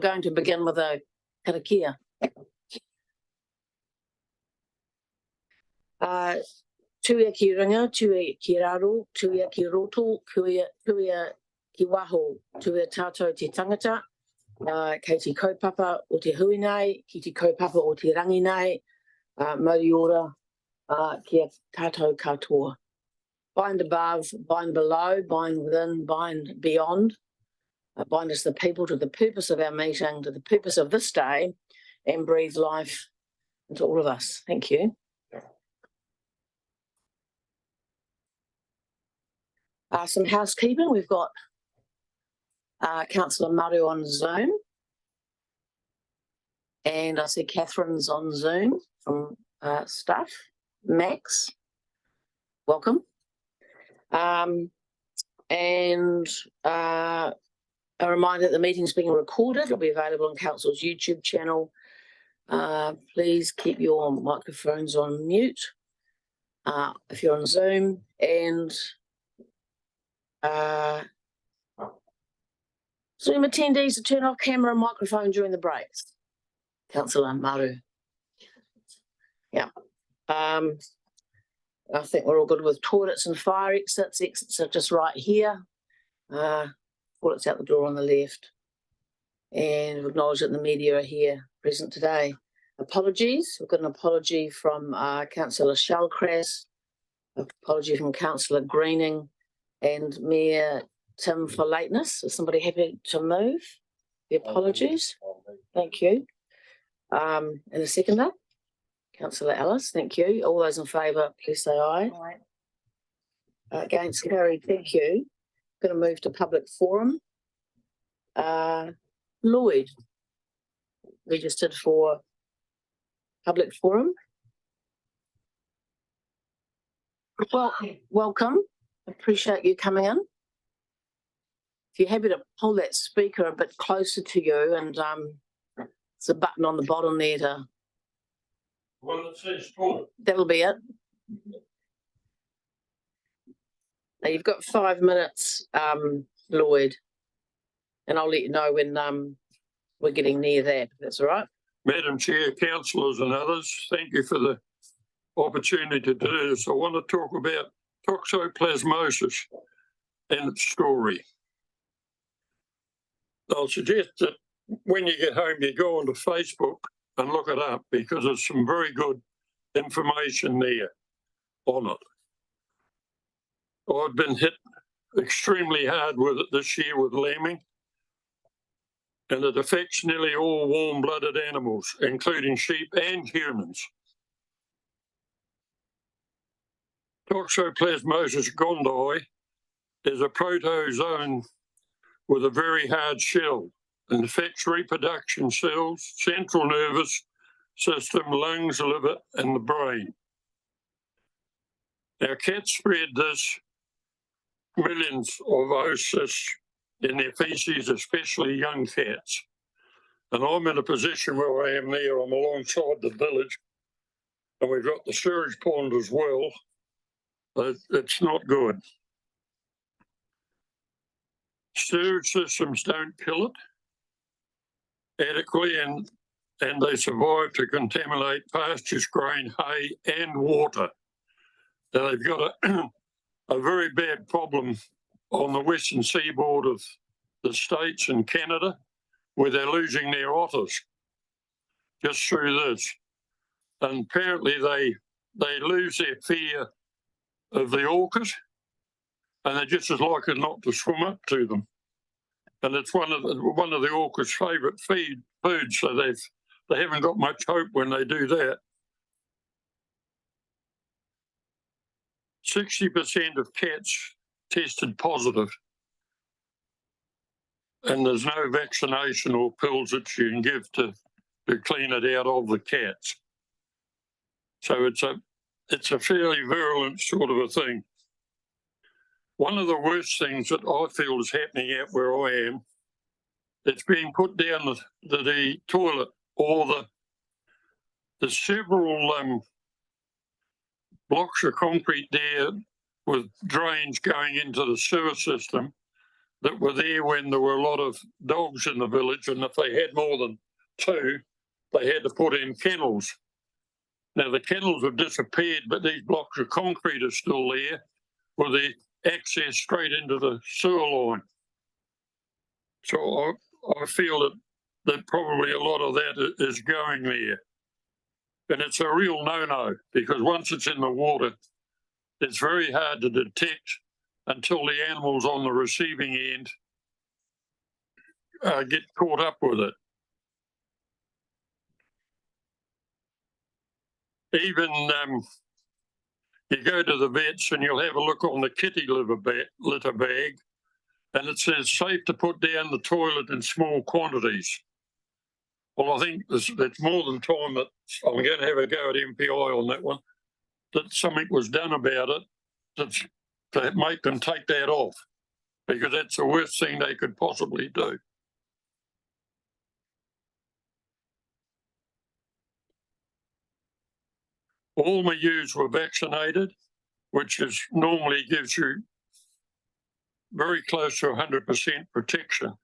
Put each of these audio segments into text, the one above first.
Going to begin with a karakia. Tuia ki ringa, tuia ki raro, tuia ki roto, tuia ki waho, tuia tātou te tangata, kei te kaupapa o te hui nei, ki te kaupapa o te rangi nei, mauri ora, kia tātou katoa. Bind above, bind below, bind within, bind beyond. Bind us the people to the purpose of our meeting, to the purpose of this day, and breathe life into all of us. Thank you. Some housekeeping. We've got Councillor Maru on Zoom, and I see Catherine's on Zoom from staff. Max, welcome. And a reminder that the meeting's being recorded. It'll be available on Council's YouTube channel. Please keep your microphones on mute if you're on Zoom, and Zoom attendees to turn off camera and microphone during the breaks. Councillor Maru. Yeah. I think we're all good with toilets and fire exits. Exits are just right here. Toilets out the door on the left. And we've acknowledged that the media are here present today. Apologies. We've got an apology from Councillor Shallcrass, an apology from Councillor Greening, and Mayor Tim for lateness. Is somebody happy to move the apologies? Thank you. And a seconder? Councillor Ellis, thank you. All those in favour, please say aye. Aye. Against, carried, thank you. Going to move to public forum. Lloyd, registered for public forum. Well, welcome. Appreciate you coming in. If you're happy to pull that speaker a bit closer to you, and there's a button on the bottom there to. Well, it says talk. That'll be it. Now you've got 5 minutes, Lloyd, and I'll let you know when we're getting near that, if that's all right. Madam Chair, councillors and others, thank you for the opportunity to do this. I want to talk about toxoplasmosis and its story. I'll suggest that when you get home, you go onto Facebook and look it up, because there's some very good information there on it. I've been hit extremely hard with it this year with lambing, and it affects nearly all warm-blooded animals, including sheep and humans. Toxoplasmosis gondii is a protozoan with a very hard shell and affects reproduction cells, central nervous system, lungs, liver, and the brain. Now, cats spread this millions of oocysts in their feces, especially young cats. And I'm in a position where I am there. I'm alongside the village, and we've got the sewage pond as well. It's not good. Sewage systems don't kill it adequately, and they survive to contaminate pastures, grain, hay, and water. Now, they've got a very bad problem on the western seaboard of the States and Canada, where they're losing their otters just through this. And apparently they lose their fear of the orcas, and they're just as likely not to swim up to them. And it's one of the orcas' favourite foods, so they haven't got much hope when they do that. 60% of cats tested positive, and there's no vaccination or pills that you can give to clean it out of the cats. So it's a fairly virulent sort of a thing. One of the worst things that I feel is happening out where I am, it's being put down the toilet, or the several blocks of concrete there with drains going into the sewer system, that were there when there were a lot of dogs in the village, and if they had more than 2, they had to put in kennels. Now, the kennels have disappeared, but these blocks of concrete are still there with the access straight into the sewer line. So I feel that probably a lot of that is going there. And it's a real no-no, because once it's in the water, it's very hard to detect until the animals on the receiving end get caught up with it. Even you go to the vets and you'll have a look on the kitty litter bag, and it says safe to put down the toilet in small quantities. Well, I think it's more than time that I'm going to have a go at MPI on that one, that something was done about it to make them take that off, because that's the worst thing they could possibly do. All my ewes were vaccinated, which normally gives you very close to 100% protection.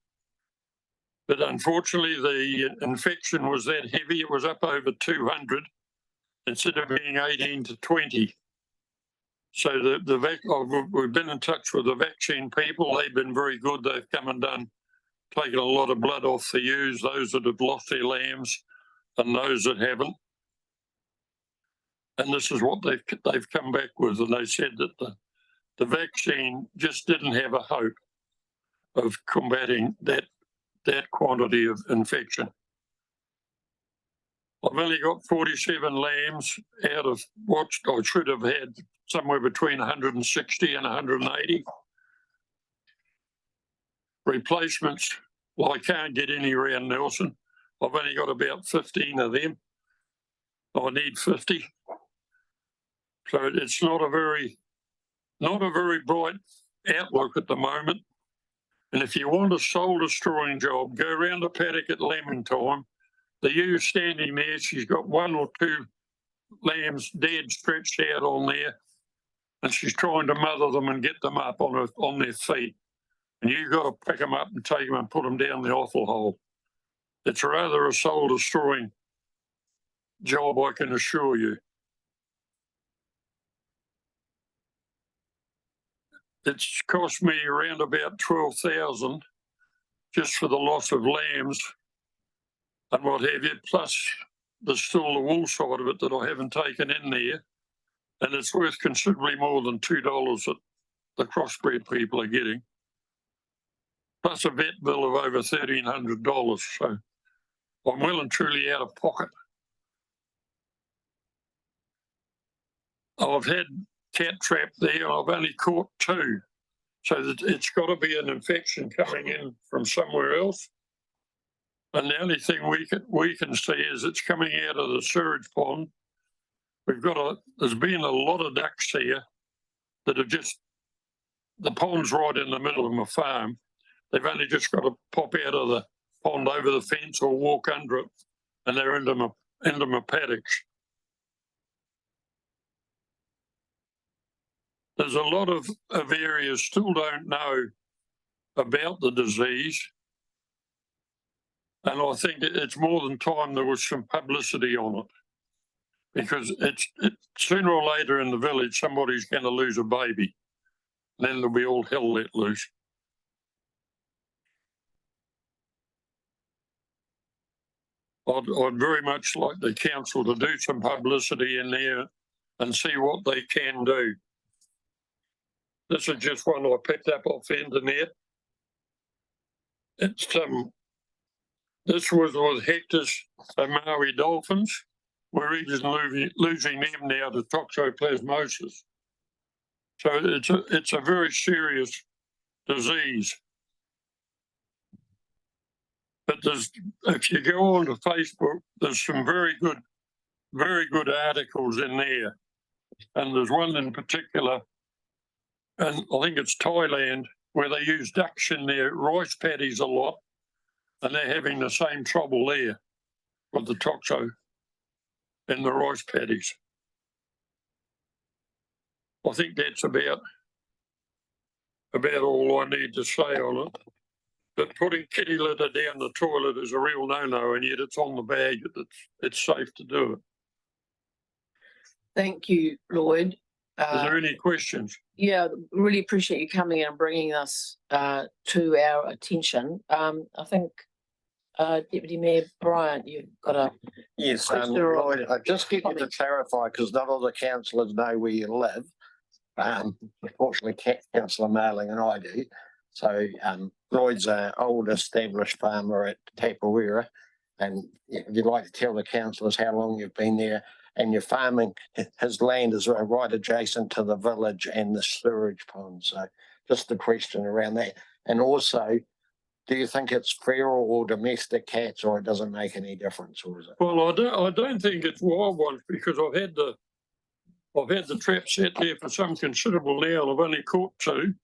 But unfortunately, the infection was that heavy. It was up over 200 instead of being 18 to 20. So we've been in touch with the vaccine people. They've been very good. They've come and taken a lot of blood off the ewes, those that have lost their lambs and those that haven't. And this is what they've come back with. And they said that the vaccine just didn't have a hope of combating that quantity of infection. I've only got 47 lambs out of what I should have had somewhere between 160 and 180. Replacements, well, I can't get any around Nelson. I've only got about 15 of them. I need 50. So it's not a very bright outlook at the moment. And if you want a soul destroying job, go around the paddock at lambing time. The ewe standing there, she's got 1 or 2 lambs dead, stretched out on there, and she's trying to mother them and get them up on their feet. And you've got to pick them up and take them and put them down the offal hole. It's rather a soul destroying job, I can assure you. It's cost me around about 12,000 just for the loss of lambs and what have you, plus there's still the wool side of it that I haven't taken in there, and it's worth considerably more than $2 that the crossbred people are getting, plus a vet bill of over $1,300. So I'm well and truly out of pocket. I've had cat trap there, and I've only caught 2. So that it's got to be an infection coming in from somewhere else. And the only thing we can see is it's coming out of the sewage pond. There's been a lot of ducks here that have the pond's right in the middle of my farm. They've only just got to pop out of the pond over the fence or walk under it, and they're into my paddocks. There's a lot of areas still don't know about the disease. And I think it's more than time there was some publicity on it, because it's sooner or later in the village, somebody's going to lose a baby. And then there'll be all hell let loose. I'd very much like the council to do some publicity in there and see what they can do. This is just one I picked up off the internet. It's this was with Hector's Maui dolphins. We're even losing them now to toxoplasmosis. So it's a very serious disease. But if you go on to Facebook, there's some very good articles in there. And there's one in particular, and I think it's Thailand, where they use ducks in their rice paddies a lot, and they're having the same trouble there with the toxo in the rice paddies. I think that's about about all I need to say on it. But putting kitty litter down the toilet is a real no-no, and yet it's on the bag that it's safe to do it. Thank you, Lloyd. Is there any questions? Yeah, really appreciate you coming in and bringing us to our attention. I think Deputy Mayor Bryant, you've got a Yes, question or Lloyd, I just get you to comment? clarify, because not all the councillors know where you live. Unfortunately, councillor Marling and I do. So Lloyd's an old established farmer at Tapawera, and if you'd like to tell the councillors how long you've been there, and your farming, his land is right adjacent to the village and the sewage pond. So just a question around that. And also, do you think it's feral or domestic cats, or it doesn't make any difference, or is it? Well, I don't think it's wild ones, because I've had the trap set there for some considerable now, and I've only caught 2.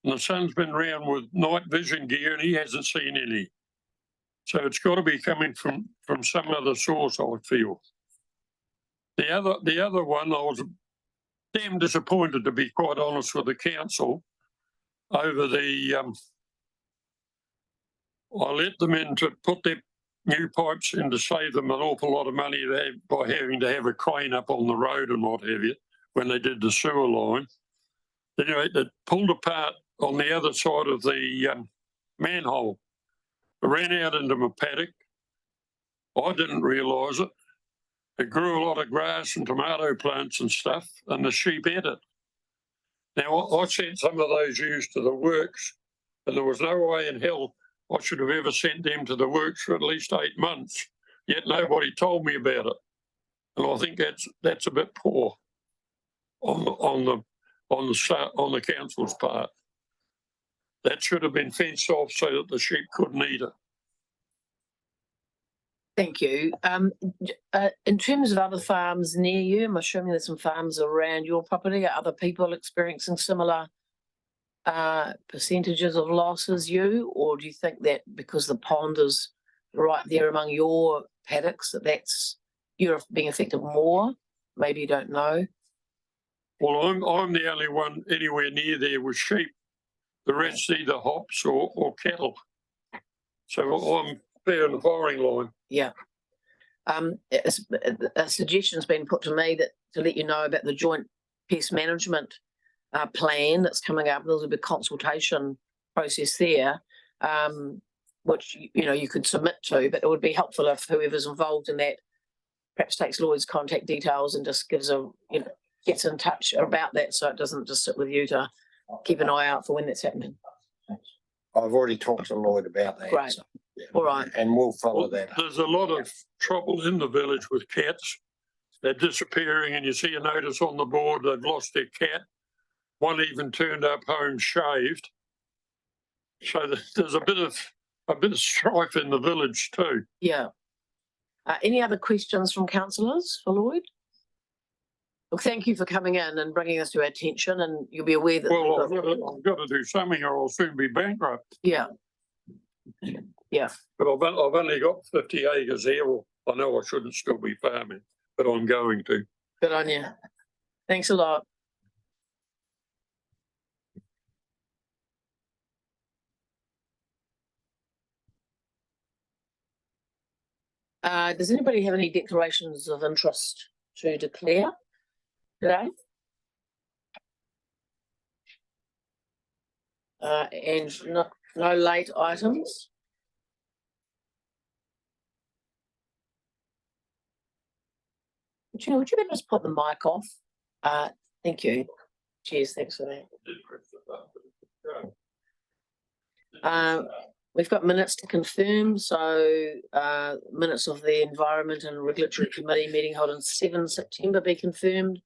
And the son's been around with night vision gear and he hasn't seen any. So it's got to be coming from some other source, I feel. The other one, I was damn disappointed, to be quite honest, with the council over the I let them in to put their new pipes in to save them an awful lot of money by having to have a crane up on the road and what have you when they did the sewer line. Anyway, they pulled apart on the other side of the manhole. It ran out into my paddock. I didn't realise it. It grew a lot of grass and tomato plants and stuff, and the sheep ate it. Now, I sent some of those ewes to the works, and there was no way in hell I should have ever sent them to the works for at least 8 months, yet nobody told me about it. And I think that's a bit poor on the council's part. That should have been fenced off so that the sheep couldn't eat it. Thank you. In terms of other farms near you, I'm assuming there's some farms around your property. Are other people experiencing similar percentages of loss as you, or do you think that because the pond is right there among your paddocks that's you're being affected more? Maybe you don't know. Well, I'm the only one anywhere near there with sheep. The rest either hops or cattle. So I'm there in the firing line. Yeah. A suggestion's been put to me that to let you know about the joint pest management plan that's coming up. There's a big consultation process there, which you could submit to, but it would be helpful if whoever's involved in that perhaps takes Lloyd's contact details and just gives gets in touch about that, so it doesn't just sit with you to keep an eye out for when that's happening. I've already talked to Lloyd about that. Great. So, yeah. All right. And we'll follow that up. There's a lot of trouble in the village with cats. They're disappearing, and you see a notice on the board they've lost their cat. One even turned up home shaved. So there's a bit of strife in the village too. Yeah. Any other questions from councillors for Lloyd? Well, thank you for coming in and bringing this to our attention, and you'll be aware that. Well, I've got to do something or I'll soon be bankrupt. Yeah. Yeah. But I've only got 50 acres here. Well, I know I shouldn't still be farming, but I'm going to. Good on you. Thanks a lot. Does anybody have any declarations of interest to declare today? And no late items? Would you better just put the mic off? Thank you. Cheers, thanks for that. We've got minutes to confirm, so minutes of the Environment and Regulatory Committee meeting held on 7 September be confirmed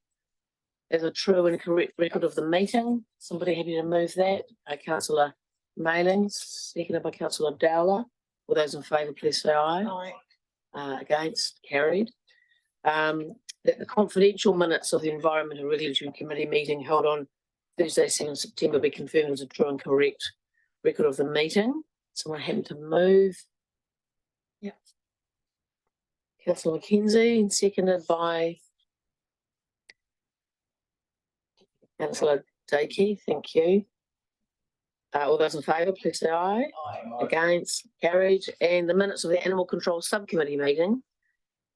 as a true and correct record of the meeting. Somebody happy to move that? Councillor Malings, seconded by Councillor Dowler. All those in favour, please say aye. Aye. Against, carried. That the confidential minutes of the Environment and Regulatory Committee meeting held on Thursday, 7 September be confirmed as a true and correct record of the meeting. Someone happen to move? Yeah. Councillor McKenzie, and seconded by Councillor Dakey. Thank you. All those in favour, please say aye. Against, carried. And the minutes of the Animal Control Subcommittee meeting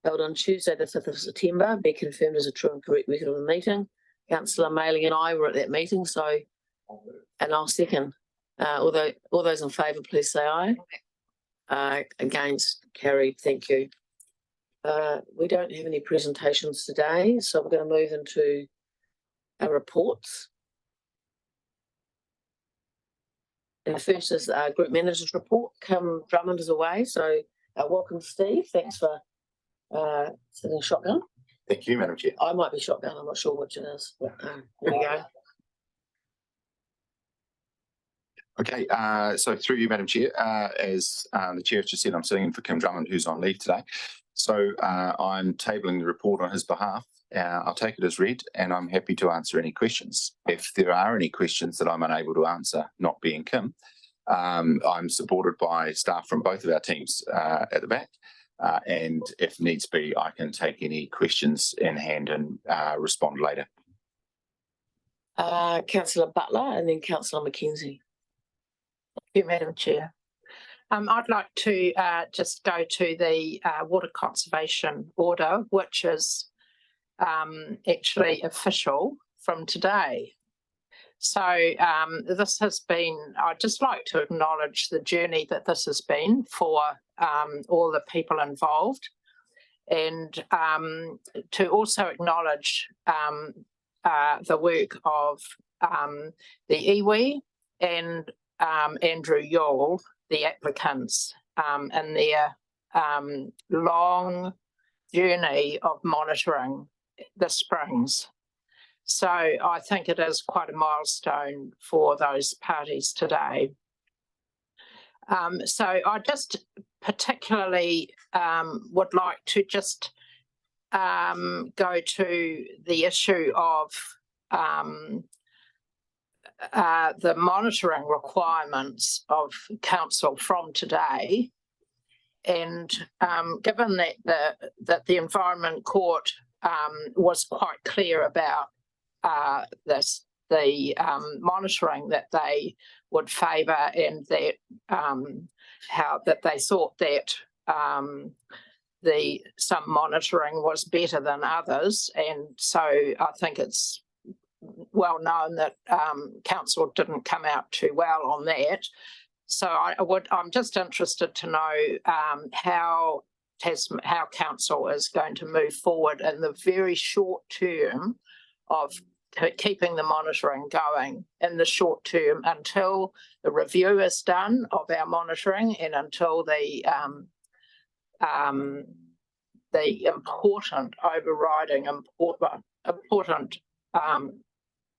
held on Tuesday, the 5th of September, be confirmed as a true and correct record of the meeting. Councillor Mailing and I were at that meeting, so, and I'll second. All those in favour, please say aye. Against, carried. Thank you. We don't have any presentations today, so we're going to move into our reports. And the first is our Group Manager's report. Kim Drummond is away, so welcome, Steve. Thanks for sitting shotgun. Thank you, Madam Chair. I might be shotgun, I'm not sure which it is. But, there you go. Okay, so through you, Madam Chair, as the Chair has just said, I'm sitting in for Kim Drummond, who's on leave today. So I'm tabling the report on his behalf. I'll take it as read, and I'm happy to answer any questions. If there are any questions that I'm unable to answer, not being Kim, I'm supported by staff from both of our teams at the back. And if needs be, I can take any questions in hand and respond later. Councillor Butler and then Councillor McKenzie. Thank you, Madam Chair. I'd like to just go to the water conservation order, which is actually official from today. So this has been, I'd just like to acknowledge the journey that this has been for all the people involved, and to also acknowledge the work of the iwi and Andrew Yule, the applicants, and their long journey of monitoring the springs. So I think it is quite a milestone for those parties today. So I just particularly would like to just go to the issue of the monitoring requirements of council from today, and given that the Environment Court was quite clear about the monitoring that they would favour, and that how that they thought that some monitoring was better than others, and so I think it's well known that council didn't come out too well on that. So I'm just interested to know how council is going to move forward in the very short term of keeping the monitoring going in the short term until the review is done of our monitoring, and until the important overriding important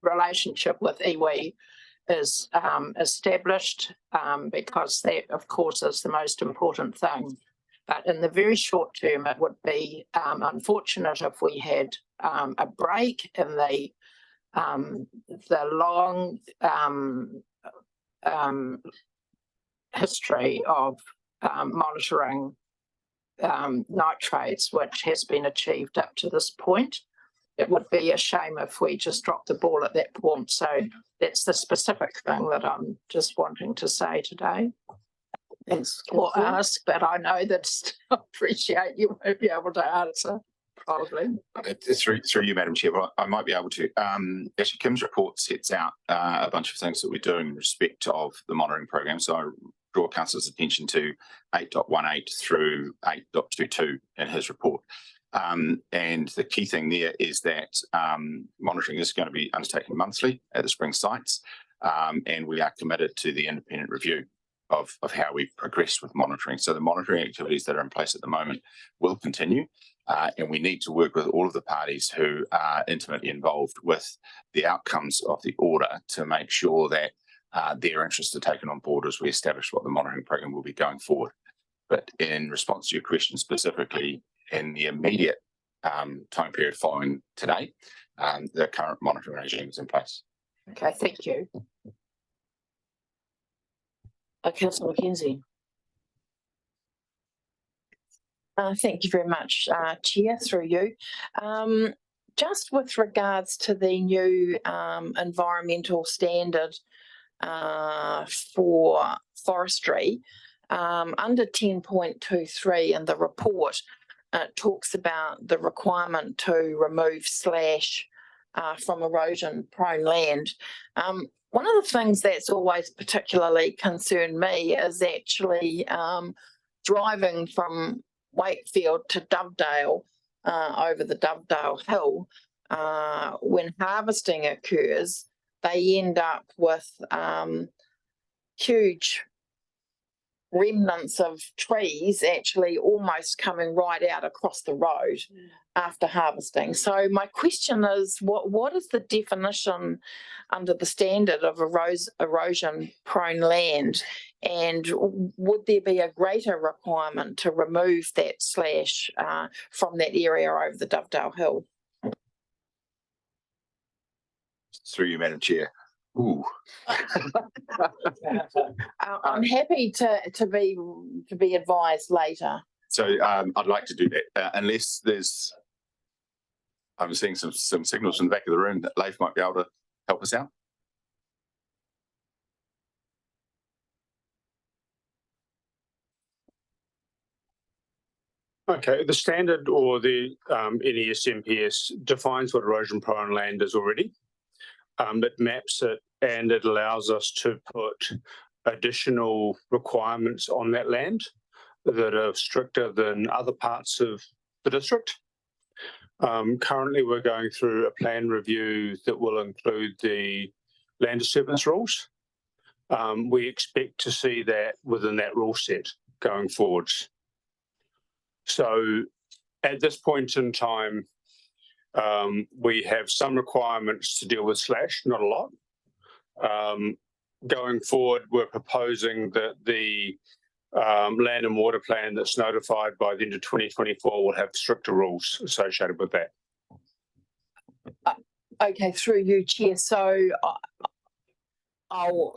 relationship with iwi is established, because that, of course, is the most important thing. But in the very short term, it would be unfortunate if we had a break in the long history of monitoring nitrates, which has been achieved up to this point. It would be a shame if we just dropped the ball at that point. So that's the specific thing that I'm just wanting to say today. Thanks. Or ask, but I know that I appreciate you won't be able to answer, probably. It's through you, Madam Chair, but I might be able to. Actually, Kim's report sets out a bunch of things that we're doing in respect of the monitoring program. So I draw council's attention to 8.18 through 8.22 in his report. And the key thing there is that monitoring is going to be undertaken monthly at the spring sites, and we are committed to the independent review of how we've progressed with monitoring. So the monitoring activities that are in place at the moment will continue, and we need to work with all of the parties who are intimately involved with the outcomes of the order to make sure that their interests are taken on board as we establish what the monitoring program will be going forward. But in response to your question specifically, in the immediate time period following today, the current monitoring regime is in place. Okay, thank you. Councillor McKenzie. Thank you very much, Chair, through you. Just with regards to the new environmental standard for forestry. Under 10.23 in the report, it talks about the requirement to remove slash from erosion prone land. One of the things that's always particularly concerned me is actually driving from Wakefield to Dovedale over the Dovedale Hill. When harvesting occurs, they end up with huge remnants of trees actually almost coming right out across the road after harvesting. So my question is, what is the definition under the standard of erosion prone land, and would there be a greater requirement to remove that slash from that area over the Dovedale Hill? Through you, Madam Chair. Ooh. I'm happy to be advised later. So I'd like to do that, unless there's, I'm seeing some signals from the back of the room that Leif might be able to help us out. Okay, the standard or the NESMPS defines what erosion prone land is already. It maps it and it allows us to put additional requirements on that land that are stricter than other parts of the district. Currently, we're going through a plan review that will include the land disturbance rules. We expect to see that within that rule set going forwards. So at this point in time, we have some requirements to deal with slash, not a lot. Going forward, we're proposing that the land and water plan that's notified by the end of 2024 will have stricter rules associated with that. Okay, through you, Chair. So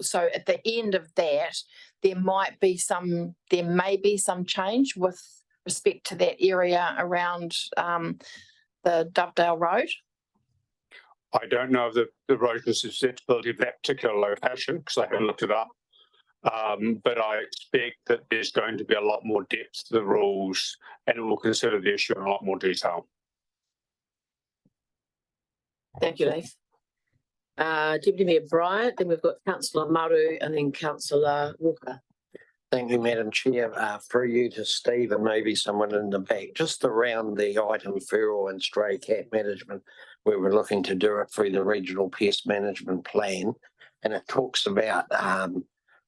so at the end of that, there may be some change with respect to that area around the Dovedale Road? I don't know of the erosion susceptibility of that particular location because I haven't looked it up. But I expect that there's going to be a lot more depth to the rules and it will consider the issue in a lot more detail. Thank you, Leif. Deputy Mayor Bryant, then we've got Councillor Maru and then Councillor Walker. Thank you, Madam Chair. Through you to Steve and maybe someone in the back, just around the item feral and stray cat management, where we're looking to do it through the regional pest management plan. And it talks about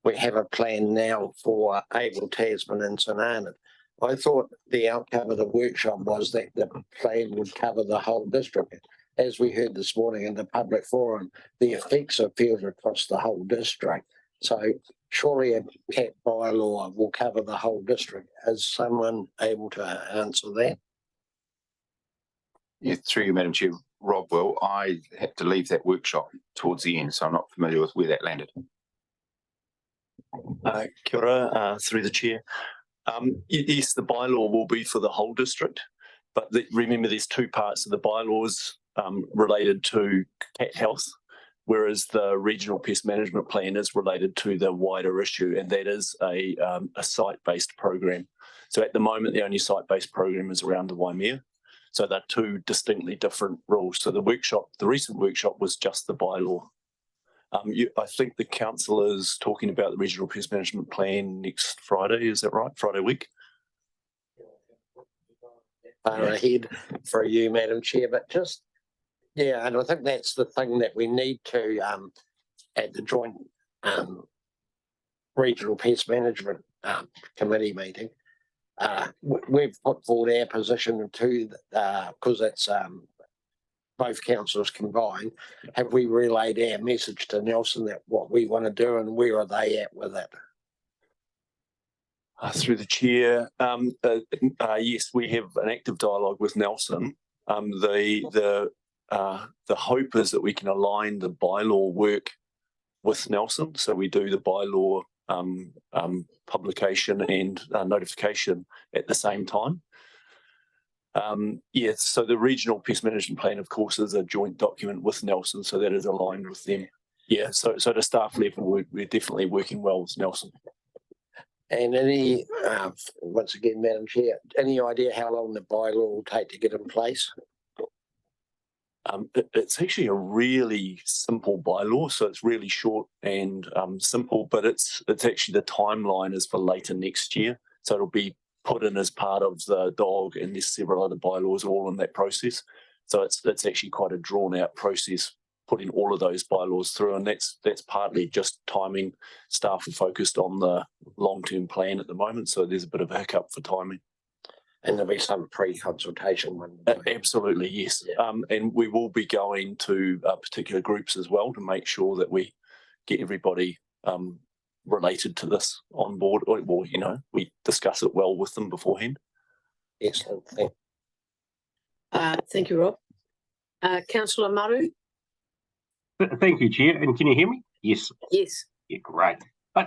we have a plan now for Abel, Tasman and St Arnaud. I thought the outcome of the workshop was that the plan would cover the whole district. As we heard this morning in the public forum, the effects are felt across the whole district. So surely a cat bylaw will cover the whole district. Is someone able to answer that? Yeah, through you, Madam Chair. Rob will. I had to leave that workshop towards the end, so I'm not familiar with where that landed. Kia ora, through the chair. Yes, the bylaw will be for the whole district, but remember there's two parts of the bylaws related to cat health, whereas the regional pest management plan is related to the wider issue, and that is a site-based program. So at the moment, the only site-based program is around the Waimea. So they're two distinctly different rules. So the recent workshop was just the bylaw. I think the council is talking about the regional pest management plan next Friday. Is that right? Friday week? Far ahead for you, Madam Chair, but just, yeah, and I think that's the thing that we need to, at the joint regional pest management committee meeting, we've put forward our position to, because it's both councils combined, have we relayed our message to Nelson that what we want to do and where are they at with it? Through the chair, yes, we have an active dialogue with Nelson. The hope is that we can align the bylaw work with Nelson. So we do the bylaw publication and notification at the same time. Yes, so the regional pest management plan, of course, is a joint document with Nelson, so that is aligned with them. Yeah, so at a staff level, we're definitely working well with Nelson. And any, once again, Madam Chair, any idea how long the bylaw will take to get in place? It's actually a really simple bylaw, so it's really short and simple, but it's actually the timeline is for later next year. So it'll be put in as part of the dog, and there's several other bylaws all in that process. So it's actually quite a drawn out process putting all of those bylaws through, and that's partly just timing. Staff are focused on the long-term plan at the moment, so there's a bit of a hiccup for timing. And there'll be some pre-consultation one. Absolutely, yes. Yeah. And we will be going to particular groups as well to make sure that we get everybody related to this on board, or we discuss it well with them beforehand. Excellent. Thank you, Rob. Councillor Maru? Thank you, Chair. And can you hear me? Yes. Yes. Yeah, great.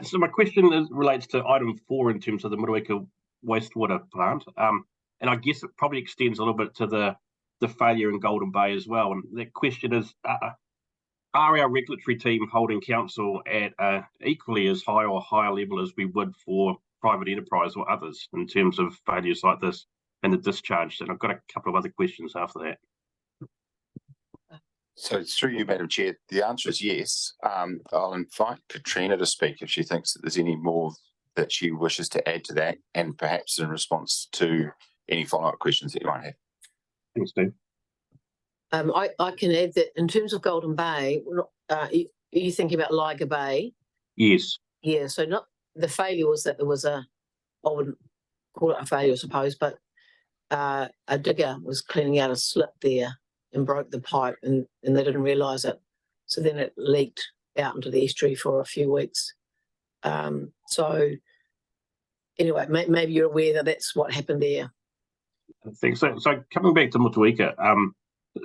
So my question relates to item 4 in terms of the Motueka wastewater plant. And I guess it probably extends a little bit to the failure in Golden Bay as well. And the question is, are our regulatory team holding council at equally as high or higher level as we would for private enterprise or others in terms of failures like this and the discharge? And I've got a couple of other questions after that. So through you, Madam Chair, the answer is yes. I'll invite Katrina to speak if she thinks that there's any more that she wishes to add to that, and perhaps in response to any follow-up questions that you might have. Thanks, Steve. I can add that in terms of Golden Bay, are you thinking about Liger Bay? Yes. Yeah, so not the failure was that there was I wouldn't call it a failure, I suppose, but a digger was cleaning out a slip there and broke the pipe, and they didn't realise it. So then it leaked out into the estuary for a few weeks. So anyway, maybe you're aware that that's what happened there. Thanks. So coming back to Motueka,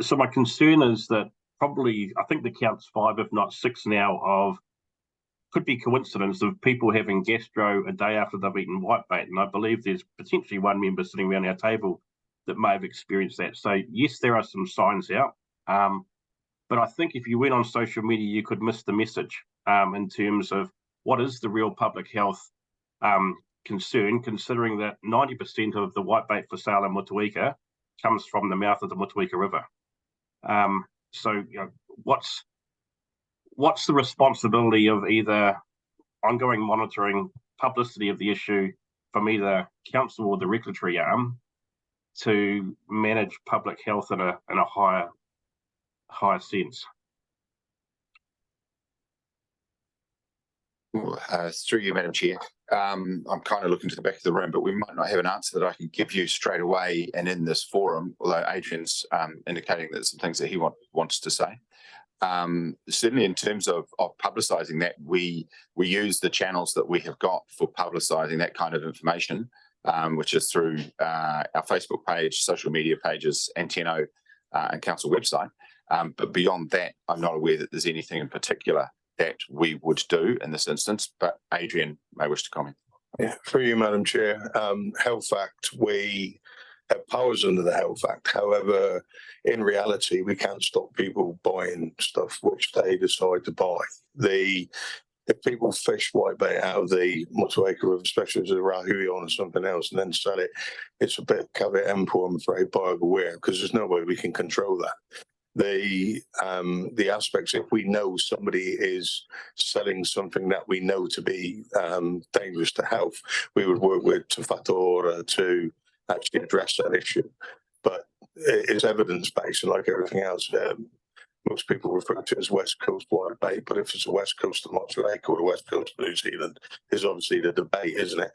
so my concern is that probably, I think the count's 5, if not 6 now, of could be coincidence of people having gastro a day after they've eaten whitebait. And I believe there's potentially one member sitting around our table that may have experienced that. So yes, there are some signs out. But I think if you went on social media, you could miss the message in terms of what is the real public health concern, considering that 90% of the whitebait for sale in Motueka comes from the mouth of the Motueka River. So what's the responsibility of either ongoing monitoring, publicity of the issue from either council or the regulatory arm to manage public health in a higher sense? Through you, Madam Chair. I'm kind of looking to the back of the room, but we might not have an answer that I can give you straight away and in this forum, although Adrian's indicating that some things that he wants to say. Certainly in terms of publicising that, we use the channels that we have got for publicising that kind of information, which is through our Facebook page, social media pages, Antenno, and council website. But beyond that, I'm not aware that there's anything in particular that we would do in this instance, but Adrian may wish to comment. Yeah, for you, Madam Chair. Health Act, we have powers under the Health Act. However, in reality, we can't stop people buying stuff which they decide to buy. If people fish whitebait out of the Motueka River, especially as a rahui or something else, and then sell it, it's a bit caveat emptor, I'm afraid, buyer beware, because there's no way we can control that. The aspects, if we know somebody is selling something that we know to be dangerous to health, we would work with Te Whatuora to actually address that issue. But it's evidence-based, and like everything else, most people refer to it as West Coast whitebait, but if it's the West Coast of Motueka or the West Coast of New Zealand, is obviously the debate, isn't it?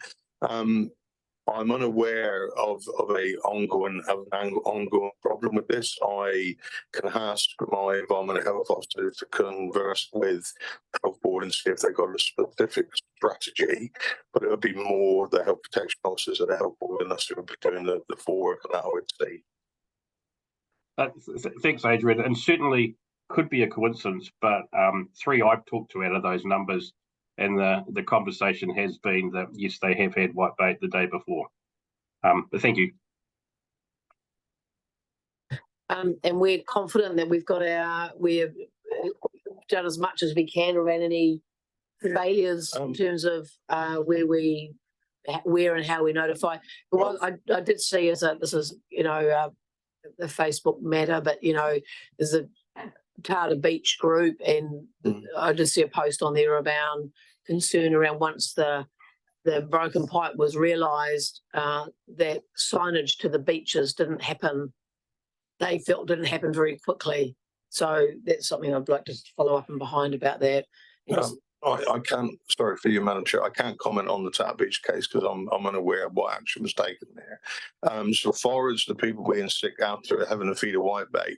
I'm unaware of an ongoing problem with this. I can ask my environmental health officer to converse with the health board and see if they've got a specific strategy, but it would be more the health protection officers at the health board and us who would be doing the foreword on that, I would say. Thanks, Adrian. And certainly could be a coincidence, but 3 I've talked to out of those numbers, and the conversation has been that, yes, they have had whitebait the day before. But thank you. And we're confident that we've got done as much as we can around any failures in terms of where and how we notify. But what I did see is that this is, the Facebook matter, but, there's a Tata Beach group, and I did see a post on there about concern around once the broken pipe was realised, that signage to the beaches didn't happen. They felt didn't happen very quickly. So that's something I'd like to follow up and behind about that. I can't, sorry for you, Madam Chair, I can't comment on the Tata Beach case because I'm unaware of what action was taken there. So far as the people being sick out there having a feed of whitebait,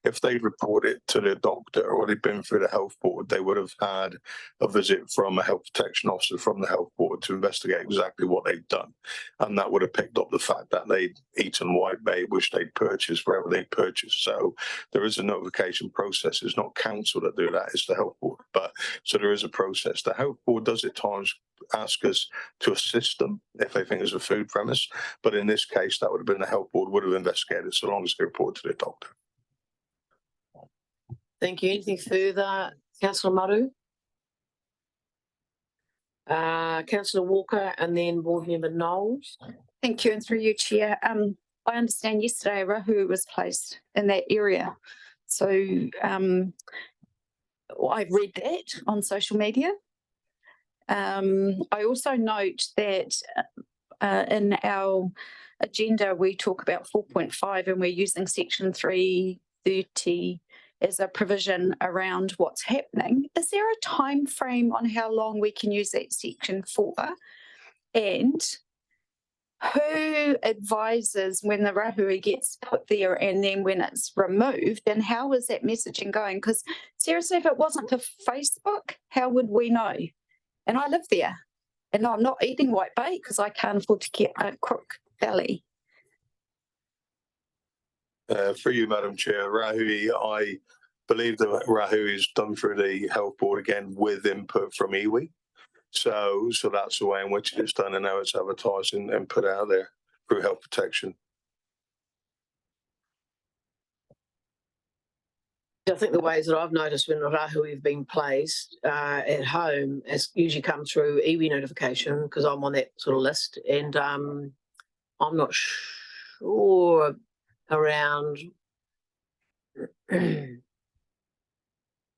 if they report it to the doctor or they've been through the health board, they would have had a visit from a health protection officer from the health board to investigate exactly what they've done. And that would have picked up the fact that they'd eaten whitebait, which they'd purchased wherever they purchased. So there is a notification process. It's not council that do that, it's the health board. But so there is a process. The health board does at times ask us to assist them if they think it's a food premise. But in this case, that would have been the health board would have investigated so long as they report to the doctor. Thank you. Anything further, Councillor Maru? Councillor Walker, and then Board Member Knowles. Thank you, and through you, Chair. I understand yesterday a rahu was placed in that area. So I've read that on social media. I also note that in our agenda, we talk about 4.5 and we're using section 330 as a provision around what's happening. Is there a time frame on how long we can use that section for? And who advises when the rahui gets put there and then when it's removed, and how is that messaging going? Because seriously, if it wasn't for Facebook, how would we know? And I live there, and I'm not eating whitebait because I can't afford to get a crook belly. For you, Madam Chair, rahui, I believe the rahui is done through the health board again with input from iwi. So that's the way in which it's done, and now it's advertised and put out there through health protection. I think the ways that I've noticed when rahui have been placed at home, it's usually come through iwi notification because I'm on that sort of list, and I'm not sure around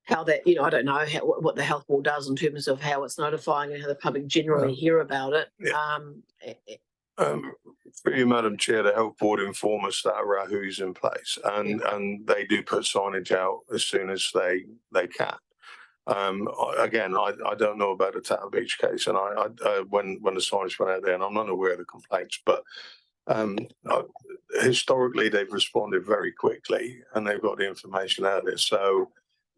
how that, I don't know what the health board does in terms of how it's notifying and how the public generally hear about it. Yeah. For you, Madam Chair, the health board inform us that a rahui is in place, and they do put signage out as soon as they can. Again, I don't know about the Tata Beach case, and when the signage went out there, and I'm not aware of the complaints, but historically they've responded very quickly and they've got the information out there. So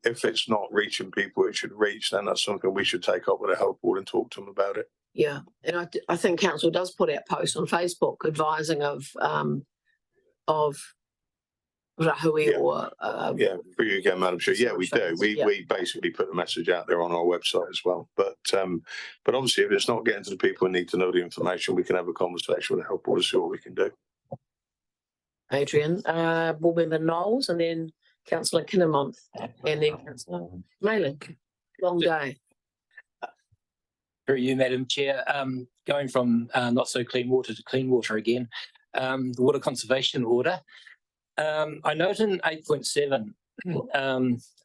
if it's not reaching people it should reach, then that's something we should take up with the health board and talk to them about it. Yeah, and I think council does put out posts on Facebook advising of rahui or for you again, Madam Chair. Yeah, we do. We basically put the message out there on our website as well. But obviously, if it's not getting to the people who need to know the information, we can have a conversation with the health board to see what we can do. Adrian, Board Member Knowles, and then Councillor Kinnamonth, and then Councillor Mayling. Long day. Through you, Madam Chair. Going from not so clean water to clean water again, the water conservation order. I note in 8.7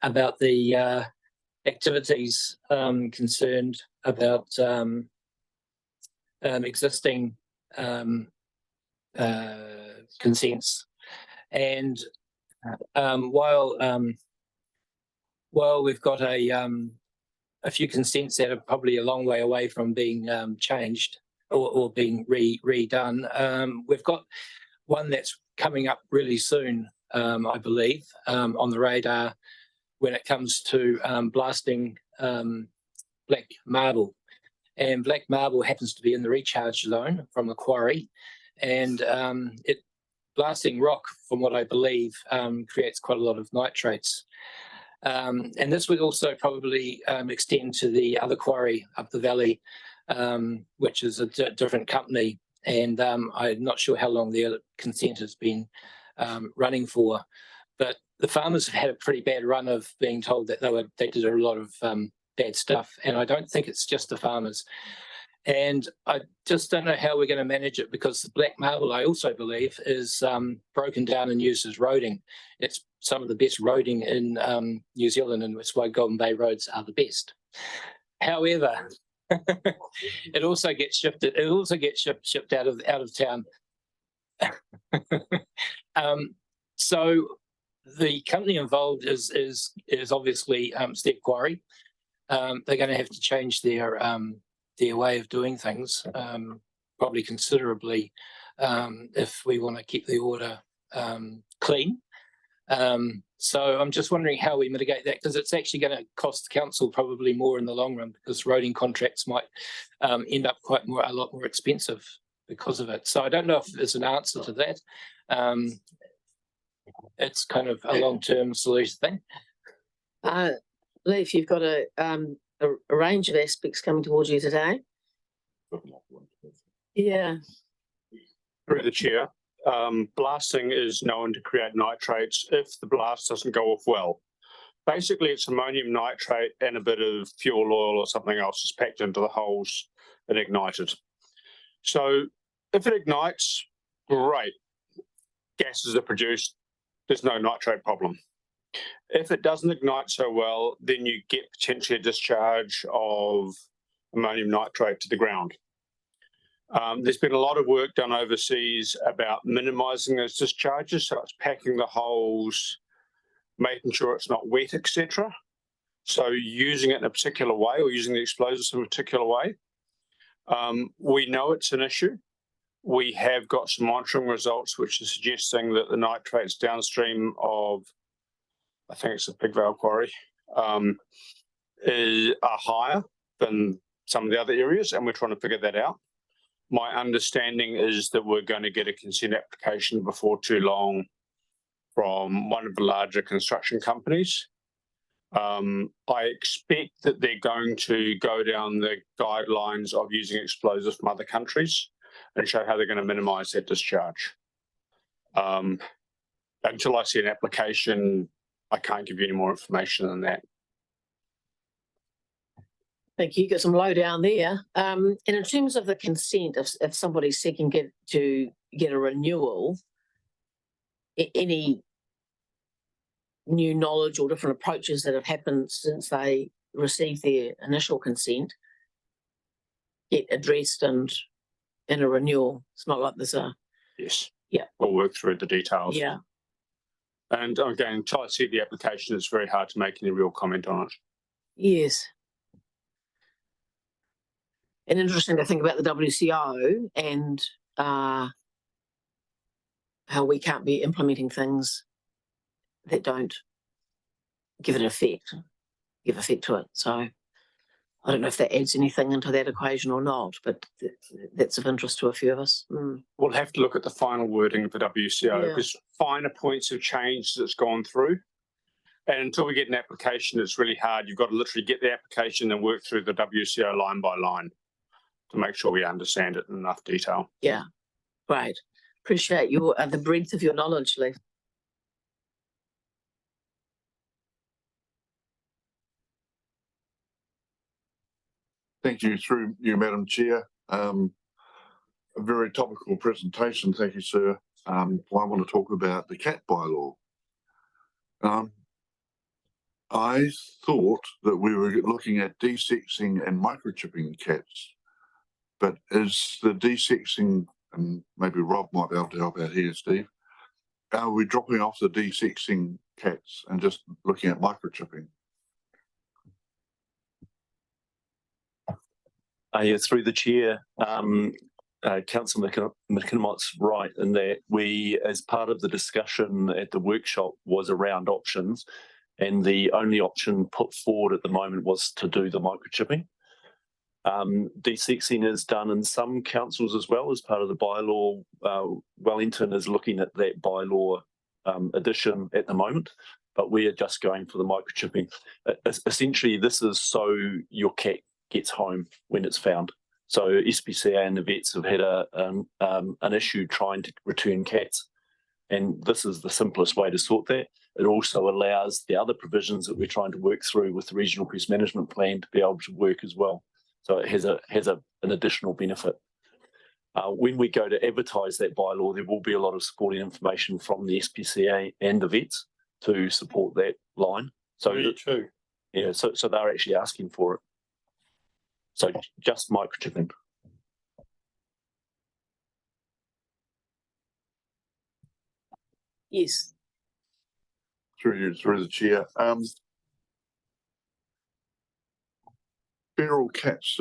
about the activities concerned about existing consents, and while we've got a few consents that are probably a long way away from being changed or being redone, we've got one that's coming up really soon, I believe, on the radar when it comes to blasting black marble. And black marble happens to be in the recharge zone from a quarry, and blasting rock, from what I believe, creates quite a lot of nitrates. And this would also probably extend to the other quarry up the valley, which is a different company. And I'm not sure how long their consent has been running for. But the farmers have had a pretty bad run of being told that they did a lot of bad stuff, and I don't think it's just the farmers. And I just don't know how we're going to manage it, because the black marble, I also believe, is broken down and used as roading. It's some of the best roading in New Zealand, and that's why Golden Bay roads are the best. However, it also gets shifted. It also gets shipped out of town. So the company involved is obviously Step Quarry. They're going to have to change their way of doing things, probably considerably, if we want to keep the order clean. So I'm just wondering how we mitigate that, because it's actually going to cost the council probably more in the long run, because roading contracts might end up a lot more expensive because of it. So I don't know if there's an answer to that. It's kind of a long-term solution thing. Leif, you've got a range of aspects coming towards you today. Yeah. Through the chair, blasting is known to create nitrates if the blast doesn't go off well. Basically, it's ammonium nitrate and a bit of fuel oil or something else is packed into the holes and ignited. So if it ignites, great. Gases are produced. There's no nitrate problem. If it doesn't ignite so well, then you get potentially a discharge of ammonium nitrate to the ground. There's been a lot of work done overseas about minimizing those discharges. So it's packing the holes, making sure it's not wet, etc. So using it in a particular way, or using the explosives in a particular way. We know it's an issue. We have got some monitoring results which are suggesting that the nitrates downstream of, I think it's a Pig Vale quarry, are higher than some of the other areas, and we're trying to figure that out. My understanding is that we're going to get a consent application before too long from one of the larger construction companies. I expect that they're going to go down the guidelines of using explosives from other countries and show how they're going to minimise that discharge. Until I see an application, I can't give you any more information than that. Thank you. Got some lowdown there. And in terms of the consent, if somebody's seeking to get a renewal, any new knowledge or different approaches that have happened since they received their initial consent get addressed and in a renewal? It's not like there's a... Yes. Yeah. We'll work through the details. Yeah. And again, until I see the application, it's very hard to make any real comment on it. Yes. And interesting to think about the WCO and how we can't be implementing things that don't give effect to it. So I don't know if that adds anything into that equation or not, but that's of interest to a few of us. We'll have to look at the final wording of the WCO because finer points have changed as it's gone through. And until we get an application, it's really hard. You've got to literally get the application and work through the WCO line by line to make sure we understand it in enough detail. Yeah, great. Appreciate your the breadth of your knowledge, Lee. Thank you, through you, Madam Chair. A very topical presentation. Thank you, sir. I want to talk about the cat bylaw. I thought that we were looking at desexing and microchipping cats, but is the desexing, and maybe Rob might be able to help out here, Steve, are we dropping off the desexing cats and just looking at microchipping? Through the chair, Councillor McKinmont's right in that we, as part of the discussion at the workshop, was around options, and the only option put forward at the moment was to do the microchipping. Desexing is done in some councils as well as part of the bylaw. Wellington is looking at that bylaw addition at the moment, but we are just going for the microchipping. Essentially, this is so your cat gets home when it's found. So SPCA and the vets have had an issue trying to return cats, and this is the simplest way to sort that. it also allows the other provisions that we're trying to work through with the regional pest management plan to be able to work as well. So it has an additional benefit. When we go to advertise that bylaw, there will be a lot of supporting information from the SPCA and the vets to support that line. So Me too. yeah, so they're actually asking for it. So just microchipping. Yes. Through the chair. Feral cats,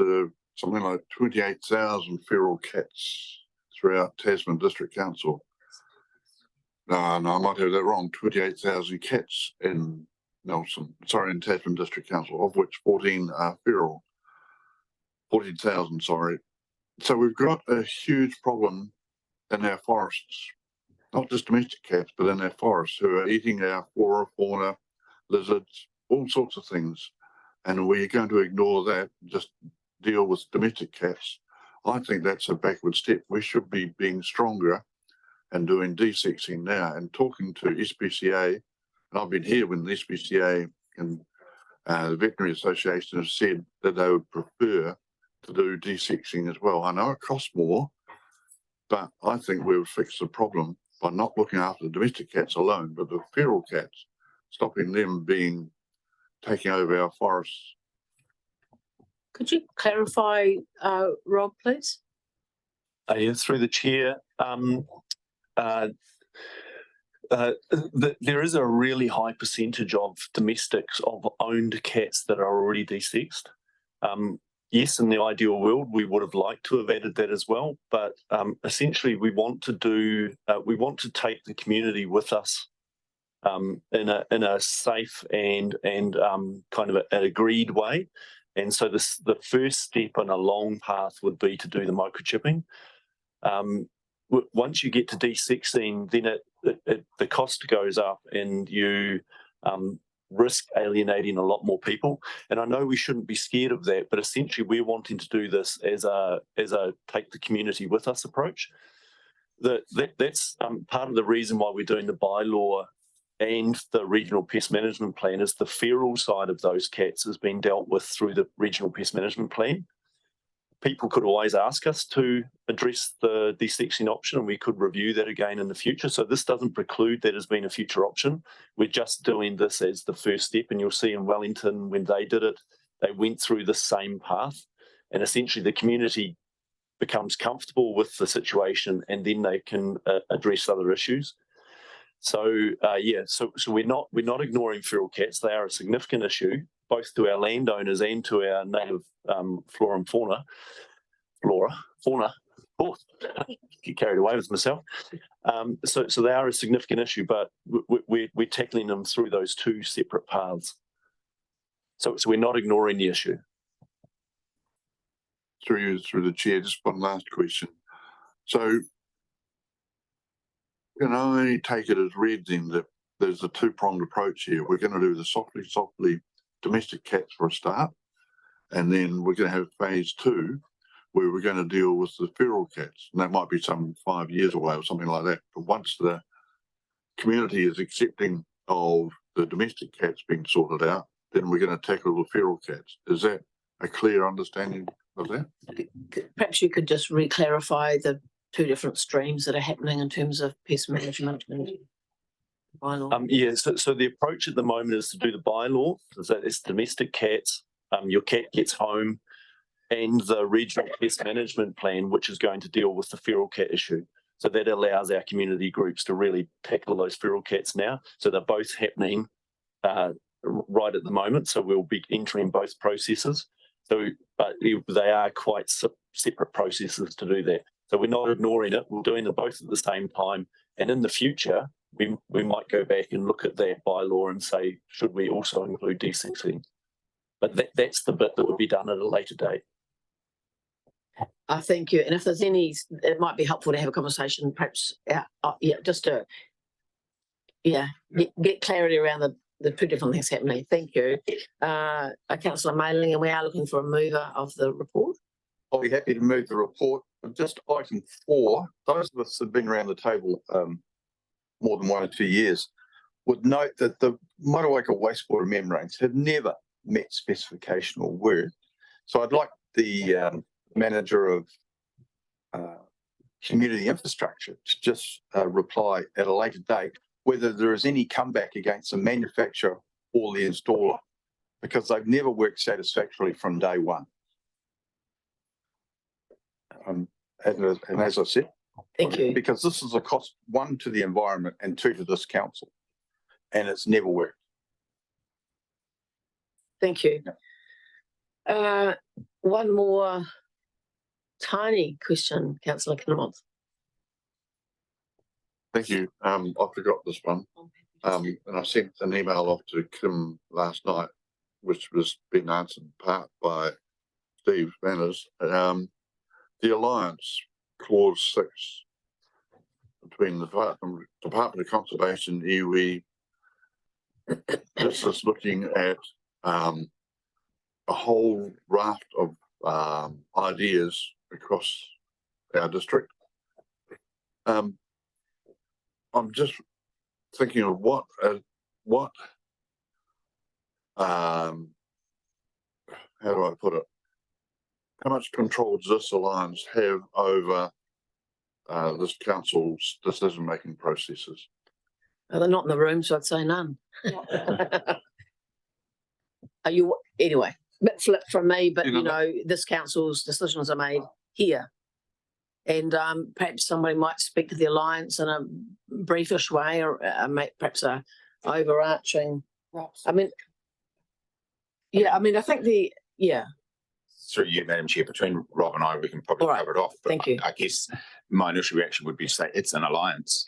something like 28,000 feral cats throughout Tasman District Council. No, I might have that wrong. 28,000 cats in in Tasman District Council, of which 14 are feral. 14,000, sorry. So we've got a huge problem in our forests, not just domestic cats, but in our forests, who are eating our flora, fauna, lizards, all sorts of things. And we're going to ignore that, just deal with domestic cats. I think that's a backward step. We should be being stronger and doing desexing now and talking to SPCA. And I've been here when the SPCA and the Veterinary Association have said that they would prefer to do desexing as well. I know it costs more, but I think we would fix the problem by not looking after the domestic cats alone, but the feral cats, stopping them taking over our forests. Could you clarify, Rob, please? Yeah, through the chair. There is a really high percentage of domestics of owned cats that are already desexed. Yes, in the ideal world, we would have liked to have added that as well, but essentially we want to take the community with us in a safe and kind of an agreed way. And so the first step in a long path would be to do the microchipping. Once you get to desexing, then the cost goes up and you risk alienating a lot more people. And I know we shouldn't be scared of that, but essentially we're wanting to do this as a take the community with us approach. That's part of the reason why we're doing the bylaw and the regional pest management plan is the feral side of those cats has been dealt with through the regional pest management plan. People could always ask us to address the desexing option and we could review that again in the future. So this doesn't preclude that as being a future option. We're just doing this as the first step, and you'll see in Wellington when they did it, they went through the same path and essentially the community becomes comfortable with the situation and then they can address other issues. So so we're not ignoring feral cats. They are a significant issue, both to our landowners and to our native flora and fauna. Oh, get carried away with myself. So they are a significant issue, but we're tackling them through those two separate paths. So we're not ignoring the issue. Through the chair, just one last question. So can I take it as read then that there's a two-pronged approach here? We're going to do the softly domestic cats for a start, and then we're going to have phase 2 where we're going to deal with the feral cats, and that might be some 5 years away or something like that. But once the community is accepting of the domestic cats being sorted out, then we're going to tackle the feral cats. Is that a clear understanding of that? Perhaps you could just re-clarify the two different streams that are happening in terms of pest management and bylaw. So the approach at the moment is to do the bylaw, so it's domestic cats, your cat gets home, and the regional pest management plan, which is going to deal with the feral cat issue. So that allows our community groups to really tackle those feral cats now. So they're both happening right at the moment. So we'll be entering both processes. But they are quite separate processes to do that. So we're not ignoring it. We're doing them both at the same time. And in the future, we might go back and look at that bylaw and say, should we also include desexing? But that's the bit that would be done at a later date. Thank you. And if there's any, it might be helpful to have a conversation, perhaps, just to, get clarity around the two different things happening. Thank you. Councillor Mailing, and we are looking for a mover of the report. I'll be happy to move the report. Just item 4, those of us have been around the table more than 1 or 2 years would note that the Motueka wastewater membranes have never met specification or work. So I'd like the manager of community infrastructure to just reply at a later date whether there is any comeback against the manufacturer or the installer, because they've never worked satisfactorily from day one. And as I said, Thank you. because this is a cost, one, to the environment and two, to this council, and it's never worked. Thank you. One more tiny question, councillor Kinnemont. Thank you. I forgot this one. And I sent an email off to Kim last night, which was being answered in part by Steve Manners. The alliance, clause 6, between the Department of Conservation, iwi, this is looking at a whole raft of ideas across our district. I'm just thinking of what how do I put it? How much control does this alliance have over this council's decision-making processes? Well, they're not in the room, so I'd say none. Are you, anyway, bit flip from me, but you know, this council's decisions are made here. And perhaps somebody might speak to the alliance in a briefish way, or perhaps a overarching. I mean, yeah, I mean, I think Through you, Madam Chair, between Rob and I, we can probably cover it off. But Thank you. I guess my initial reaction would be to say it's an alliance.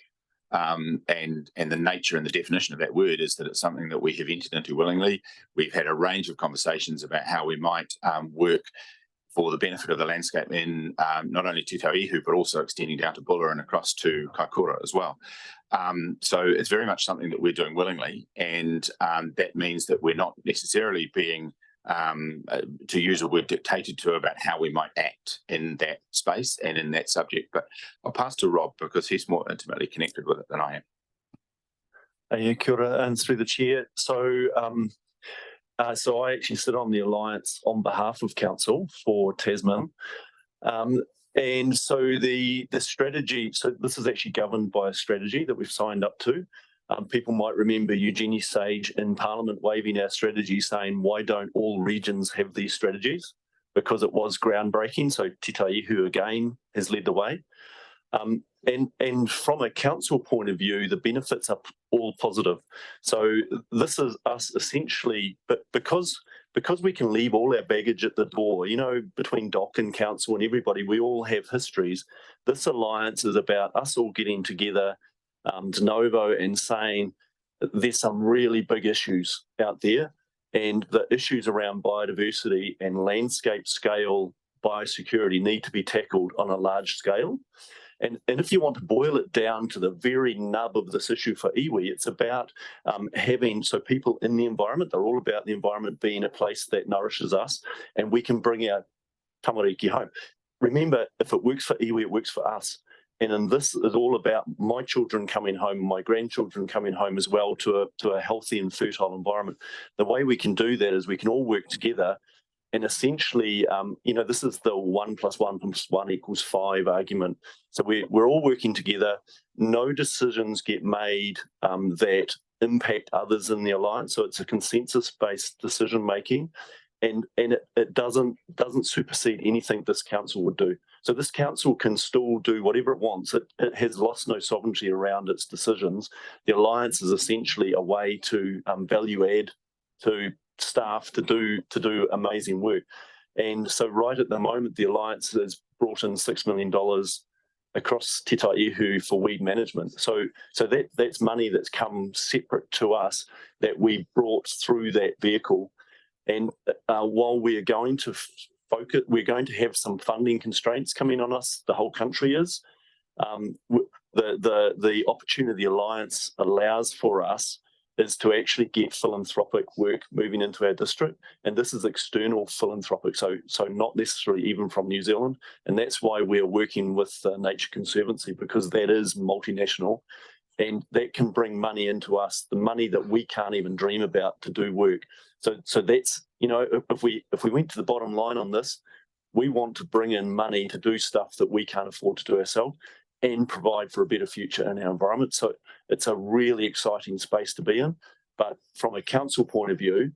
And the nature and the definition of that word is that it's something that we have entered into willingly. We've had a range of conversations about how we might work for the benefit of the landscape in not only Te Tauihu, but also extending down to Buller and across to Kaikoura as well. So it's very much something that we're doing willingly, and that means that we're not necessarily being, to use a word, dictated to about how we might act in that space and in that subject. But I'll pass to Rob because he's more intimately connected with it than I am. Yeah, kia ora, and through the chair. So I actually sit on the alliance on behalf of council for Tasman. And so the strategy, so this is actually governed by a strategy that we've signed up to. People might remember Eugenie Sage in Parliament waving our strategy saying, why don't all regions have these strategies? Because it was groundbreaking. So Te Tauihu again has led the way. And from a council point of view, the benefits are all positive. So this is us essentially, but because we can leave all our baggage at the door, you know, between DOC and council and everybody, we all have histories. This alliance is about us all getting together de novo and saying there's some really big issues out there, and the issues around biodiversity and landscape scale biosecurity need to be tackled on a large scale. And if you want to boil it down to the very nub of this issue for iwi, it's about having, so people in the environment, they're all about the environment being a place that nourishes us, and we can bring our tamariki home. Remember, if it works for iwi, it works for us. And this is all about my children coming home, my grandchildren coming home as well to a healthy and fertile environment. The way we can do that is we can all work together. And essentially, you know, this is the 1 + 1 + 1 = 5 argument. So we're all working together. No decisions get made that impact others in the alliance. So it's a consensus-based decision making, and it doesn't supersede anything this council would do. So this council can still do whatever it wants. It has lost no sovereignty around its decisions. The alliance is essentially a way to value add to staff to do amazing work. And so right at the moment, the alliance has brought in $6 million across Te Tauihu for weed management. So that's money that's come separate to us that we brought through that vehicle. And while we are going to focus, we're going to have some funding constraints coming on us, the whole country is. The opportunity the alliance allows for us is to actually get philanthropic work moving into our district. And this is external philanthropic, so not necessarily even from New Zealand. And that's why we're working with Nature Conservancy, because that is multinational. and that can bring money into us, the money that we can't even dream about to do work. So that's, if we went to the bottom line on this, we want to bring in money to do stuff that we can't afford to do ourselves and provide for a better future in our environment. So it's a really exciting space to be in. But from a council point of view,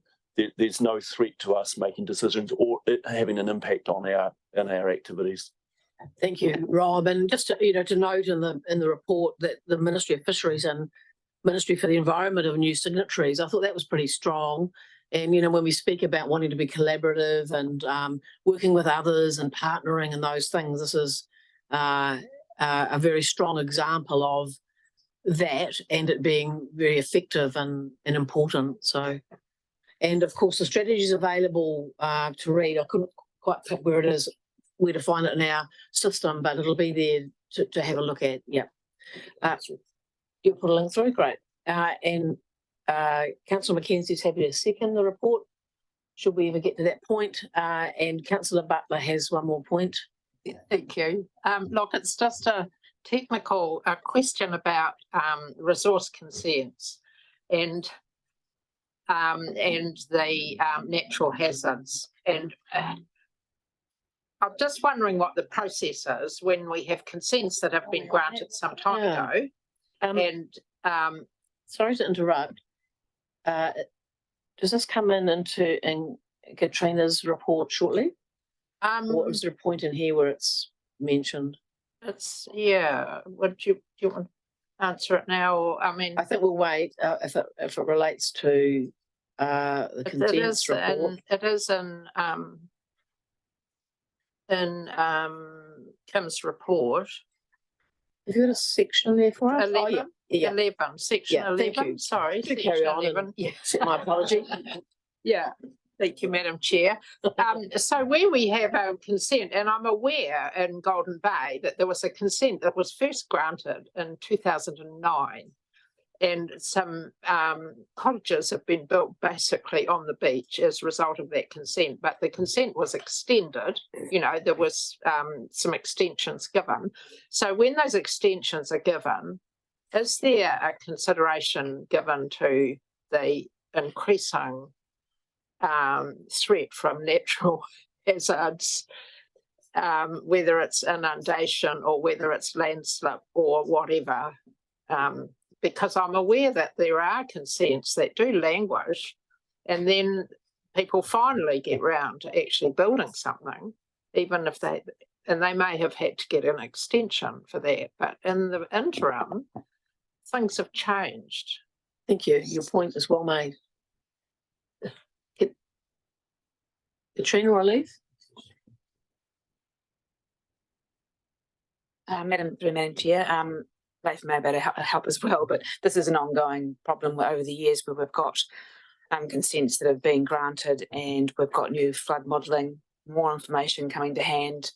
there's no threat to us making decisions or it having an impact on our activities. Thank you, Rob. And just to note in the report that the Ministry of Fisheries and Ministry for the Environment have new signatories. I thought that was pretty strong. And when we speak about wanting to be collaborative and working with others and partnering and those things, this is a very strong example of that and it being very effective and important. So, and of course, the strategy is available to read. I couldn't quite pick where it is, where to find it in our system, but it'll be there to have a look at. Yeah. You'll put a link through, great. And Councillor Mackenzie's happy to second the report, should we ever get to that point. And Councillor Butler has one more point. Thank you. Look, it's just a technical question about resource consents and the natural hazards. And I'm just wondering what the process is when we have consents that have been granted some time ago. And sorry to interrupt. Does this come in Katrina's report shortly? Or is there a point in here where it's mentioned? Would you want to answer it now? Or I think we'll wait if it relates to the consents report. It is in Kim's report. Have you got a section there for us? 11, 11, section 11. Thank you. Sorry, do carry on. 11. My apology. Thank you, Madam Chair. So where we have a consent, and I'm aware in Golden Bay that there was a consent that was first granted in 2009, and some cottages have been built basically on the beach as a result of that consent, but the consent was extended. There was some extensions given. So when those extensions are given, is there a consideration given to the increasing threat from natural hazards, whether it's inundation or whether it's landslip or whatever? Because I'm aware that there are consents that do languish and then people finally get round to actually building something, even if they may have had to get an extension for that. But in the interim, things have changed. Thank you. Your point is well made. Katrina or Elise? Madam Chair, Laith may be able to help as well, but this is an ongoing problem over the years where we've got consents that have been granted and we've got new flood modelling, more information coming to hand,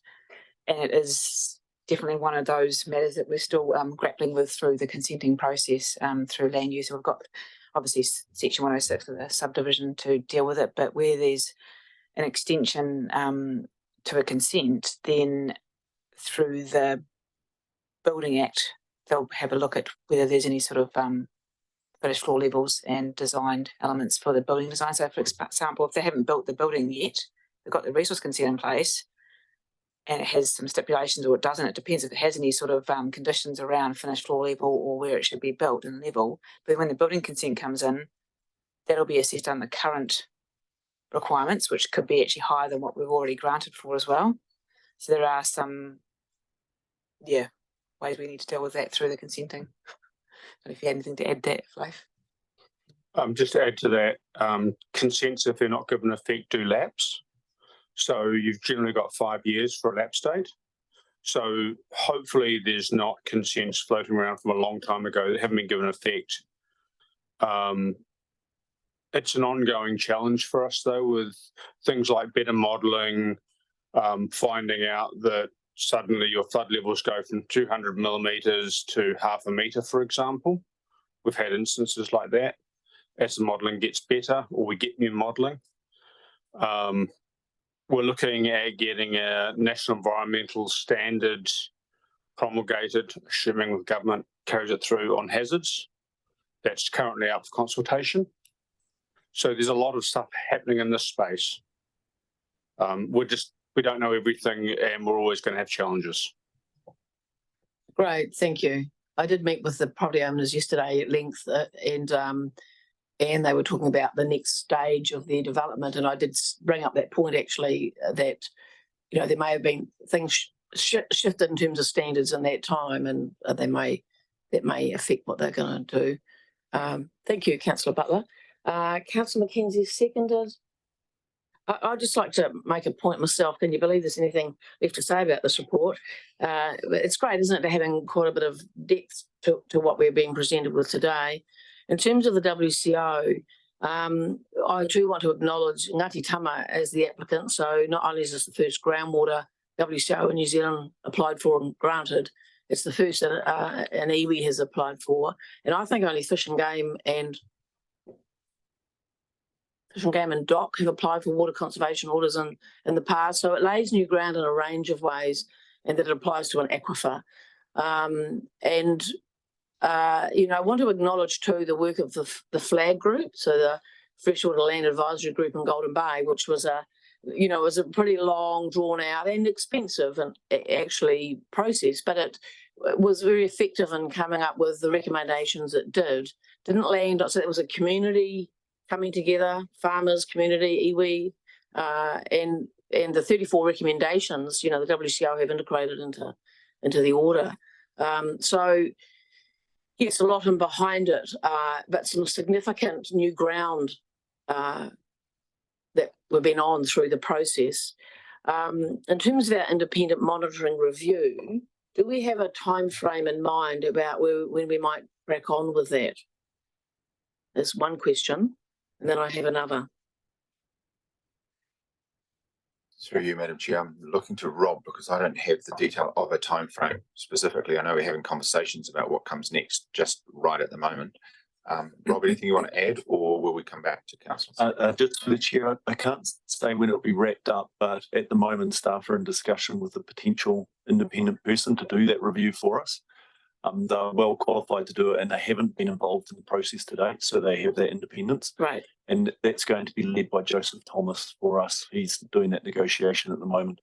and it is definitely one of those matters that we're still grappling with through the consenting process through land use. We've got obviously Section 106 of the subdivision to deal with it, but where there's an extension to a consent, then through the Building Act, they'll have a look at whether there's any sort of finished floor levels and designed elements for the building design. So for example, if they haven't built the building yet, they've got the resource consent in place and it has some stipulations or it doesn't, it depends if it has any sort of conditions around finished floor level or where it should be built and level. But when the building consent comes in, that'll be assessed on the current requirements, which could be actually higher than what we've already granted for as well. So there are some, ways we need to deal with that through the consenting. But if you had anything to add to that, Leif. Just to add to that, consents, if they're not given effect, do lapse. So you've generally got 5 years for a lapse date. So hopefully there's not consents floating around from a long time ago that haven't been given effect. It's an ongoing challenge for us though, with things like better modelling, finding out that suddenly your flood levels go from 200 millimetres to half a metre, for example. We've had instances like that. As the modelling gets better or we get new modelling, we're looking at getting a national environmental standard promulgated, assuming the government carries it through on hazards. That's currently up for consultation. So there's a lot of stuff happening in this space. We don't know everything, and we're always going to have challenges. Great, thank you. I did meet with the property owners yesterday at length, and they were talking about the next stage of their development. And I did bring up that point actually, that there may have been things shifted in terms of standards in that time, and that may affect what they're going to do. Thank you, Councillor Butler. Councillor Mackenzie seconded. I'd just like to make a point myself. Can you believe there's anything left to say about this report? It's great, isn't it, to having quite a bit of depth to what we're being presented with today. In terms of the WCO, I do want to acknowledge Ngāti Tama as the applicant. So not only is this the first groundwater WCO in New Zealand applied for and granted, it's the first that an iwi has applied for. And I think only Fish and Game and DOC have applied for water conservation orders in the past. So it lays new ground in a range of ways, and that it applies to an aquifer. I want to acknowledge too the work of the FLAG group, so the Freshwater Land Advisory Group in Golden Bay, which was a pretty long, drawn out and expensive and actually process, but it was very effective in coming up with the recommendations it didn't land. So it was a community coming together, farmers, community, iwi, and the 34 recommendations, the WCO have integrated into the order. So yes, a lot in behind it, but some significant new ground that we've been on through the process. In terms of our independent monitoring review, do we have a time frame in mind about when we might crack on with that? That's one question. And then I have another. Through you, Madam Chair, I'm looking to Rob because I don't have the detail of a time frame specifically. I know we're having conversations about what comes next just right at the moment. Rob, anything you want to add, or will we come back to council? Just for the chair, I can't say when it'll be wrapped up, but at the moment staff are in discussion with a potential independent person to do that review for us. They're well qualified to do it, and they haven't been involved in the process to date, so they have that independence. Right. And that's going to be led by Joseph Thomas for us. He's doing that negotiation at the moment.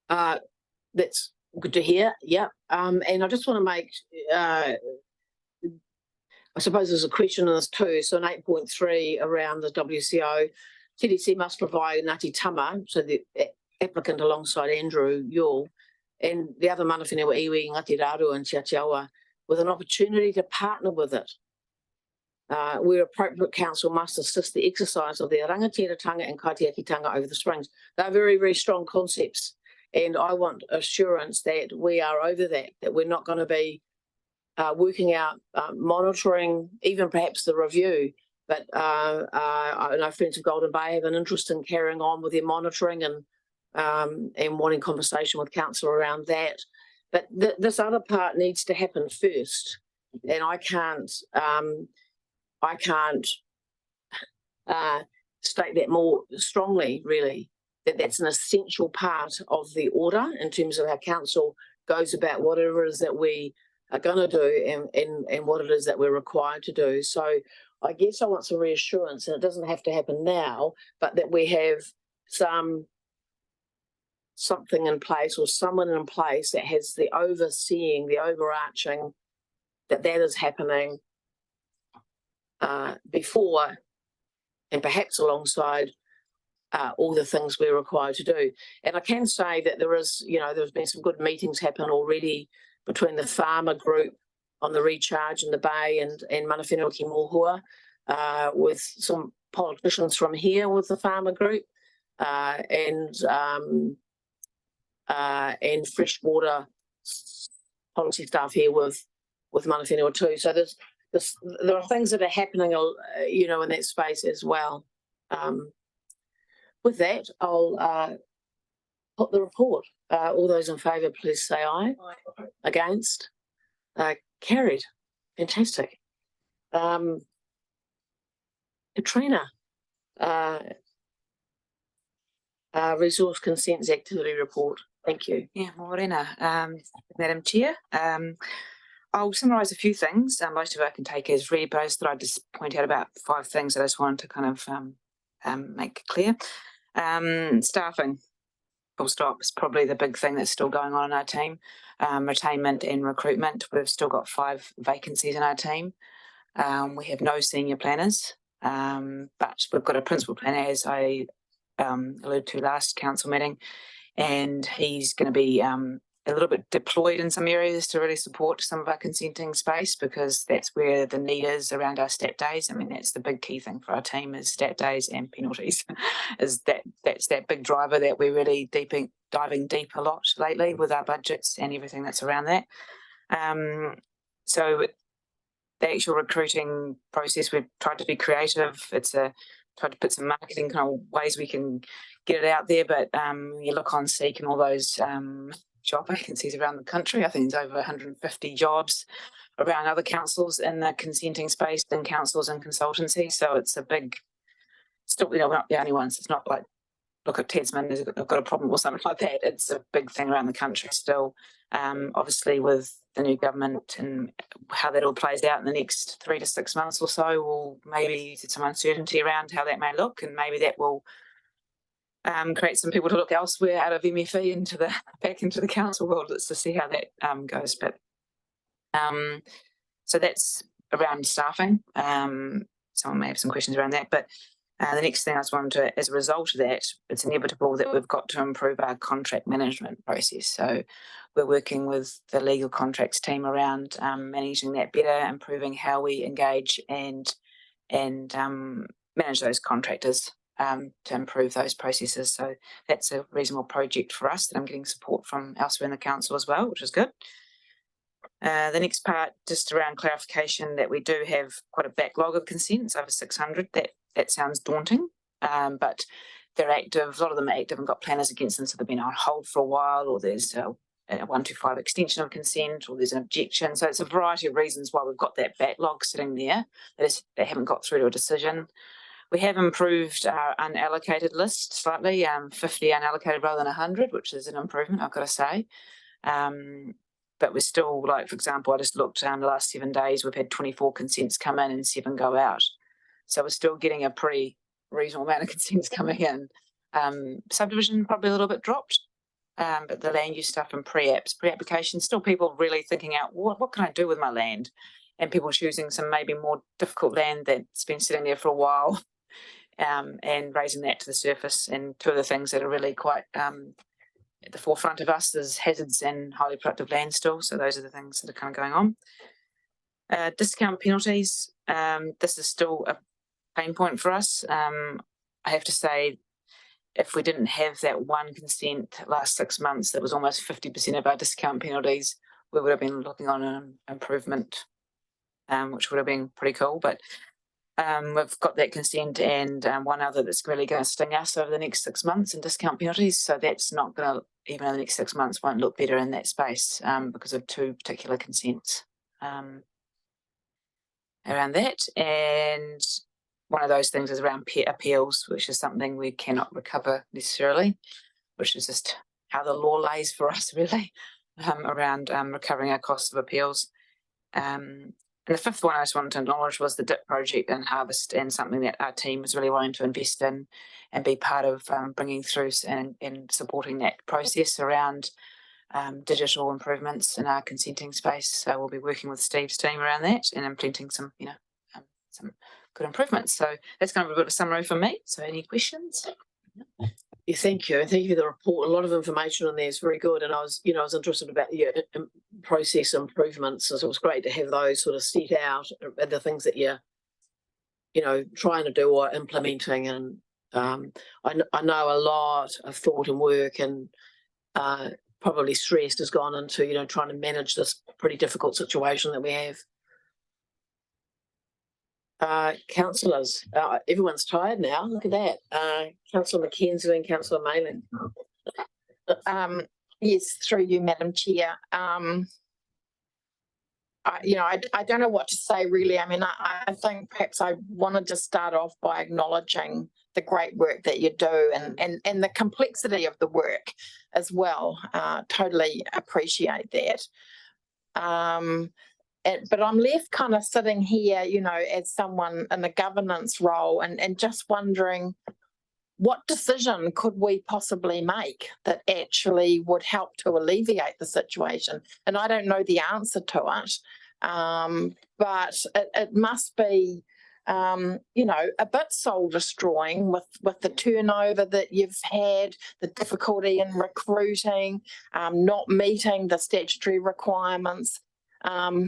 That's good to hear. Yeah. And I just want to make, I suppose there's a question on this too. So in 8.3 around the WCO, TDC must provide Ngāti Tama, so the applicant alongside Andrew Yule, and the other mana whenua iwi, Ngāti Raru and Tiatiawa, with an opportunity to partner with it. Where appropriate, council must assist the exercise of their rangatiratanga and kaitiakitanga over the springs. They're very, very strong concepts, and I want assurance that we are over that we're not going to be working out, monitoring, even perhaps the review. But I know Friends of Golden Bay have an interest in carrying on with their monitoring and wanting conversation with council around that. But this other part needs to happen first, and I can't state that more strongly, really, that that's an essential part of the order in terms of how council goes about whatever it is that we are going to do and what it is that we're required to do. So I guess I want some reassurance, and it doesn't have to happen now, but that we have something in place or someone in place that has the overseeing, the overarching, that is happening before and perhaps alongside all the things we're required to do. And I can say that there's been some good meetings happen already between the farmer group on the recharge in the bay and mana whenua ki Mohua, with some politicians from here with the farmer group, and freshwater policy staff here with mana whenua too. So there are things that are happening, in that space as well. With that, I'll put the report. All those in favour, please say aye. Aye. Against? Carried. Fantastic. Katrina, Resource Consents Activity Report. Thank you. Yeah, Morena, Madam Chair. I'll summarise a few things. Most of it I can take as read, but I just thought I'd just point out about 5 things that I just wanted to kind of make clear. Staffing, full stop, is probably the big thing that's still going on in our team. Retainment and recruitment, we've still got 5 vacancies in our team. We have no senior planners, but we've got a principal planner, as I alluded to last council meeting, and he's going to be a little bit deployed in some areas to really support some of our consenting space, because that's where the need is around our stat days. I mean, that's the big key thing for our team is stat days and penalties. That's that big driver that we're really diving deep a lot lately with our budgets and everything that's around that. So the actual recruiting process, we've tried to be creative. Tried to put some marketing kind of ways we can get it out there, but you look on Seek and all those job vacancies around the country. I think there's over 150 jobs around other councils in the consenting space and councils and consultancy. So it's a big, still, we're not the only ones. It's not like, look at Tasman, they've got a problem or something like that. It's a big thing around the country still. Obviously with the new government and how that all plays out in the next 3 to 6 months or so, will maybe there's some uncertainty around how that may look, and maybe that will create some people to look elsewhere out of MFE back into the council world. Let's just see how that goes. But so that's around staffing. Someone may have some questions around that, but the next thing I just wanted to, as a result of that, it's inevitable that we've got to improve our contract management process. So we're working with the legal contracts team around managing that better, improving how we engage and manage those contractors to improve those processes. So that's a reasonable project for us that I'm getting support from elsewhere in the council as well, which is good. The next part, just around clarification that we do have quite a backlog of consents, over 600. That sounds daunting, but they're active. A lot of them are active and got planners against them, so they've been on hold for a while, or there's a 125 extension of consent, or there's an objection. So it's a variety of reasons why we've got that backlog sitting there. They haven't got through to a decision. We have improved our unallocated list slightly, 50 unallocated rather than 100, which is an improvement, I've got to say. But we're still, like, for example, I just looked the last 7 days, we've had 24 consents come in and 7 go out. So we're still getting a pretty reasonable amount of consents coming in. Subdivision probably a little bit dropped, but the land use stuff and pre-application, still people really thinking out, what can I do with my land? And people choosing some maybe more difficult land that's been sitting there for a while, and raising that to the surface. And 2 of the things that are really quite at the forefront of us is hazards and highly productive land still. So those are the things that are kind of going on. Discount penalties, this is still a pain point for us. I have to say, if we didn't have that one consent last 6 months, that was almost 50% of our discount penalties, we would have been looking on an improvement, which would have been pretty cool. But we've got that consent and one other that's really going to sting us over the next 6 months in discount penalties. So that's not going to, even in the next 6 months, won't look better in that space because of 2 particular consents around that. And one of those things is around appeals, which is something we cannot recover necessarily, which is just how the law lays for us really around recovering our costs of appeals. And the 5th one I just wanted to acknowledge was the DIP project and harvest, and something that our team was really wanting to invest in and be part of bringing through and supporting that process around digital improvements in our consenting space. So we'll be working with Steve's team around that and implementing some, some good improvements. So that's kind of a bit of a summary for me. So any questions? Yeah, thank you. And thank you for the report. A lot of information on there is very good. And I was interested about the process improvements. So it was great to have those sort of set out and the things that you're, trying to do or implementing. And I know a lot of thought and work and probably stress has gone into, trying to manage this pretty difficult situation that we have. Councillors, everyone's tired now. Look at that. Councillor McKenzie and Councillor Mayling. Yes, through you, Madam Chair. I don't know what to say really. I mean, I think perhaps I wanted to start off by acknowledging the great work that you do and the complexity of the work as well. Totally appreciate that. but I'm left kind of sitting here, you know, as someone in a governance role and just wondering what decision could we possibly make that actually would help to alleviate the situation? And I don't know the answer to it, but it must be, you know, a bit soul destroying with the turnover that you've had, the difficulty in recruiting, not meeting the statutory requirements.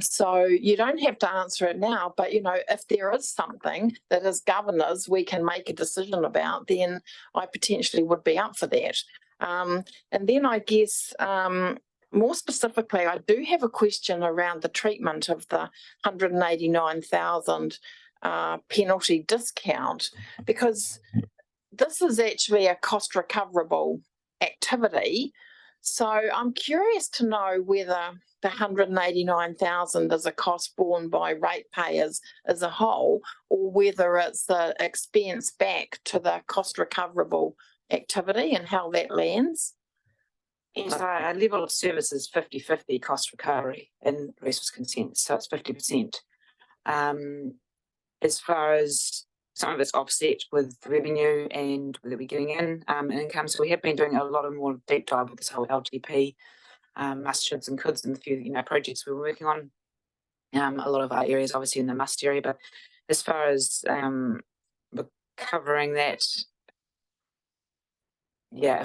So you don't have to answer it now, but you know, if there is something that as governors we can make a decision about, then I potentially would be up for that. And then I guess more specifically, I do have a question around the treatment of the 189,000 penalty discount, because this is actually a cost recoverable activity. So I'm curious to know whether the 189,000 is a cost borne by ratepayers as a whole, or whether it's the expense back to the cost recoverable activity and how that lands. Yes, our level of service is 50/50 cost recovery and resource consent, so it's 50%. As far as some of it's offset with revenue and whether we're getting in income, so we have been doing a lot of more deep dive with this whole LTP. Must, shoulds and coulds and a few, you know, projects we were working on. A lot of our areas obviously in the must area, but as far as recovering that, yeah,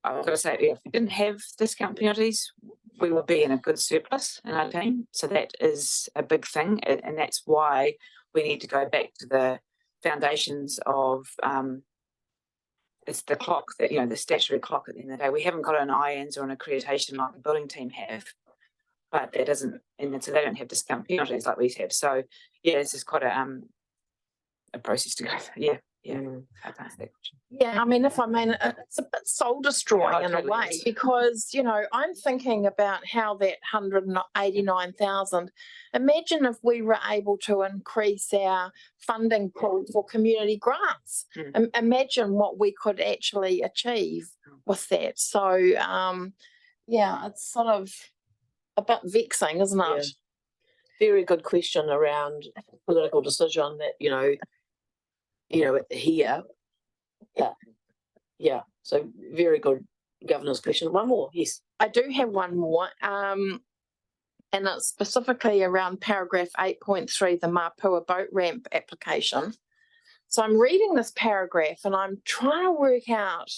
I've got to say, if we didn't have discount penalties, we would be in a good surplus in our team. So that is a big thing, and that's why we need to go back to the foundations of it's the clock that, you know, the statutory clock at the end of the day. We haven't got an IANS or an accreditation like the building team have, but that doesn't, and so they don't have discount penalties like we have. So yeah, it's just quite a process to go through. Yeah. Yeah, I mean, if I mean, it's a bit soul destroying in a way, because, you know, I'm thinking about how that 189,000, imagine if we were able to increase our funding pool for community grants. Imagine what we could actually achieve with that. So, yeah, it's sort of a bit vexing, isn't it? Yeah. Very good question around political decision that, you know, here. Yeah. So very good governance question. One more, yes. I do have one more. And it's specifically around paragraph 8.3, the Mapua boat ramp application. So I'm reading this paragraph and I'm trying to work out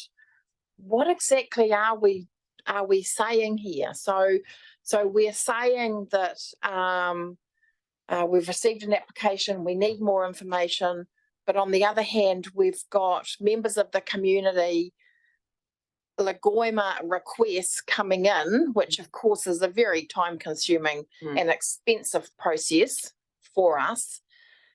what exactly are we saying here. So we're saying that we've received an application, we need more information, but on the other hand, we've got members of the community Lagoima requests coming in, which of course is a very time-consuming and expensive process for us.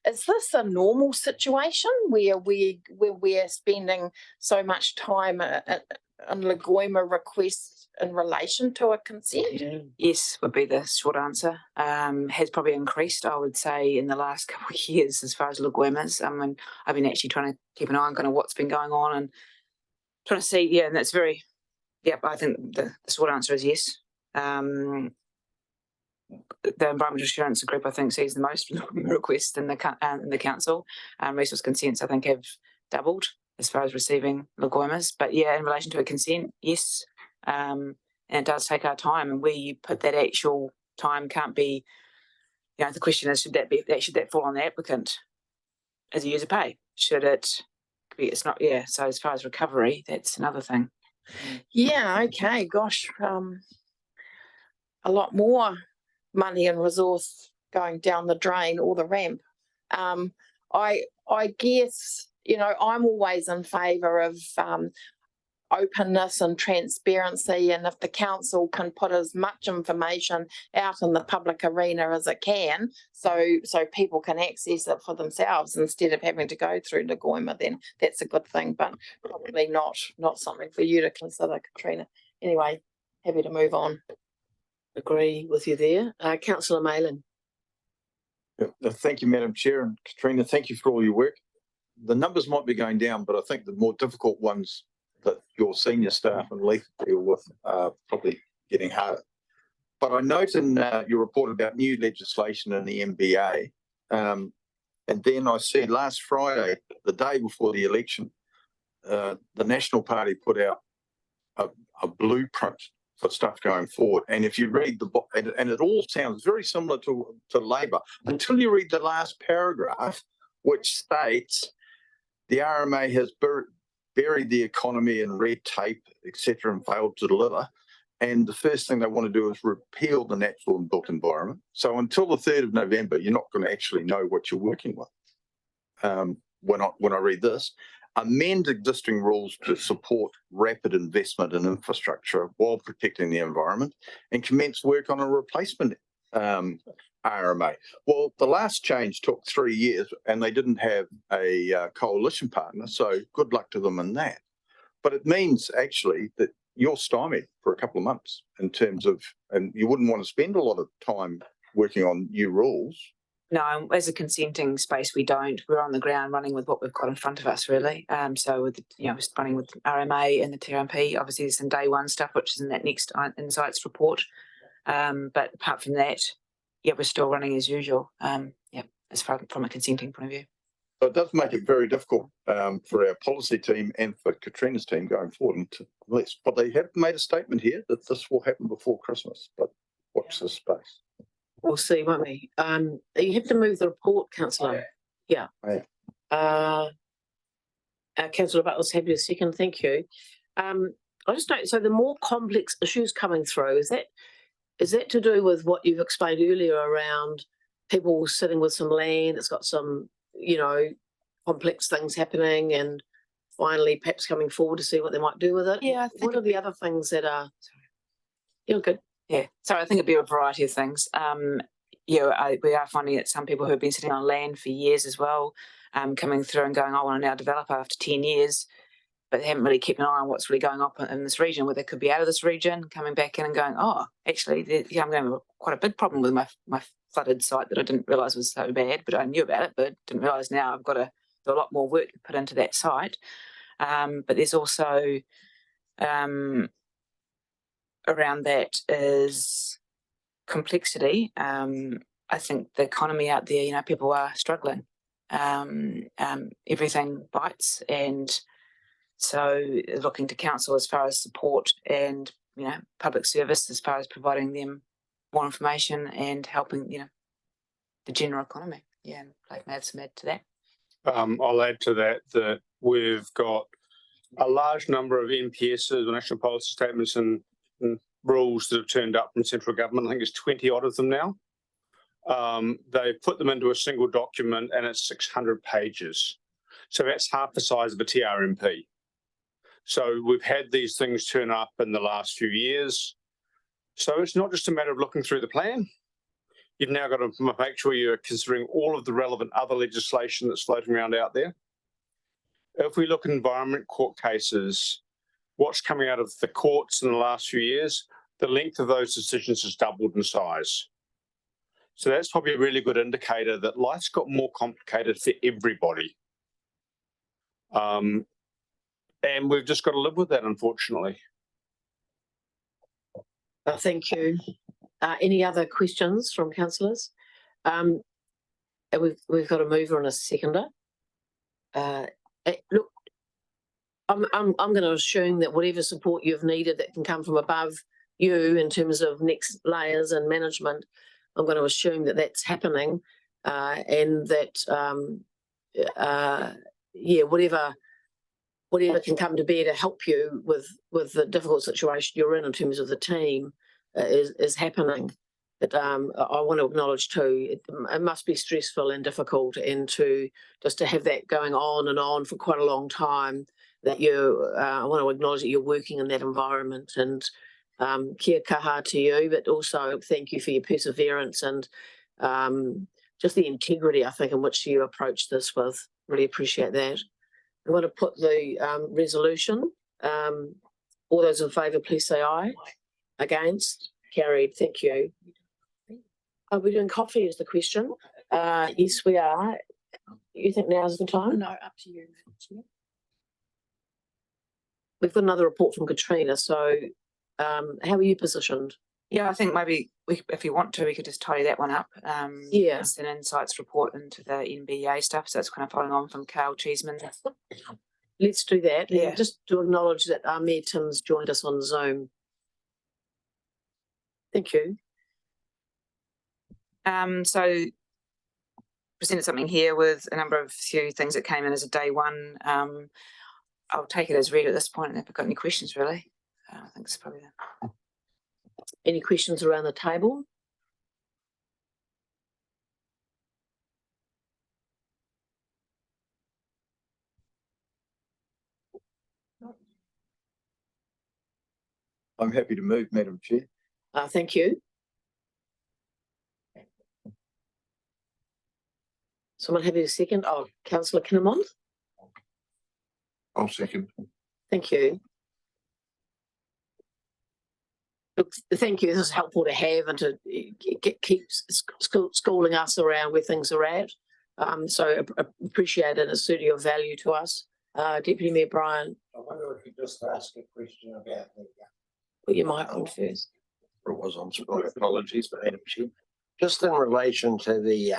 Is this a normal situation where we're spending so much time on Lagoima requests in relation to a consent? Yes, would be the short answer. Has probably increased, I would say, in the last couple of years as far as Lagoimas. I mean, I've been actually trying to keep an eye on kind of what's been going on and trying to see, yeah, and that's very, yeah, I think the short answer is yes. The Environmental Assurance Group, I think, sees the most requests in the council. Resource consents, I think, have doubled as far as receiving Lagoimas. But yeah, in relation to a consent, yes. And it does take our time, and where you put that actual time can't be, you know, the question is, should that fall on the applicant as a user pay? Should it be, it's not, yeah. So as far as recovery, that's another thing. Yeah, okay, gosh. A lot more money and resource going down the drain or the ramp. I guess, you know, I'm always in favour of openness and transparency, and if the council can put as much information out in the public arena as it can, so people can access it for themselves instead of having to go through Lagoima, then that's a good thing, but probably not something for you to consider, Katrina. Anyway, happy to move on. Agree with you there. Councillor Malin. Thank you, Madam Chair, and Katrina, thank you for all your work. The numbers might be going down, but I think the more difficult ones that your senior staff and Leith deal with are probably getting harder. But I note in your report about new legislation in the MBA, and then I see last Friday, the day before the election, the National Party put out a blueprint for stuff going forward. And if you read the book, and it all sounds very similar to Labor, until you read the last paragraph, which states the RMA has buried the economy in red tape, etc., and failed to deliver. And the first thing they want to do is repeal the natural and built environment. So until the 3rd of November, you're not going to actually know what you're working with. When I read this, amend existing rules to support rapid investment in infrastructure while protecting the environment, and commence work on a replacement RMA. Well, the last change took 3 years and they didn't have a coalition partner, so good luck to them in that. But it means actually that you're stymied for a couple of months in terms of, and you wouldn't want to spend a lot of time working on new rules. No, as a consenting space, we don't. We're on the ground running with what we've got in front of us, really. So with running with RMA and the TRMP, obviously there's some day one stuff which is in that next insights report. But apart from that, we're still running as usual. As far from a consenting point of view. So it does make it very difficult for our policy team and for Katrina's team going forward. But they have made a statement here that this will happen before Christmas. But watch this space. We'll see, won't we? You have to move the report, Councillor. Yeah. Councillor Butler's happy to second. Thank you. I just note, so the more complex issues coming through, is that to do with what you've explained earlier around people sitting with some land that's got some, complex things happening, and finally perhaps coming forward to see what they might do with it? Yeah. What are the other things that are? You're good. Yeah, so I think it'd be a variety of things. We are finding that some people who have been sitting on land for years as well, coming through and going, I want to now develop after 10 years, but they haven't really kept an eye on what's really going on in this region, where they could be out of this region, coming back in and going, actually, I'm going to have quite a big problem with my flooded site that I didn't realise was so bad, but I knew about it, but didn't realise now I've got to do a lot more work to put into that site. But there's also around that is complexity. I think the economy out there, people are struggling. Everything bites, and so looking to council as far as support and public service as far as providing them more information and helping the general economy. Yeah, and like may have some add to that. I'll add to that we've got a large number of NPSs, or national policy statements, and rules that have turned up from central government. I think there's 20 odd of them now. They've put them into a single document and it's 600 pages. So that's half the size of a TRMP. So we've had these things turn up in the last few years. So it's not just a matter of looking through the plan. You've now got to make sure you're considering all of the relevant other legislation that's floating around out there. If we look at environment court cases, what's coming out of the courts in the last few years, the length of those decisions has doubled in size. So that's probably a really good indicator that life's got more complicated for everybody. And we've just got to live with that, unfortunately. Thank you. Any other questions from councillors? We've got a mover and a seconder. Look, I'm going to assume that whatever support you've needed that can come from above you in terms of next layers and management, I'm going to assume that that's happening, and that whatever can come to bear to help you with the difficult situation you're in terms of the team is happening. But I want to acknowledge too, it must be stressful and difficult, and to have that going on and on for quite a long time. That I want to acknowledge that you're working in that environment, and kia kaha to you, but also thank you for your perseverance and just the integrity, I think, in which you approach this with. Really appreciate that. I want to put the resolution. All those in favour, please say aye. Against? Carried. Thank you. Are we doing coffee is the question? Yes, we are. You think now's the time? No, up to you. We've got another report from Katrina. So how are you positioned? Yeah, I think maybe if you want to, we could just tidy that one up. Yeah. It's an insights report into the NBA stuff, so it's kind of following on from Carl Cheeseman. Let's do that. Yeah. And just to acknowledge that Mayor Tim's joined us on Zoom. Thank you. So presented something here with a number of few things that came in as a day one. I'll take it as read at this point, and if I've got any questions, really. I think it's probably that. Any questions around the table? I'm happy to move, Madam Chair. Thank you. Someone happy to second? Oh, Councillor Kinnamont. I'll second. Thank you. Look, thank you. This is helpful to have and to keep schooling us around where things are at. So appreciate it. It's certainly of value to us. Deputy Mayor Brian. I wonder if you just ask a question about the. Put your mic on first. It was on spot. Apologies, Madam Chair. Just in relation to the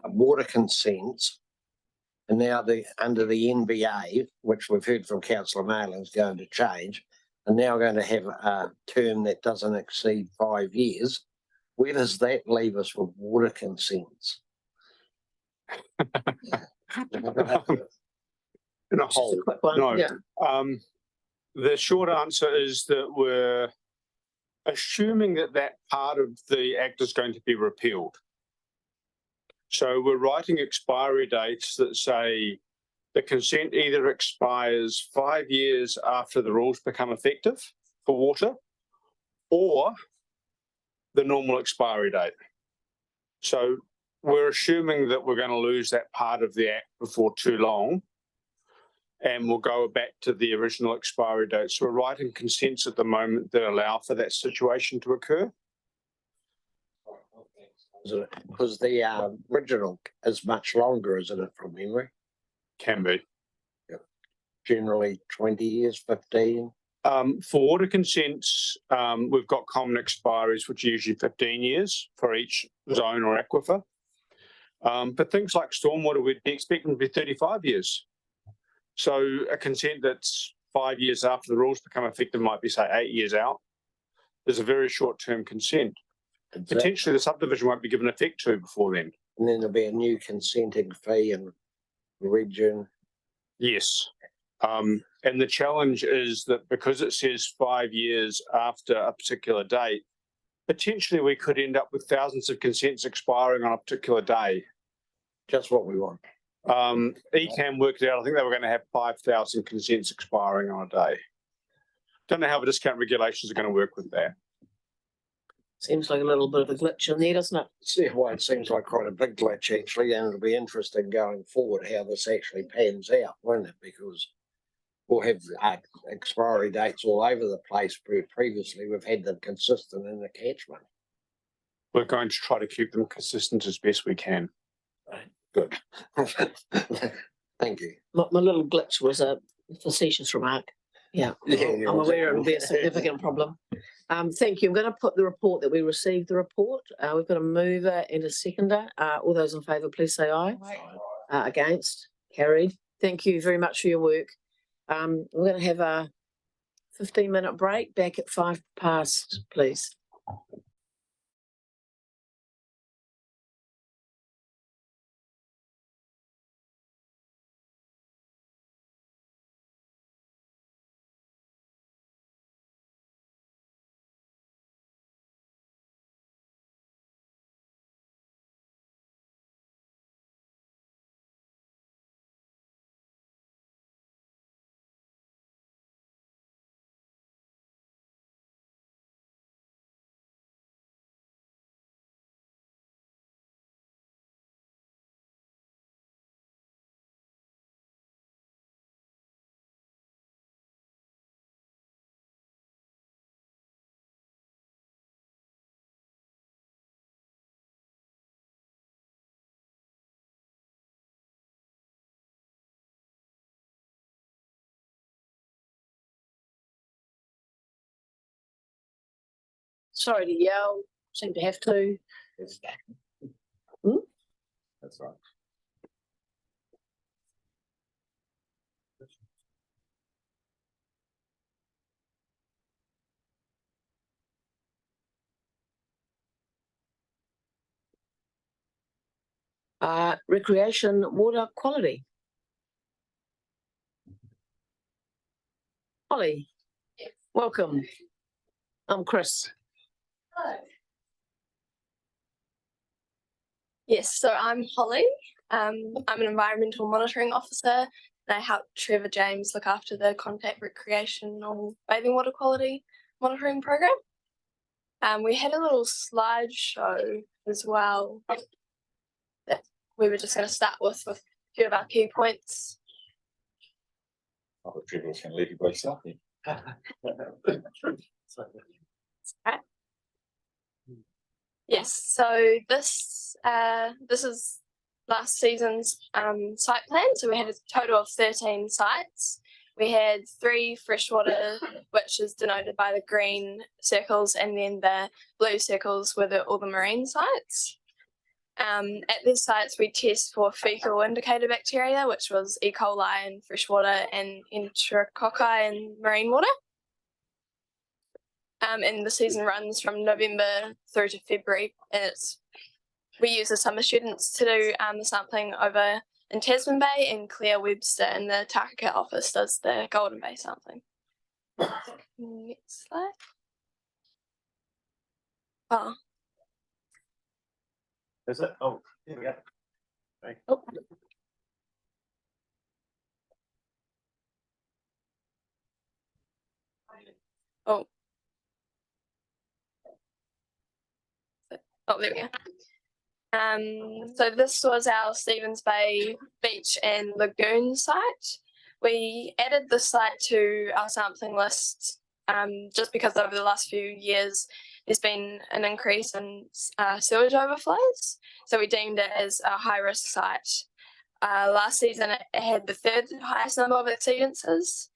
water consents, and now under the NBA, which we've heard from Councillor Marling is going to change, and now going to have a term that doesn't exceed 5 years. Where does that leave us with water consents? In a whole. Quick one. No. Yeah. The short answer is that we're assuming that part of the Act is going to be repealed. So we're writing expiry dates that say the consent either expires 5 years after the rules become effective for water, or the normal expiry date. So we're assuming that we're going to lose that part of the Act before too long, and we'll go back to the original expiry date. So we're writing consents at the moment that allow for that situation to occur. Because the original is much longer, isn't it, from memory? Can be. Yep. Generally 20 years, 15. For water consents, we've got common expiries, which are usually 15 years for each zone or aquifer. But things like stormwater, we'd be expecting to be 35 years. So a consent that's 5 years after the rules become effective might be, say, 8 years out. There's a very short-term consent. Exactly. Potentially the subdivision won't be given effect to before then. And then there'll be a new consenting fee and region. Yes. And the challenge is that because it says 5 years after a particular date, potentially we could end up with thousands of consents expiring on a particular day. Just what we want. ECAM worked out, I think they were going to have 5,000 consents expiring on a day. Don't know how the discount regulations are going to work with that. Seems like a little bit of a glitch in there, doesn't it? See why it seems like quite a big glitch actually, and it'll be interesting going forward how this actually pans out, won't it? Because we'll have expiry dates all over the place. Previously, we've had them consistent in the catchment. We're going to try to keep them consistent as best we can. Right. Good. Thank you. My little glitch was a facetious remark. Yeah, I'm aware it will be a significant problem. Thank you. I'm going to put the report that we received the report. We've got a mover and a seconder. All those in favour, please say aye. Against? Carried. Thank you very much for your work. We're going to have a 15-minute break, back at 5 past, please. Sorry to yell, seem to have to. That's right. Recreation water quality. Holly, welcome. I'm Chris. Yes, so I'm Holly. I'm an environmental monitoring officer and I help Trevor James look after the contact recreational bathing water quality monitoring program. We had a little slideshow as well that we were just going to start with a few of our key points. Oh, Trevor's going to leave you by yourself. Right. Yes, so this is last season's site plan. So we had a total of 13 sites. We had 3 freshwater, which is denoted by the green circles, and then the blue circles were all the marine sites. At these sites, we test for fecal indicator bacteria, which was E. coli in freshwater and enterococci in marine water. And the season runs from November through to February. And we use the summer students to do the sampling over in Tasman Bay, and Claire Webster in the Takaka office does the Golden Bay sampling. Next slide. Oh. Is it? Oh, here we go. Right. Oh. Oh. Oh, there we go. So this was our Stevens Bay Beach and Lagoon site. We added this site to our sampling list just because over the last few years there's been an increase in sewage overflows. So we deemed it as a high risk site. Last season it had the 3rd highest number of exceedances.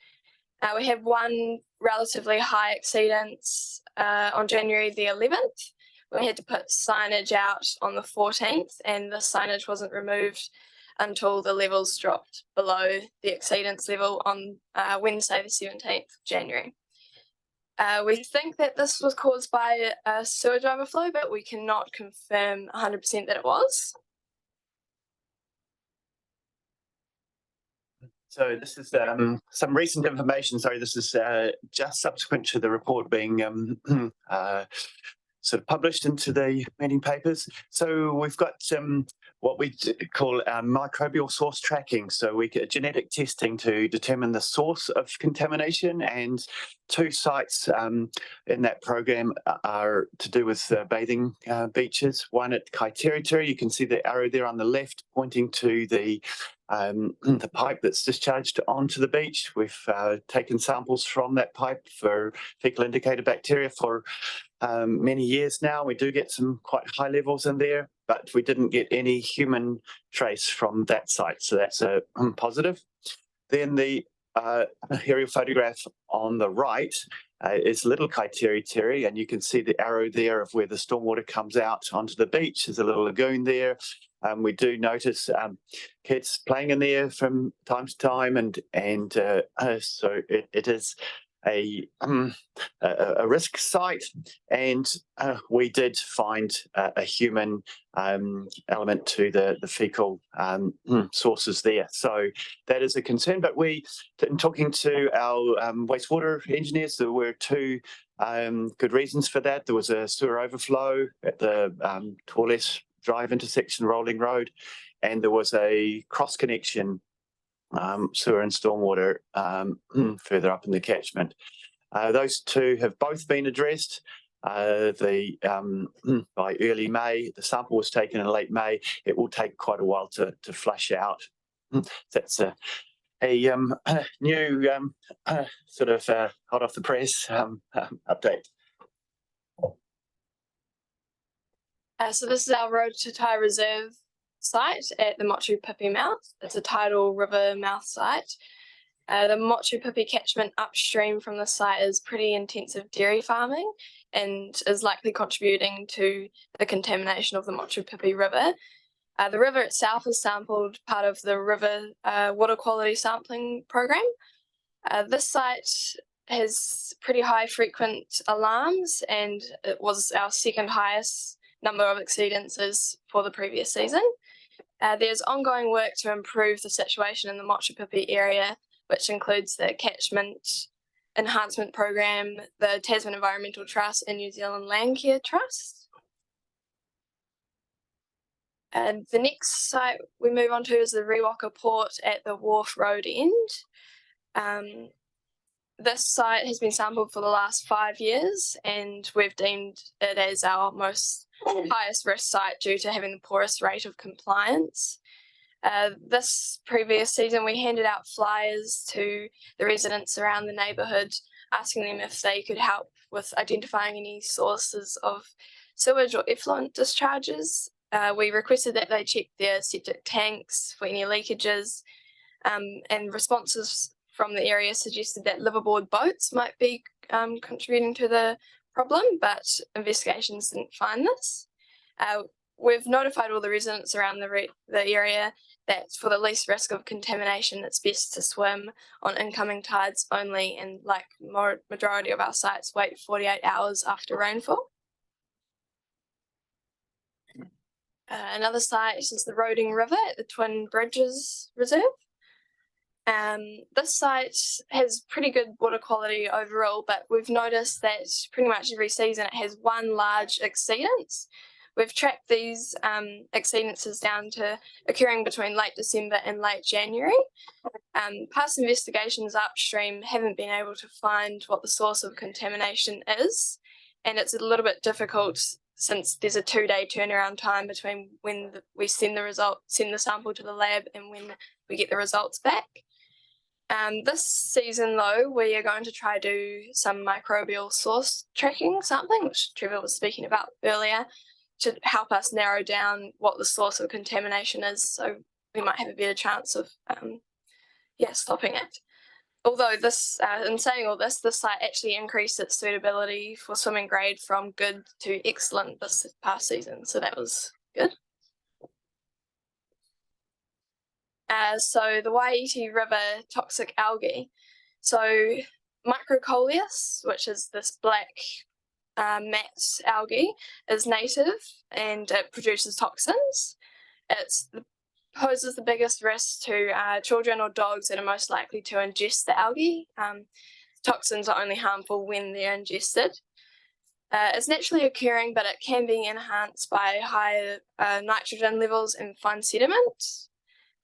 We had one relatively high exceedance on January the 11th. We had to put signage out on the 14th, and the signage wasn't removed until the levels dropped below the exceedance level on Wednesday the 17th of January. We think that this was caused by a sewage overflow, but we cannot confirm 100% that it was. So this is some recent information. Sorry, this is just subsequent to the report being sort of published into the meeting papers. So we've got what we call microbial source tracking. So we get genetic testing to determine the source of contamination, and 2 sites in that program are to do with bathing beaches. One at Kaiteritiri, you can see the arrow there on the left pointing to the pipe that's discharged onto the beach. We've taken samples from that pipe for fecal indicator bacteria for many years now. We do get some quite high levels in there, but we didn't get any human trace from that site, so that's a positive. Then the aerial photograph on the right is Little Kaiteritiri, and you can see the arrow there of where the stormwater comes out onto the beach. There's a little lagoon there. We do notice kids playing in there from time to time, and so it is a risk site, and we did find a human element to the fecal sources there. So that is a concern. But we, in talking to our wastewater engineers, there were 2 good reasons for that. There was a sewer overflow at the Torles Drive intersection, Rolling Road, and there was a cross connection sewer and stormwater further up in the catchment. Those 2 have both been addressed. By early May, the sample was taken in late May. It will take quite a while to flush out. That's a new sort of hot off the press update. So this is our Road to Tai Reserve site at the Motu Pipi mouth. It's a tidal river mouth site. The Motu Pipi catchment upstream from the site is pretty intensive dairy farming, and is likely contributing to the contamination of the Motupipi River. The river itself is sampled part of the river water quality sampling program. This site has pretty high frequent alarms, and it was our second highest number of exceedances for the previous season. There's ongoing work to improve the situation in the Motupipi area, which includes the Catchment, Enhancement program, the Tasman Environmental Trust and New Zealand Land Care Trust. And the next site we move on to is the Rewaka Port at the Wharf Road end. This site has been sampled for the last 5 years, and we've deemed it as our highest risk site due to having the poorest rate of compliance. This previous season, we handed out flyers to the residents around the neighbourhood, asking them if they could help with identifying any sources of sewage or effluent discharges. We requested that they check their septic tanks for any leakages, and responses from the area suggested that liveaboard boats might be contributing to the problem, but investigations didn't find this. We've notified all the residents around the area that for the least risk of contamination, it's best to swim on incoming tides only, and like majority of our sites, wait 48 hours after rainfall. Another site is the Roding River at the Twin Bridges Reserve. This site has pretty good water quality overall, but we've noticed that pretty much every season it has one large exceedance. We've tracked these exceedances down to occurring between late December and late January. Past investigations upstream haven't been able to find what the source of contamination is, and it's a little bit difficult since there's a 2-day turnaround time between when we send the sample to the lab and when we get the results back. This season, though, we are going to try do some microbial source tracking sampling, which Trevor was speaking about earlier, to help us narrow down what the source of contamination is, so we might have a better chance of stopping it. Although this, in saying all this, the site actually increased its suitability for swimming grade from good to excellent this past season, so that was good. So the Waiheke River toxic algae. So Microcoleus, which is this black mat algae, is native and it produces toxins. It poses the biggest risk to children or dogs that are most likely to ingest the algae. Toxins are only harmful when they're ingested. It's naturally occurring, but it can be enhanced by higher nitrogen levels in fine sediment.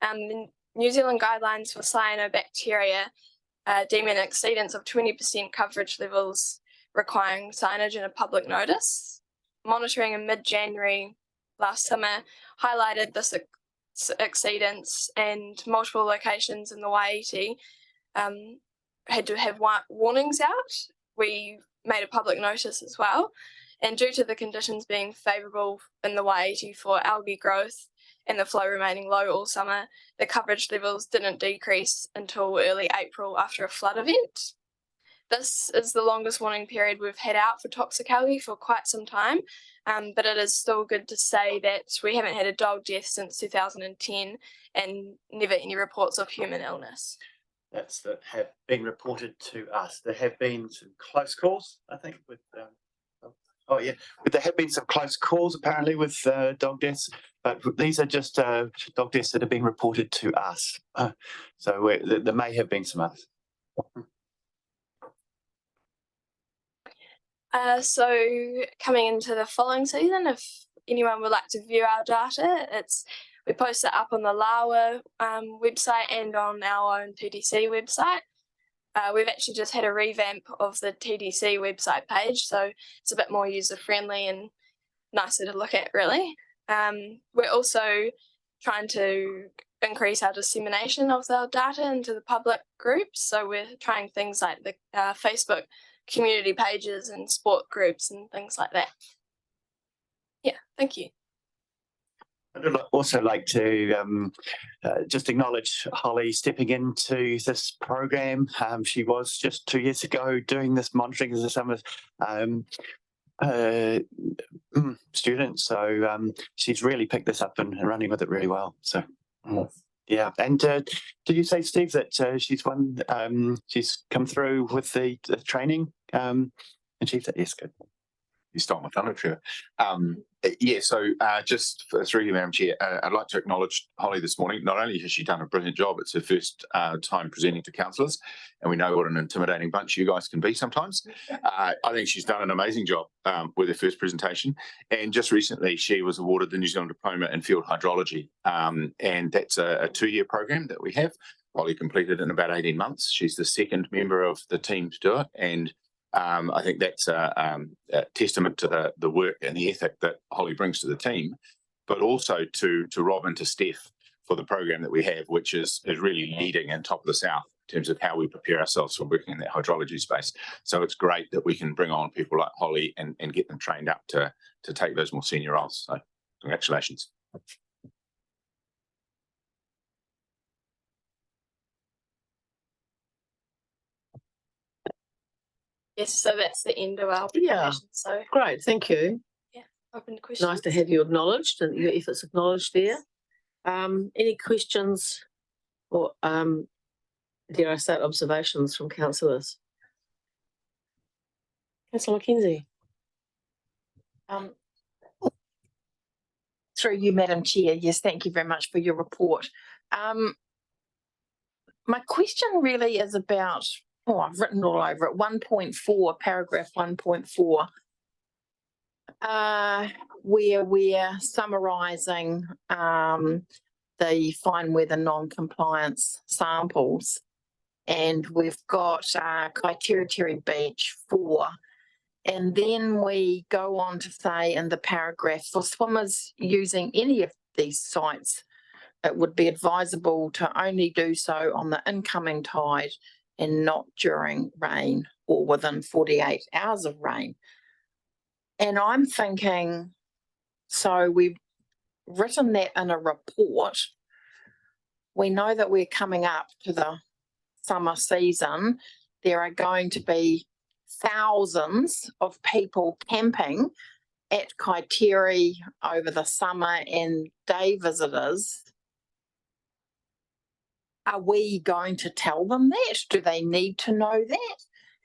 The New Zealand guidelines for cyanobacteria deem an exceedance of 20% coverage levels requiring signage and a public notice. Monitoring in mid-January last summer highlighted this exceedance, and multiple locations in the Waiheke had to have warnings out. We made a public notice as well, and due to the conditions being favourable in the Waiheke for algae growth and the flow remaining low all summer, the coverage levels didn't decrease until early April after a flood event. This is the longest warning period we've had out for toxic algae for quite some time, but it is still good to say that we haven't had a dog death since 2010 and never any reports of human illness. That's that have been reported to us. There have been some close calls, I think, with there have been some close calls apparently with dog deaths, but these are just dog deaths that have been reported to us. So there may have been some others. So coming into the following season, if anyone would like to view our data, we post it up on the LAWA website and on our own TDC website. We've actually just had a revamp of the TDC website page, so it's a bit more user-friendly and nicer to look at, really. We're also trying to increase our dissemination of our data into the public groups, so we're trying things like the Facebook community pages and sport groups and things like that. Yeah, thank you. I'd also like to just acknowledge Holly stepping into this program. She was just 2 years ago doing this monitoring of the summer. student. So she's really picked this up and running with it really well. So yeah. And did you say, Steve, that she's come through with the training? And she said yes, good. You stole my thunder, Chair. Yeah, so just through you, Madam Chair, I'd like to acknowledge Holly this morning. Not only has she done a brilliant job, it's her first time presenting to councillors, and we know what an intimidating bunch you guys can be sometimes. I think she's done an amazing job with her first presentation, and just recently she was awarded the New Zealand Diploma in Field Hydrology, and that's a 2-year program that we have. Holly completed in about 18 months. She's the second member of the team to do it, and I think that's a testament to the work and the ethic that Holly brings to the team, but also to Rob and to Steph for the program that we have, which is really leading in top of the south in terms of how we prepare ourselves for working in that hydrology space. So it's great that we can bring on people like Holly and get them trained up to take those more senior roles. So congratulations. Yes, so that's the end of our Yeah. presentation. So Great, thank you. open to questions. Nice to have you acknowledged and your efforts acknowledged there. Any questions or dare I say observations from councillors? Councillor Mackenzie. Through you, Madam Chair. Yes, thank you very much for your report. My question really is about, I've written all over it, 1.4, paragraph 1.4, where we're summarising the fine weather non-compliance samples. And we've got Kaitiritiri Beach 4. And then we go on to say in the paragraph, for swimmers using any of these sites, it would be advisable to only do so on the incoming tide and not during rain or within 48 hours of rain. And I'm thinking, so we've written that in a report. We know that we're coming up to the summer season. There are going to be thousands of people camping at Kaitiri over the summer and day visitors. Are we going to tell them that? Do they need to know that?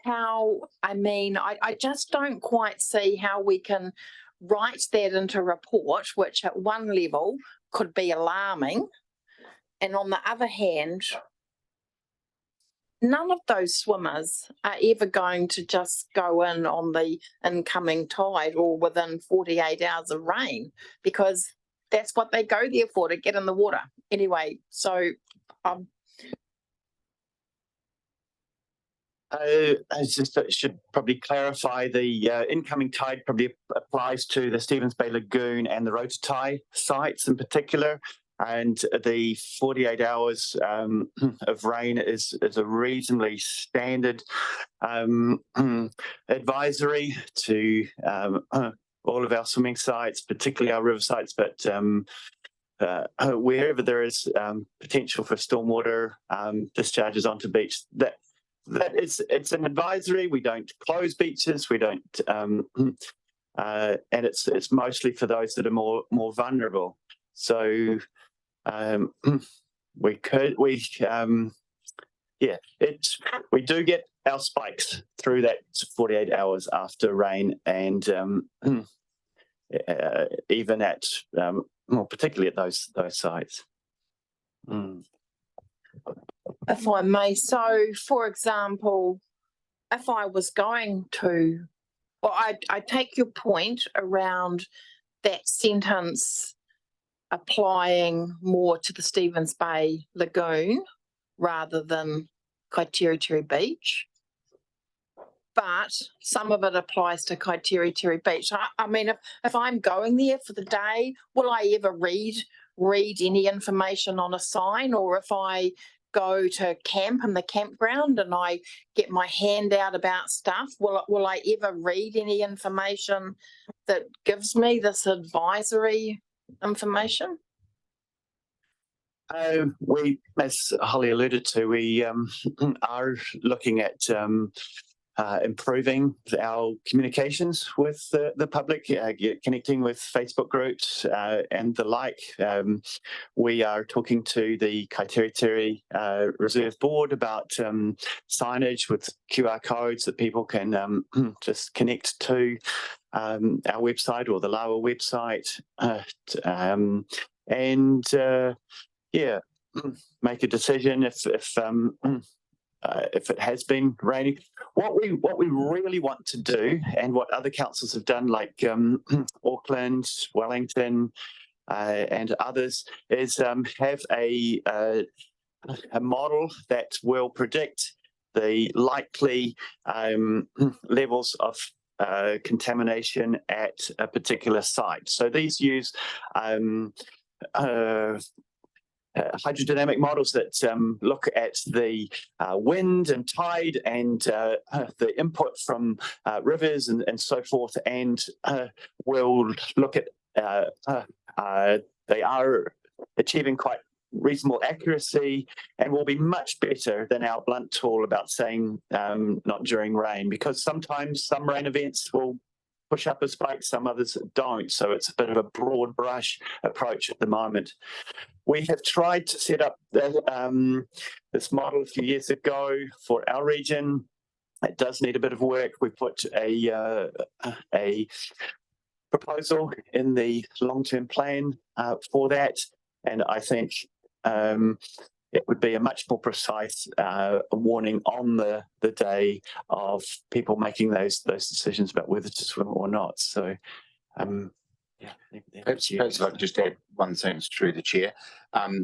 I just don't quite see how we can write that into a report, which at one level could be alarming. And on the other hand, none of those swimmers are ever going to just go in on the incoming tide or within 48 hours of rain, because that's what they go there for, to get in the water. Anyway, so I should probably clarify the incoming tide probably applies to the Stevens Bay Lagoon and the Rototai sites in particular. And the 48 hours of rain is a reasonably standard advisory to all of our swimming sites, particularly our river sites, but wherever there is potential for stormwater discharges onto beach, it's an advisory. We don't close beaches. We don't, and it's mostly for those that are more vulnerable. So we do get our spikes through that 48 hours after rain, and even at particularly at those sites. If I may, so for example, if I was going to, I take your point around that sentence applying more to the Stevens Bay Lagoon rather than Kaitiritiri Beach, but some of it applies to Kaitiritiri Beach. I mean, if I'm going there for the day, will I ever read any information on a sign? Or if I go to camp in the campground and I get my hand out about stuff, will I ever read any information that gives me this advisory information? We, as Holly alluded to, we are looking at improving our communications with the public, connecting with Facebook groups and the like. We are talking to the Kaiteriteri Reserve Board about signage with QR codes that people can just connect to our website or the LAWA website, make a decision if it has been raining. What we really want to do, and what other councils have done, like Auckland, Wellington, and others, is have a model that will predict the likely levels of contamination at a particular site. So these use hydrodynamic models that look at the wind and tide and the input from rivers and so forth, and will look at they are achieving quite reasonable accuracy and will be much better than our blunt tool about saying not during rain, because sometimes some rain events will push up a spike, some others don't. So it's a bit of a broad brush approach at the moment. We have tried to set up this model a few years ago for our region. It does need a bit of work. We put a proposal in the long-term plan for that, and I think it would be a much more precise warning on the day of people making those decisions about whether to swim or not. So, perhaps if I could just add one thing through the chair.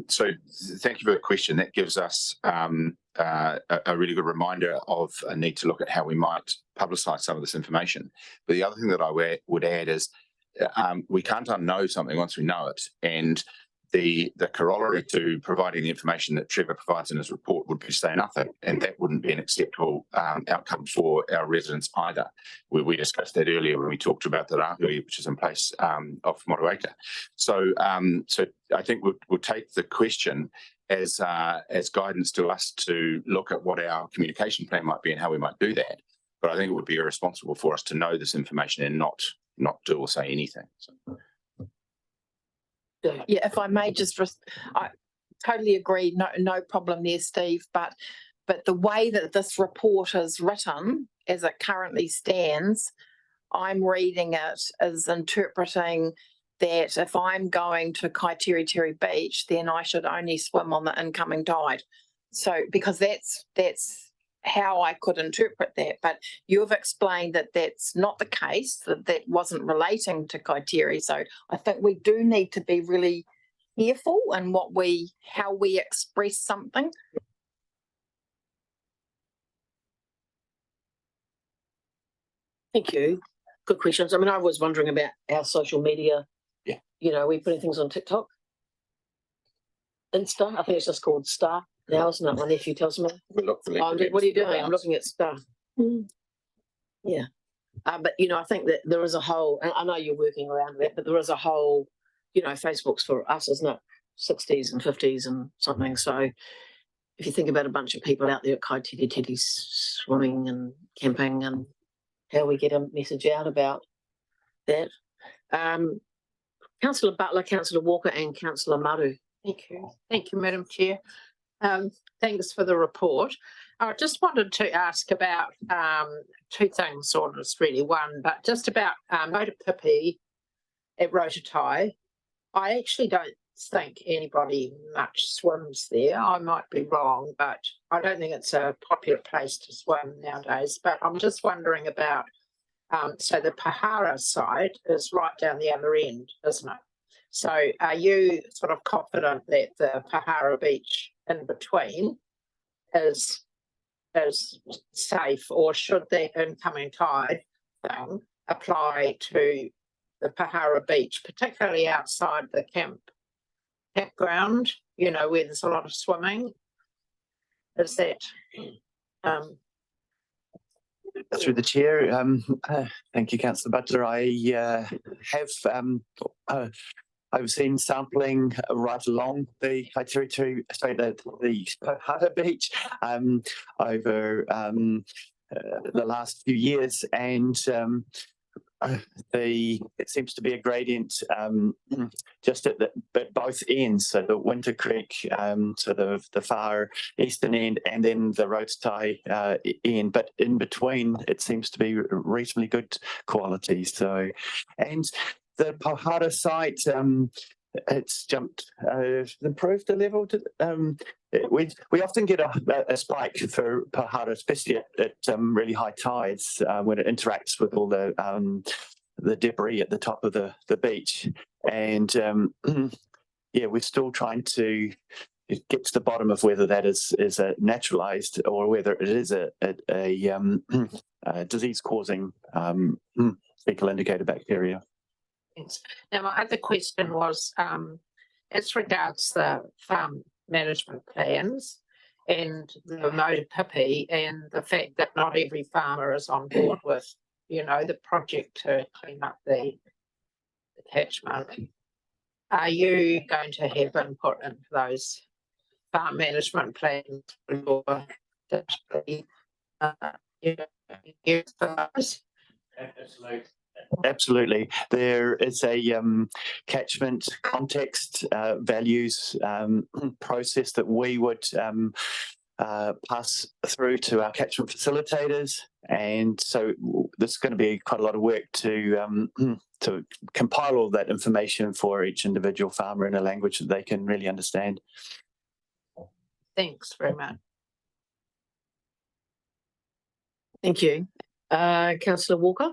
So thank you for the question. That gives us a really good reminder of a need to look at how we might publicise some of this information. But the other thing that I would add is we can't unknow something once we know it, and the corollary to providing the information that Trevor provides in his report would be to say nothing, and that wouldn't be an acceptable outcome for our residents either. We discussed that earlier when we talked about the rāhui, which is in place off Motueka. So I think we'll take the question as guidance to us to look at what our communication plan might be and how we might do that. But I think it would be irresponsible for us to know this information and not do or say anything. So. Yeah, if I may I totally agree. No problem there, Steve. But the way that this report is written, as it currently stands, I'm reading it as interpreting that if I'm going to Kaiteriteri Beach, then I should only swim on the incoming tide. So because that's how I could interpret that. But you've explained that that's not the case, that wasn't relating to Kaiteri. So I think we do need to be really careful in how we express something. Thank you. Good questions. I mean, I was wondering about our social media. Yeah. You know, we're putting things on TikTok, Insta. I think it's just called Star now, isn't it? My nephew tells me. What are you doing? I'm looking at Star. Yeah. But, you know, I think that there is a whole, and I know you're working around that, but there is a whole, you know, Facebook's for us, isn't it? 60s and 50s and something. So if you think about a bunch of people out there at Kaiteriteri swimming and camping and how we get a message out about that. Councillor Butler, Councillor Walker and Councillor Maru. Thank you. Thank you, Madam Chair. Thanks for the report. I just wanted to ask about two things, or it's really one, but just about Motupipi at Rotatai. I actually don't think anybody much swims there. I might be wrong, but I don't think it's a popular place to swim nowadays. But I'm just wondering about, so the Pahara side is right down the other end, isn't it? So are you sort of confident that the Pahara beach in between is safe, or should the incoming tide thing apply to the Pahara beach, particularly outside the campground, you know, where there's a lot of swimming? Is that through the chair? Thank you, Councillor Butler. I have overseen sampling right along the Kaiteriteri, the Pahara beach, over the last few years, and it seems to be a gradient just at both ends, so the Winter Creek, sort of the far eastern end, and then the Roadstie end. But in between, it seems to be reasonably good quality. So, and the Pohara site, it's improved a level. We often get a spike for Pohara, especially at really high tides, when it interacts with all the debris at the top of the beach. And yeah, we're still trying to get to the bottom of whether that is a naturalized or whether it is a disease-causing fecal indicator bacteria. Thanks. Now, my other question was, as regards the farm management plans and the mode PIPI, and the fact that not every farmer is on board with, the project to clean up the catchment. Are you going to have input into those farm management plans for Absolutely. There is a catchment context values process that we would pass through to our catchment facilitators. And so this is going to be quite a lot of work to compile all that information for each individual farmer in a language that they can really understand. Thanks very much. Thank you. Councillor Walker.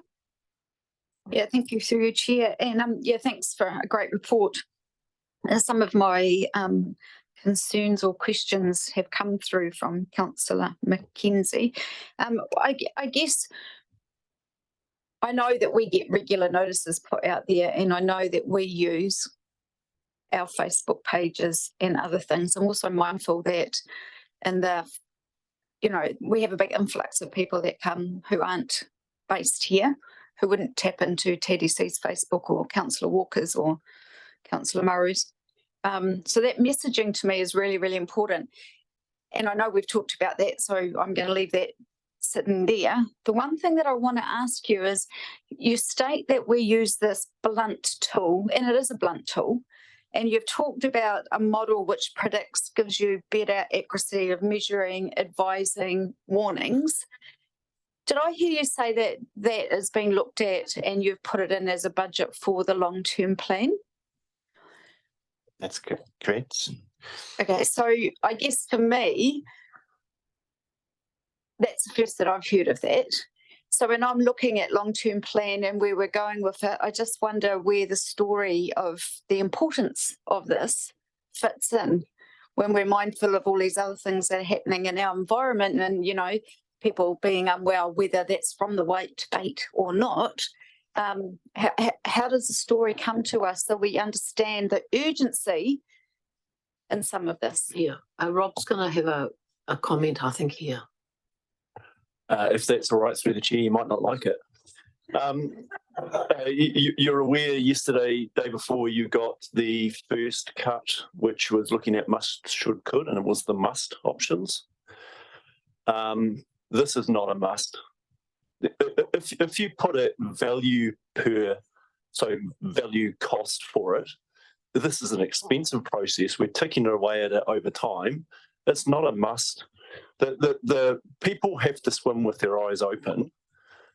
Yeah, thank you through your chair. And yeah, thanks for a great report. Some of my concerns or questions have come through from Councillor Mackenzie. I guess I know that we get regular notices put out there, and I know that we use our Facebook pages and other things. I'm also mindful that we have a big influx of people that come who aren't based here, who wouldn't tap into TDC's Facebook or Councillor Walker's or Councillor Murray's. So that messaging to me is really, really important. And I know we've talked about that, so I'm going to leave that sitting there. The one thing that I want to ask you is, you state that we use this blunt tool, and it is a blunt tool, and you've talked about a model which predicts, gives you better accuracy of measuring, advising, warnings. Did I hear you say that that is being looked at and you've put it in as a budget for the long-term plan? That's correct. Okay, so I guess for me, that's the first that I've heard of that. So when I'm looking at long-term plan and where we're going with it, I just wonder where the story of the importance of this fits in when we're mindful of all these other things that are happening in our environment, and, people being unwell, whether that's from the weight bait or not. How does the story come to us so we understand the urgency in some of this? Yeah, Rob's going to have a comment, I think, here. If that's all right through the chair, you might not like it. You're aware yesterday, day before, you got the first cut, which was looking at must, should, could, and it was the must options. This is not a must. If you put a value value cost for it, this is an expensive process. We're ticking away at it over time. It's not a must. The people have to swim with their eyes open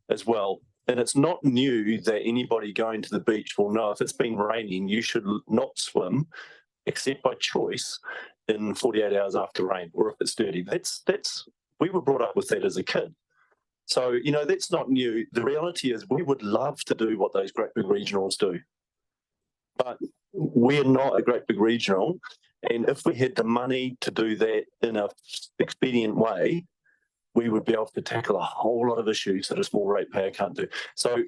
as well. And it's not new that anybody going to the beach will know if it's been raining, you should not swim except by choice in 48 hours after rain, or if it's dirty. We were brought up with that as a kid. So, that's not new. The reality is we would love to do what those great big regionals do. But we're not a great big regional. And if we had the money to do that in an expedient way, we would be able to tackle a whole lot of issues that a small ratepayer can't do. So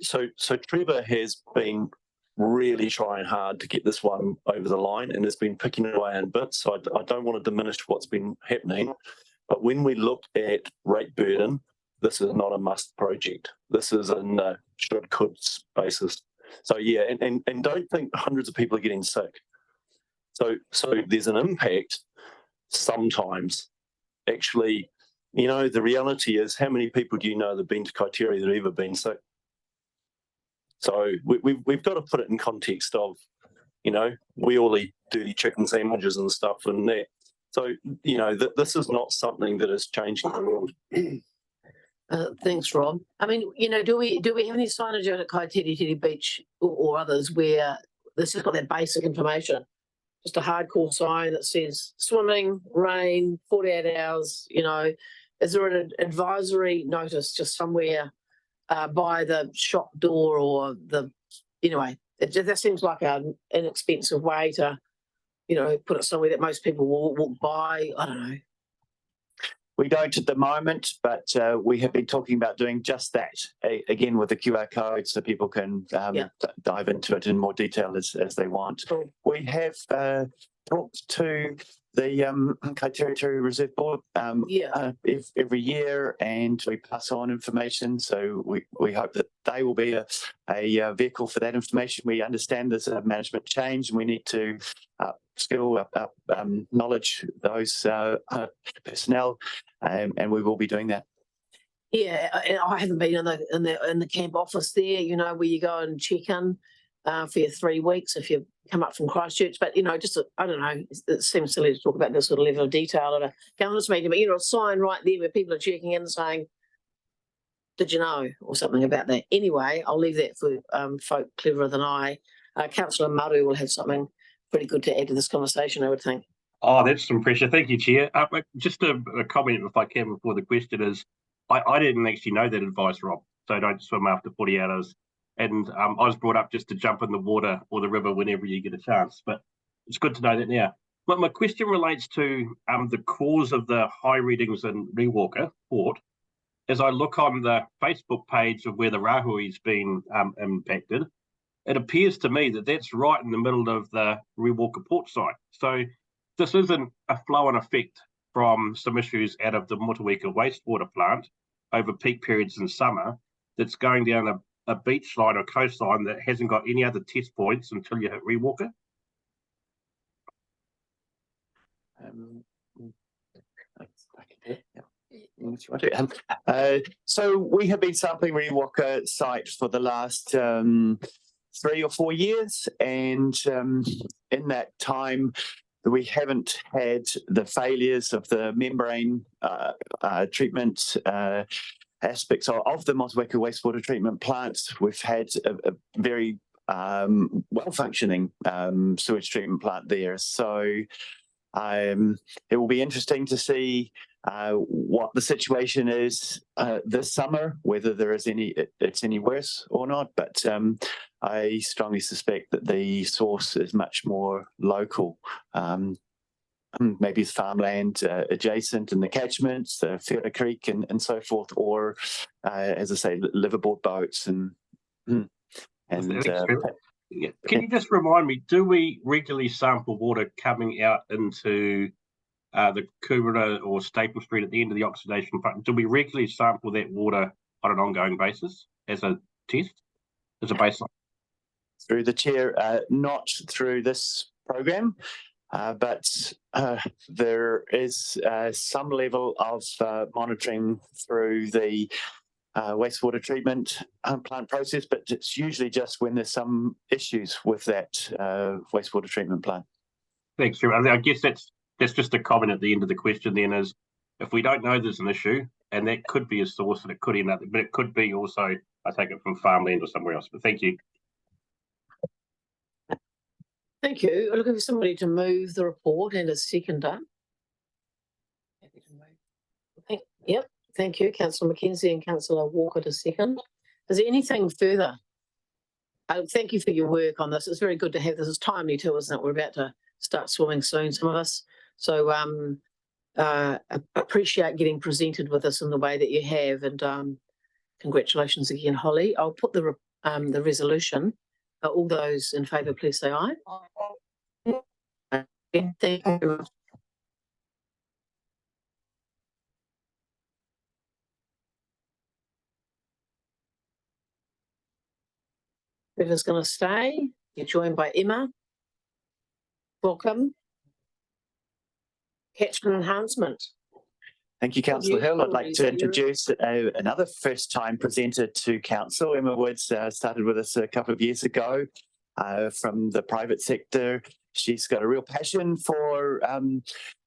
Trevor has been really trying hard to get this one over the line, and has been picking it away in bits. So I don't want to diminish what's been happening. But when we look at rate burden, this is not a must project. This is in should, could basis. So yeah, and don't think hundreds of people are getting sick. So there's an impact sometimes. Actually, you know, the reality is, how many people do you know that have been to Kaiteri that have ever been sick? So we've got to put it in context of, you know, we all eat dirty chicken sandwiches and stuff and that. So, you know, this is not something that is changing the world. Thanks, Rob. I mean, you know, do we have any signage out at Kaiteri Beach or others where this has got that basic information? Just a hardcore sign that says swimming, rain, 48 hours, you know, is there an advisory notice just somewhere by the shop door or anyway, that seems like an inexpensive way to, you know, put it somewhere that most people will walk by. I don't know. We don't at the moment, but we have been talking about doing just that, again with the QR code so people can dive into it in more detail as they want. Cool. We have talked to the Kaiteri Reserve Board every year, and we pass on information. So we hope that they will be a vehicle for that information. We understand there's a management change and we need to skill knowledge those personnel, and we will be doing that. Yeah, I haven't been in the camp office there, you know, where you go and check in for your 3 weeks if you come up from Christchurch. But, you know, just, I don't know, it seems silly to talk about this sort of level of detail at a governance meeting, but, you know, a sign right there where people are checking in saying, did you know, or something about that. Anyway, I'll leave that for folk cleverer than I. Councillor Maru will have something pretty good to add to this conversation, I would think. Oh, that's some pressure. Thank you, Chair. Just a comment, if I can, before the question is, I didn't actually know that advice, Rob, so don't swim after 40 hours. And I was brought up just to jump in the water or the river whenever you get a chance, but it's good to know that now. But my question relates to the cause of the high readings in Rewalker Port. As I look on the Facebook page of where the Rahui's been impacted, it appears to me that that's right in the middle of the Rewalker Port site. So this isn't a flow-on effect from some issues out of the Motueka wastewater plant over peak periods in summer that's going down a beach line or coastline that hasn't got any other test points until you hit Rewalker? So we have been sampling Rewalker site for the last 3 or 4 years, and in that time we haven't had the failures of the membrane treatment aspects of the Motueka wastewater treatment plants. We've had a very well-functioning sewage treatment plant there. So it will be interesting to see what the situation is this summer, whether there is it's any worse or not. But I strongly suspect that the source is much more local. Maybe it's farmland adjacent in the catchments, the Whiwha Creek and so forth, or as I say, liverboard boats and. Can you just remind me, do we regularly sample water coming out into the Kuruna or Staple Street at the end of the oxidation front? Do we regularly sample that water on an ongoing basis as a test, as a baseline? Through the chair, not through this program, but there is some level of monitoring through the wastewater treatment plant process, but it's usually just when there's some issues with that wastewater treatment plant. Thanks, Drew. I guess that's just a comment at the end of the question then, is if we don't know there's an issue, and that could be a source and it could end up, but it could be also, I take it from farmland or somewhere else. But thank you. Thank you. I'm looking for somebody to move the report and a seconder. Yep. Thank you, Councillor McKenzie and Councillor Walker to second. Is there anything further? Thank you for your work on this. It's very good to have this. It's timely too, isn't it? We're about to start swimming soon, some of us. So appreciate getting presented with this in the way that you have, and congratulations again, Holly. I'll put the resolution. All those in favour, please say aye. Thank you. Whoever's going to stay, you're joined by Emma. Welcome. Catchment Enhancement. Thank you, Councillor Hill. I'd like to introduce another first-time presenter to Council. Emma Woods started with us a couple of years ago from the private sector. She's got a real passion for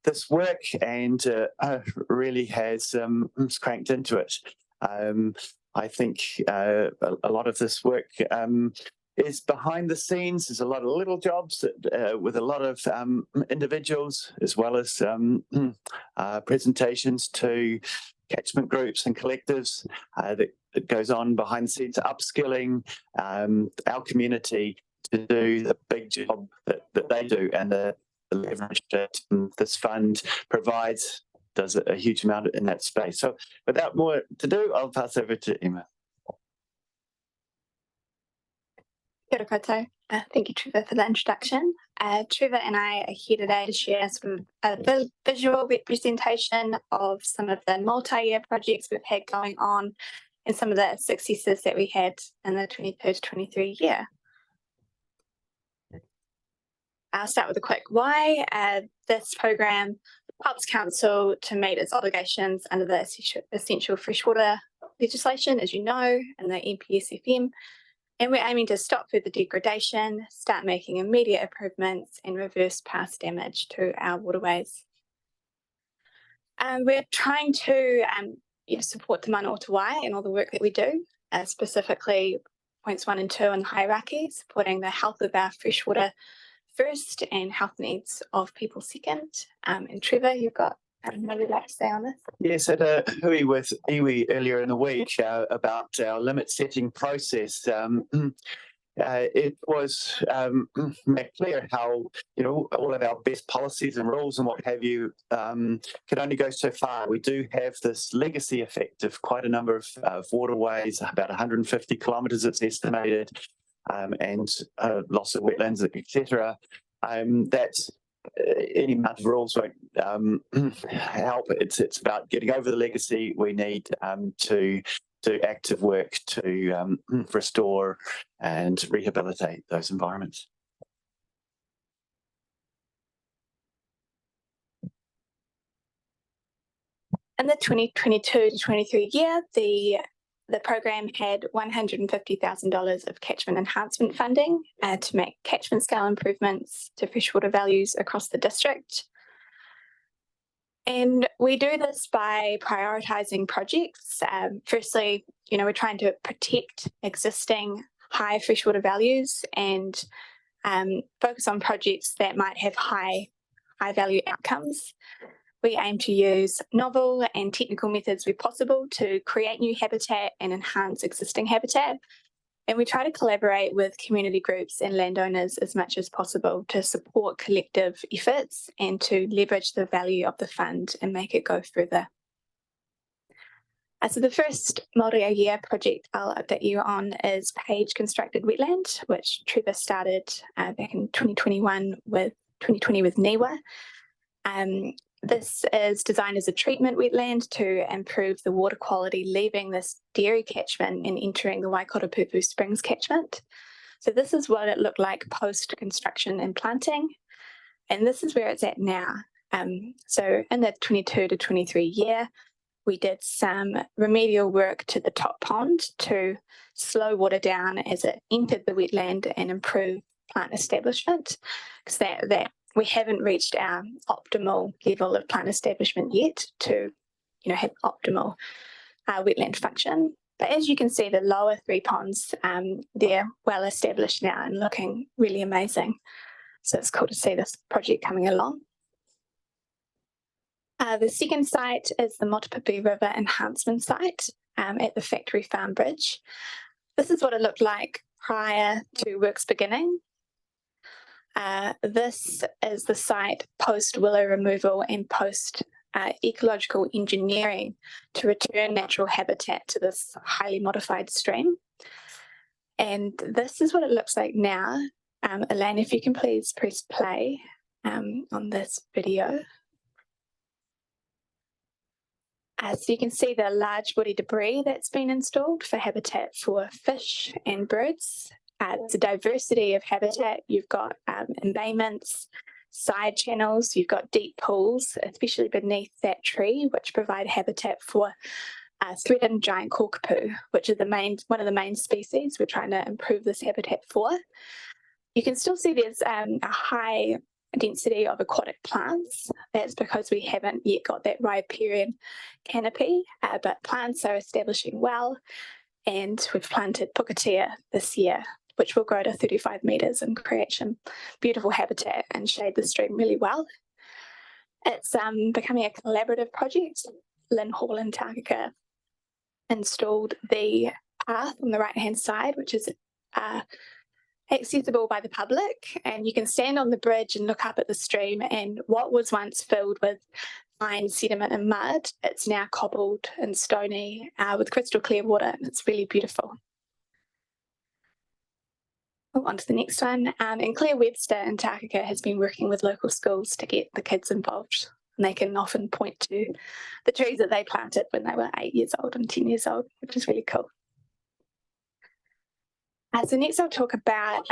this work and really has cranked into it. I think a lot of this work is behind the scenes. There's a lot of little jobs with a lot of individuals, as well as presentations to catchment groups and collectives that goes on behind the scenes, upskilling our community to do the big job that they do, and the leverage that this fund provides does a huge amount in that space. So without more to do, I'll pass over to Emma. Kia ora koutou. Thank you, Trevor, for the introduction. Trevor and I are here today to share sort of a visual representation of some of the multi-year projects we've had going on and some of the successes that we had in the 22-23 year. I'll start with a quick why. This program helps council to meet its obligations under the essential freshwater legislation, as you know, and the NPSFM. And we're aiming to stop further degradation, start making immediate improvements, and reverse past damage to our waterways. We're trying to support the mana o te wai and all the work that we do, specifically points 1 and 2 in the hierarchy, supporting the health of our freshwater first and health needs of people second. And Trevor, you've got what would you like to say on this? Yes, at a hui with iwi earlier in the week about our limit setting process. It was made clear how, all of our best policies and rules and what have you could only go so far. We do have this legacy effect of quite a number of waterways, about 150 kilometres it's estimated, and loss of wetlands, etc. That any amount of rules won't help. It's about getting over the legacy. We need to do active work to restore and rehabilitate those environments. In the 2022-23 year, the program had $150,000 of catchment enhancement funding to make catchment scale improvements to freshwater values across the district. And we do this by prioritising projects. Firstly, we're trying to protect existing high freshwater values and focus on projects that might have high value outcomes. We aim to use novel and technical methods where possible to create new habitat and enhance existing habitat. And we try to collaborate with community groups and landowners as much as possible to support collective efforts and to leverage the value of the fund and make it go further. So the first multi-year project I'll update you on is Page Constructed Wetland, which Trevor started back in 2020 with NIWA. This is designed as a treatment wetland to improve the water quality, leaving this dairy catchment and entering the Waikato-Pupu Springs catchment. So this is what it looked like post-construction and planting, and this is where it's at now. So in the 22-23 year, we did some remedial work to the top pond to slow water down as it entered the wetland and improve plant establishment, because that we haven't reached our optimal level of plant establishment yet to, have optimal wetland function. But as you can see, the lower 3 ponds, they're well established now and looking really amazing. So it's cool to see this project coming along. The second site is the Motupipi River Enhancement site at the Factory Farm Bridge. This is what it looked like prior to works beginning. This is the site post willow removal and post ecological engineering to return natural habitat to this highly modified stream. And this is what it looks like now. Elaine, if you can please press play on this video. So you can see the large woody debris that's been installed for habitat for fish and birds. It's a diversity of habitat. You've got embayments, side channels. You've got deep pools, especially beneath that tree, which provide habitat for threatened giant cockapoo, which is one of the main species we're trying to improve this habitat for. You can still see there's a high density of aquatic plants. That's because we haven't yet got that riparian canopy, but plants are establishing well, and we've planted pukatea this year, which will grow to 35 metres and create some beautiful habitat and shade the stream really well. It's becoming a collaborative project. Lynn Hall in Takaka installed the path on the right-hand side, which is accessible by the public, and you can stand on the bridge and look up at the stream, and what was once filled with fine sediment and mud, it's now cobbled and stony with crystal clear water, and it's really beautiful. On to the next one. And Claire Webster in Takaka has been working with local schools to get the kids involved, and they can often point to the trees that they planted when they were 8 years old and 10 years old, which is really cool. So next I'll talk about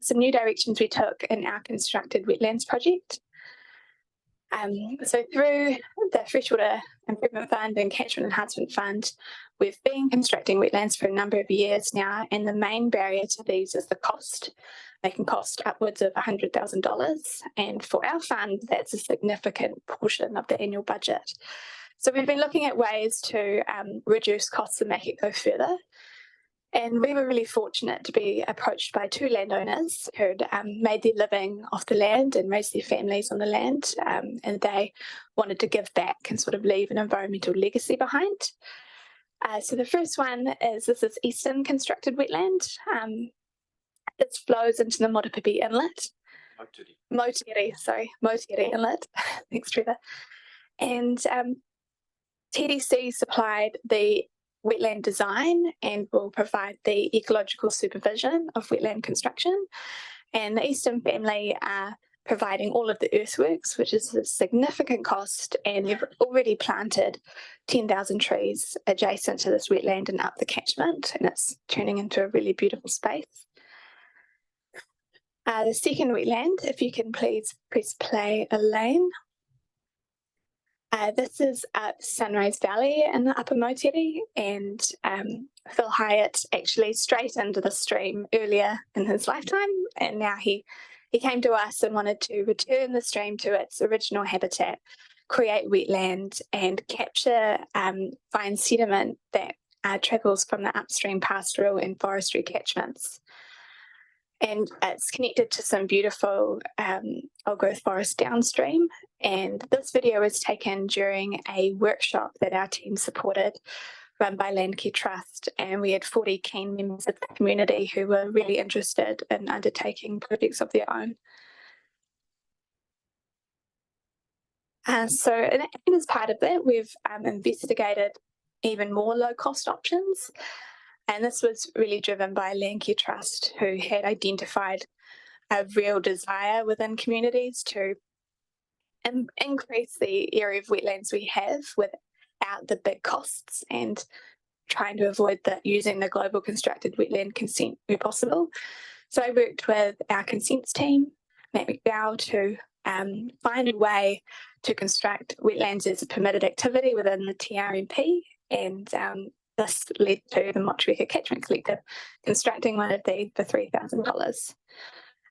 some new directions we took in our constructed wetlands project. So through the Freshwater Improvement Fund and Catchment Enhancement Fund, we've been constructing wetlands for a number of years now, and the main barrier to these is the cost. They can cost upwards of $100,000, and for our fund, that's a significant portion of the annual budget. So we've been looking at ways to reduce costs and make it go further. And we were really fortunate to be approached by two landowners who'd made their living off the land and raised their families on the land, and they wanted to give back and sort of leave an environmental legacy behind. So the first one is, this is Eastern Constructed Wetland. It flows into the Motupipi Inlet. Motiri Inlet. Thanks, Trevor. And TDC supplied the wetland design and will provide the ecological supervision of wetland construction. And the Eastern family are providing all of the earthworks, which is a significant cost, and they've already planted 10,000 trees adjacent to this wetland and up the catchment, and it's turning into a really beautiful space. The second wetland, if you can please press play, Elaine. This is at Sunrise Valley in the Upper Motiri, and Phil Hyatt actually straight into the stream earlier in his lifetime, and now he came to us and wanted to return the stream to its original habitat, create wetland, and capture fine sediment that travels from the upstream pastoral and forestry catchments. And it's connected to some beautiful old growth forest downstream. And this video was taken during a workshop that our team supported, run by Landcare Trust. And we had 40 keen members of the community who were really interested in undertaking projects of their own. So as part of that, we've investigated even more low-cost options. And this was really driven by Landcare Trust, who had identified a real desire within communities to increase the area of wetlands we have without the big costs, and trying to avoid using the global constructed wetland consent where possible. So I worked with our consents team, Matt McDowell, to find a way to construct wetlands as a permitted activity within the TRMP, and this led to the Motueka Catchment Collective constructing one of the for $3,000.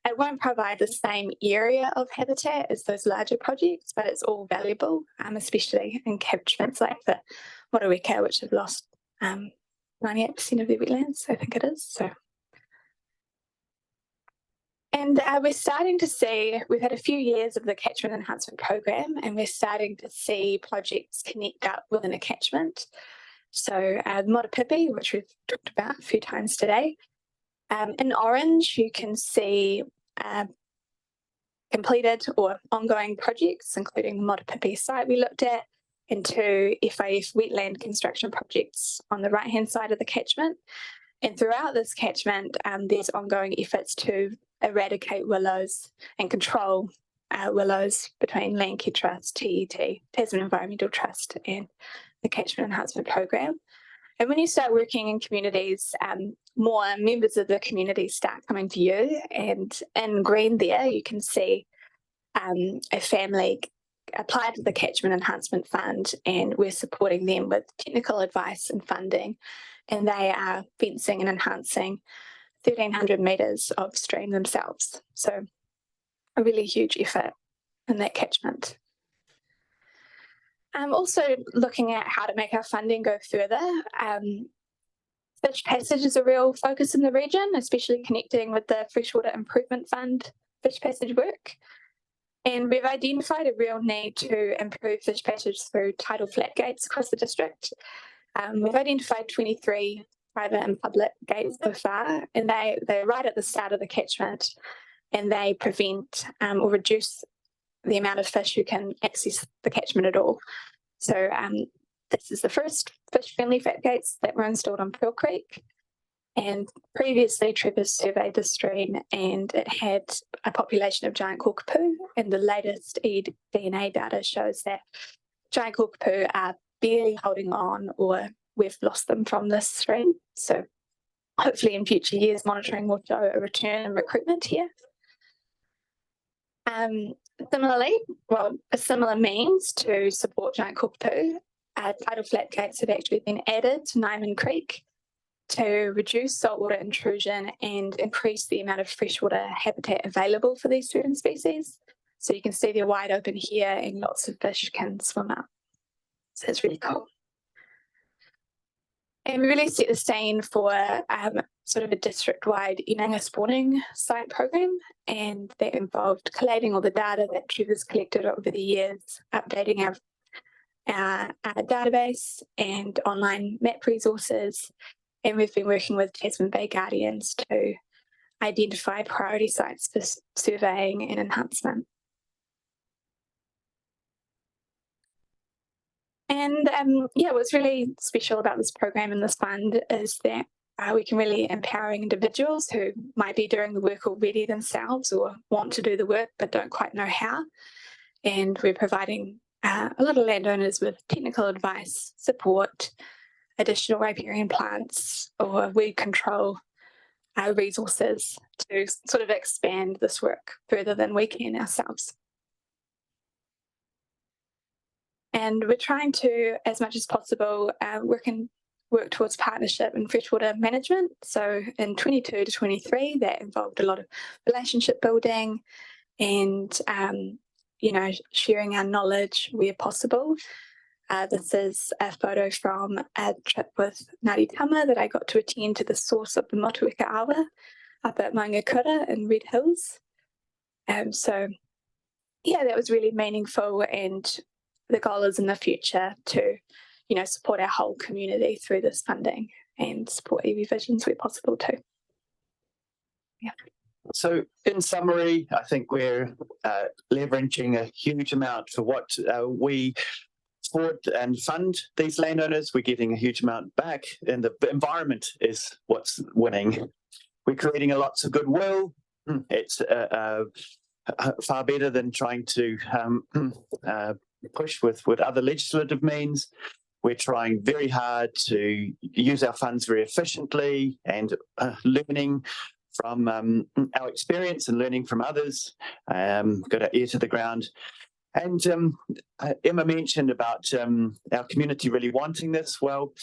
It won't provide the same area of habitat as those larger projects, but it's all valuable, especially in catchments like the Motueka, which have lost 98% of their wetlands, I think it is. So, and we're starting to see, we've had a few years of the Catchment Enhancement Program, and we're starting to see projects connect up within a catchment. So Motupipi, which we've talked about a few times today. In orange, you can see completed or ongoing projects, including the Motupipi site we looked at, and two FIF wetland construction projects on the right-hand side of the catchment. And throughout this catchment, there's ongoing efforts to eradicate willows and control willows between Landcare Trust, TET, Tasman Environmental Trust, and the Catchment Enhancement Program. And when you start working in communities, more members of the community start coming to you. And in green there, you can see a family applied to the Catchment Enhancement Fund, and we're supporting them with technical advice and funding, and they are fencing and enhancing 1,300 metres of stream themselves. So a really huge effort in that catchment. Also looking at how to make our funding go further. Fish passage is a real focus in the region, especially connecting with the Freshwater Improvement Fund fish passage work. And we've identified a real need to improve fish passage through tidal flat gates across the district. We've identified 23 private and public gates so far, and they're right at the start of the catchment, and they prevent or reduce the amount of fish who can access the catchment at all. So this is the first fish-friendly flat gates that were installed on Pearl Creek. And previously, Trevor's surveyed the stream, and it had a population of giant cockapoo. And the latest DNA data shows that giant cockapoo are barely holding on, or we've lost them from this stream. So hopefully in future years, monitoring will show a return in recruitment here. Similarly, a similar means to support giant cockapoo, tidal flat gates have actually been added to Nyman Creek to reduce saltwater intrusion and increase the amount of freshwater habitat available for these certain species. So you can see they're wide open here and lots of fish can swim up. So it's really cool. And we really set the scene for sort of a district-wide inanga spawning site program, and that involved collating all the data that Trevor's collected over the years, updating our database and online map resources, and we've been working with Tasman Bay Guardians to identify priority sites for surveying and enhancement. And what's really special about this program and this fund is that we can really empowering individuals who might be doing the work already themselves or want to do the work but don't quite know how. And we're providing a lot of landowners with technical advice, support, additional riparian plants or weed control resources to sort of expand this work further than we can ourselves. And we're trying to, as much as possible, work towards partnership in freshwater management. So in 22 to 23, that involved a lot of relationship building and, sharing our knowledge where possible. This is a photo from a trip with Ngāti Tama that I got to attend to the source of the Motueka Awa up at Maungakura in Red Hills. That was really meaningful, and the goal is in the future to, support our whole community through this funding and support EV Visions where possible too. Yeah. So in summary, I think we're leveraging a huge amount for what we support and fund these landowners. We're getting a huge amount back, and the environment is what's winning. We're creating lots of goodwill. It's far better than trying to push with other legislative means. We're trying very hard to use our funds very efficiently and learning from our experience and learning from others. Got our ear to the ground. And Emma mentioned about our community really wanting this. Well,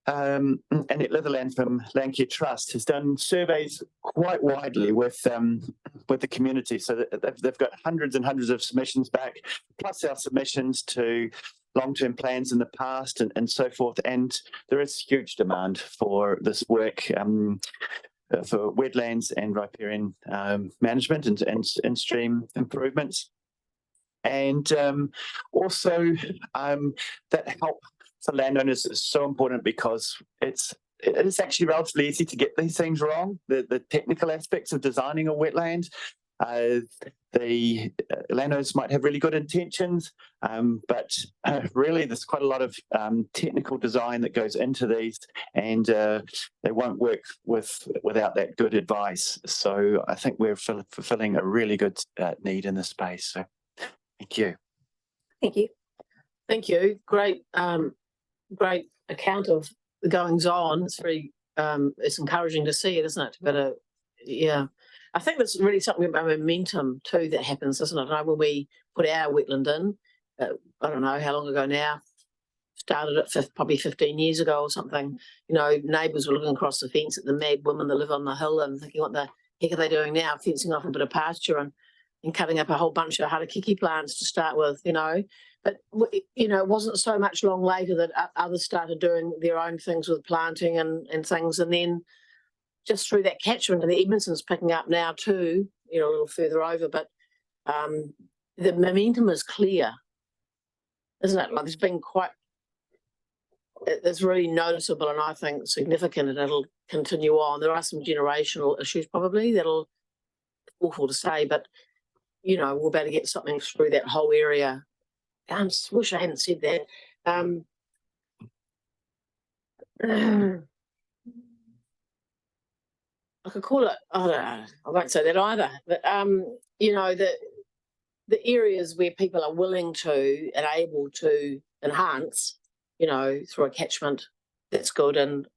Annette Litherland from Landcare Trust has done surveys quite widely with the community. So they've got hundreds and hundreds of submissions back, plus our submissions to long-term plans in the past and so forth. And there is huge demand for this work for wetlands and riparian management and stream improvements. And also that help for landowners is so important because it is actually relatively easy to get these things wrong. The technical aspects of designing a wetland, the landowners might have really good intentions, but really there's quite a lot of technical design that goes into these, and they won't work without that good advice. So I think we're fulfilling a really good need in this space. So thank you. Thank you. Thank you. Great account of the goings on. It's very, it's encouraging to see it, isn't it? But I think there's really something about momentum too that happens, isn't it? I know when we put our wetland in, I don't know how long ago now, started it probably 15 years ago or something. You know, neighbours were looking across the fence at the mad women that live on the hill and thinking, what the heck are they doing now? Fencing off a bit of pasture and cutting up a whole bunch of harakiki plants to start with, you know. But, you know, it wasn't so much long later that others started doing their own things with planting and things. And then just through that catchment, and the Edmonton's picking up now too, you know, a little further over. But the momentum is clear, isn't it? Like there's been it's really noticeable and I think significant, and it'll continue on. There are some generational issues probably that'll, awful to say, but, you know, we'll better get something through that whole area. I just wish I hadn't said that. I could call it, I don't know, I won't say that either, but, you know, the areas where people are willing to and able to enhance, you know, through a catchment, that's good. And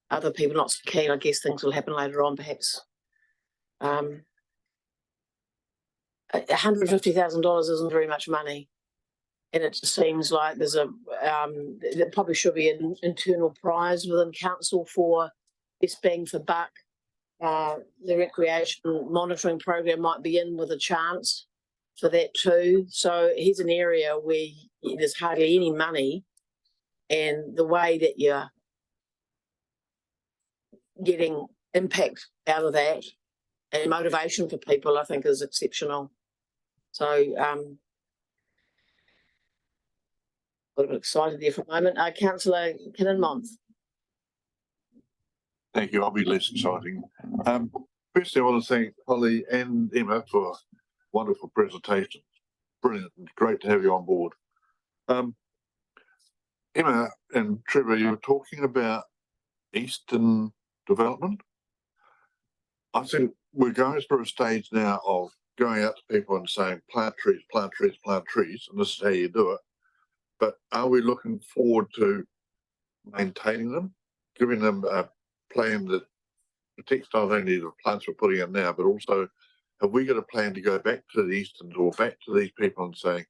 other people not so keen, I guess things will happen later on, perhaps. $150,000 isn't very much money. And it just seems like there's there probably should be an internal prize within council for best bang for buck. The recreation monitoring program might be in with a chance for that too. So here's an area where there's hardly any money, and the way that you're getting impact out of that and motivation for people, I think, is exceptional. So got a bit excited there for a moment. Councillor Kinnan-Mons. Thank you. I'll be less exciting. Firstly, I want to thank Holly and Emma for wonderful presentations. Brilliant. Great to have you on board. Emma and Trevor, you were talking about Eastern development. I think we're going through a stage now of going out to people and saying plant trees, plant trees, plant trees, and this is how you do it. But are we looking forward to maintaining them, giving them a plan that protects not only the plants we're putting in now, but also have we got a plan to go back to the Easterns or back to these people and saying,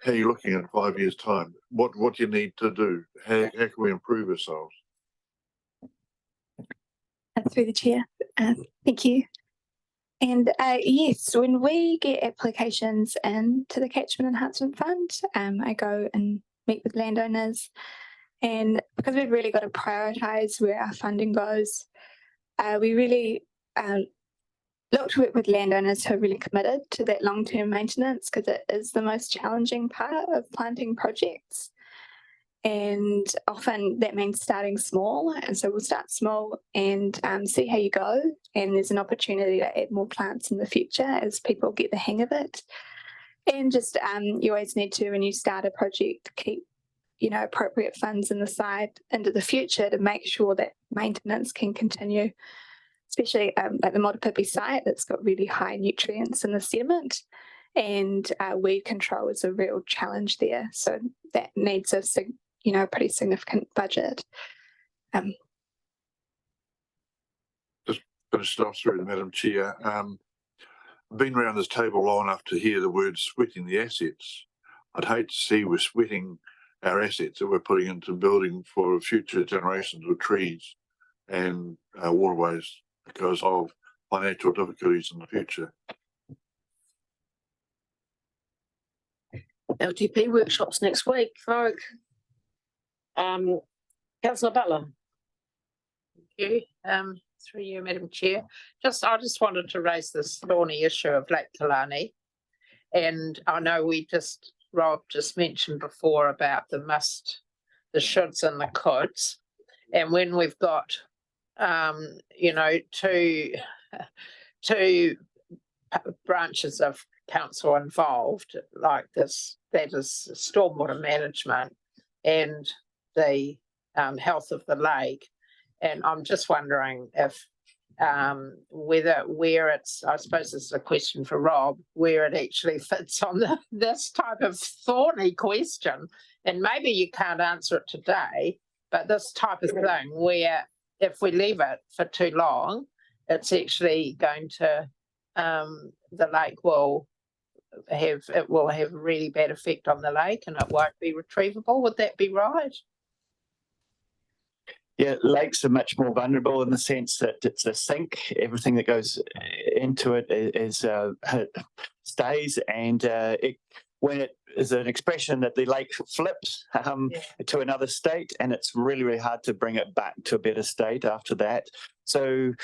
how are you looking in 5 years' time? What do you need to do? How can we improve ourselves? Through the chair. Thank you. And yes, when we get applications into the Catchment Enhancement Fund, I go and meet with landowners, and because we've really got to prioritise where our funding goes, we really look to work with landowners who are really committed to that long-term maintenance, because it is the most challenging part of planting projects. And often that means starting small, and so we'll start small and see how you go, and there's an opportunity to add more plants in the future as people get the hang of it. And just you always need to, when you start a project, keep, you know, appropriate funds in the side into the future to make sure that maintenance can continue, especially like the Motupipi site that's got really high nutrients in the sediment, and weed control is a real challenge there, so that needs a pretty significant budget. Just finished off through, Madam Chair. I've been around this table long enough to hear the word sweating the assets. I'd hate to see we're sweating our assets that we're putting into building for future generations of trees and waterways because of financial difficulties in the future. LTP workshops next week, folk. Councillor Butler. Thank you. Through you, Madam Chair. I just wanted to raise this thorny issue of Lake Killarney. And I know Rob just mentioned before about the must, the shoulds and the coulds. And when we've got, two branches of council involved like this, that is stormwater management and the health of the lake. And I'm just wondering if where it's, I suppose this is a question for Rob, where it actually fits on this type of thorny question. And maybe you can't answer it today, but this type of thing where if we leave it for too long, it's actually going to, the lake will have a really bad effect on the lake and it won't be retrievable. Would that be right? Yeah, lakes are much more vulnerable in the sense that it's a sink. Everything that goes into it stays, and when it is an expression that the lake flips to another state, and it's really, really hard to bring it back to a better state after that. So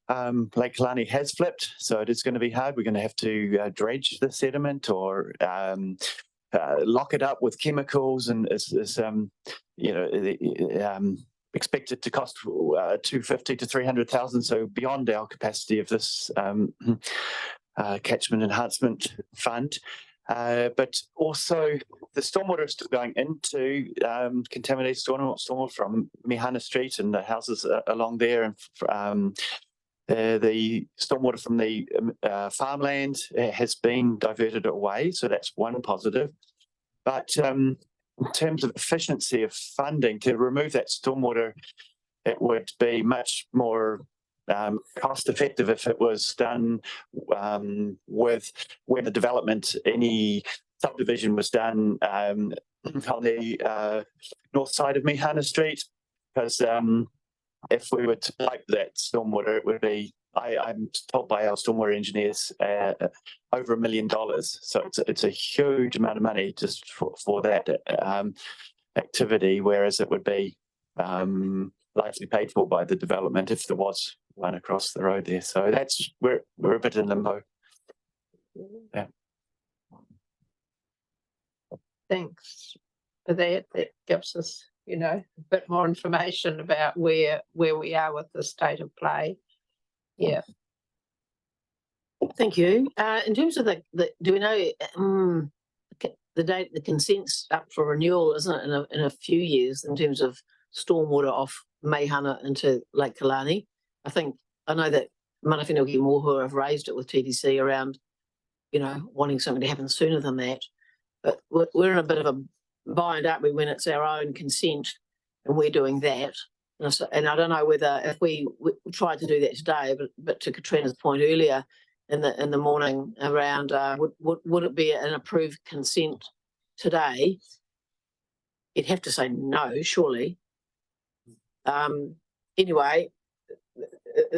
Lake Kalani has flipped, so it is going to be hard. We're going to have to dredge the sediment or lock it up with chemicals, and expected to cost 250 to 300,000, so beyond our capacity of this catchment enhancement fund. But also the stormwater is still going into contaminated stormwater from Mihana Street and the houses along there, and the stormwater from the farmland has been diverted away, so that's one positive. But in terms of efficiency of funding, to remove that stormwater, it would be much more cost effective if it was done with when the development, any subdivision was done on the north side of Mihana Street, because if we were to pipe that stormwater, it would be, I'm told by our stormwater engineers, over $1 million. So it's a huge amount of money just for that activity, whereas it would be largely paid for by the development if there was one across the road there. So that's we're a bit in limbo. Yeah. Thanks for that. That gives us, a bit more information about where we are with the state of play. Yeah. Thank you. In terms of do we know the date the consent's up for renewal, isn't it, in a few years, in terms of stormwater off Mehana into Lake Kalani? I know that Manawhinu Mohu have raised it with TDC around, wanting something to happen sooner than that. But we're in a bit of a bind, aren't we, when it's our own consent and we're doing that. And I don't know whether if we tried to do that today, but to Katrina's point earlier in the morning around would it be an approved consent today? You'd have to say no, surely. Anyway,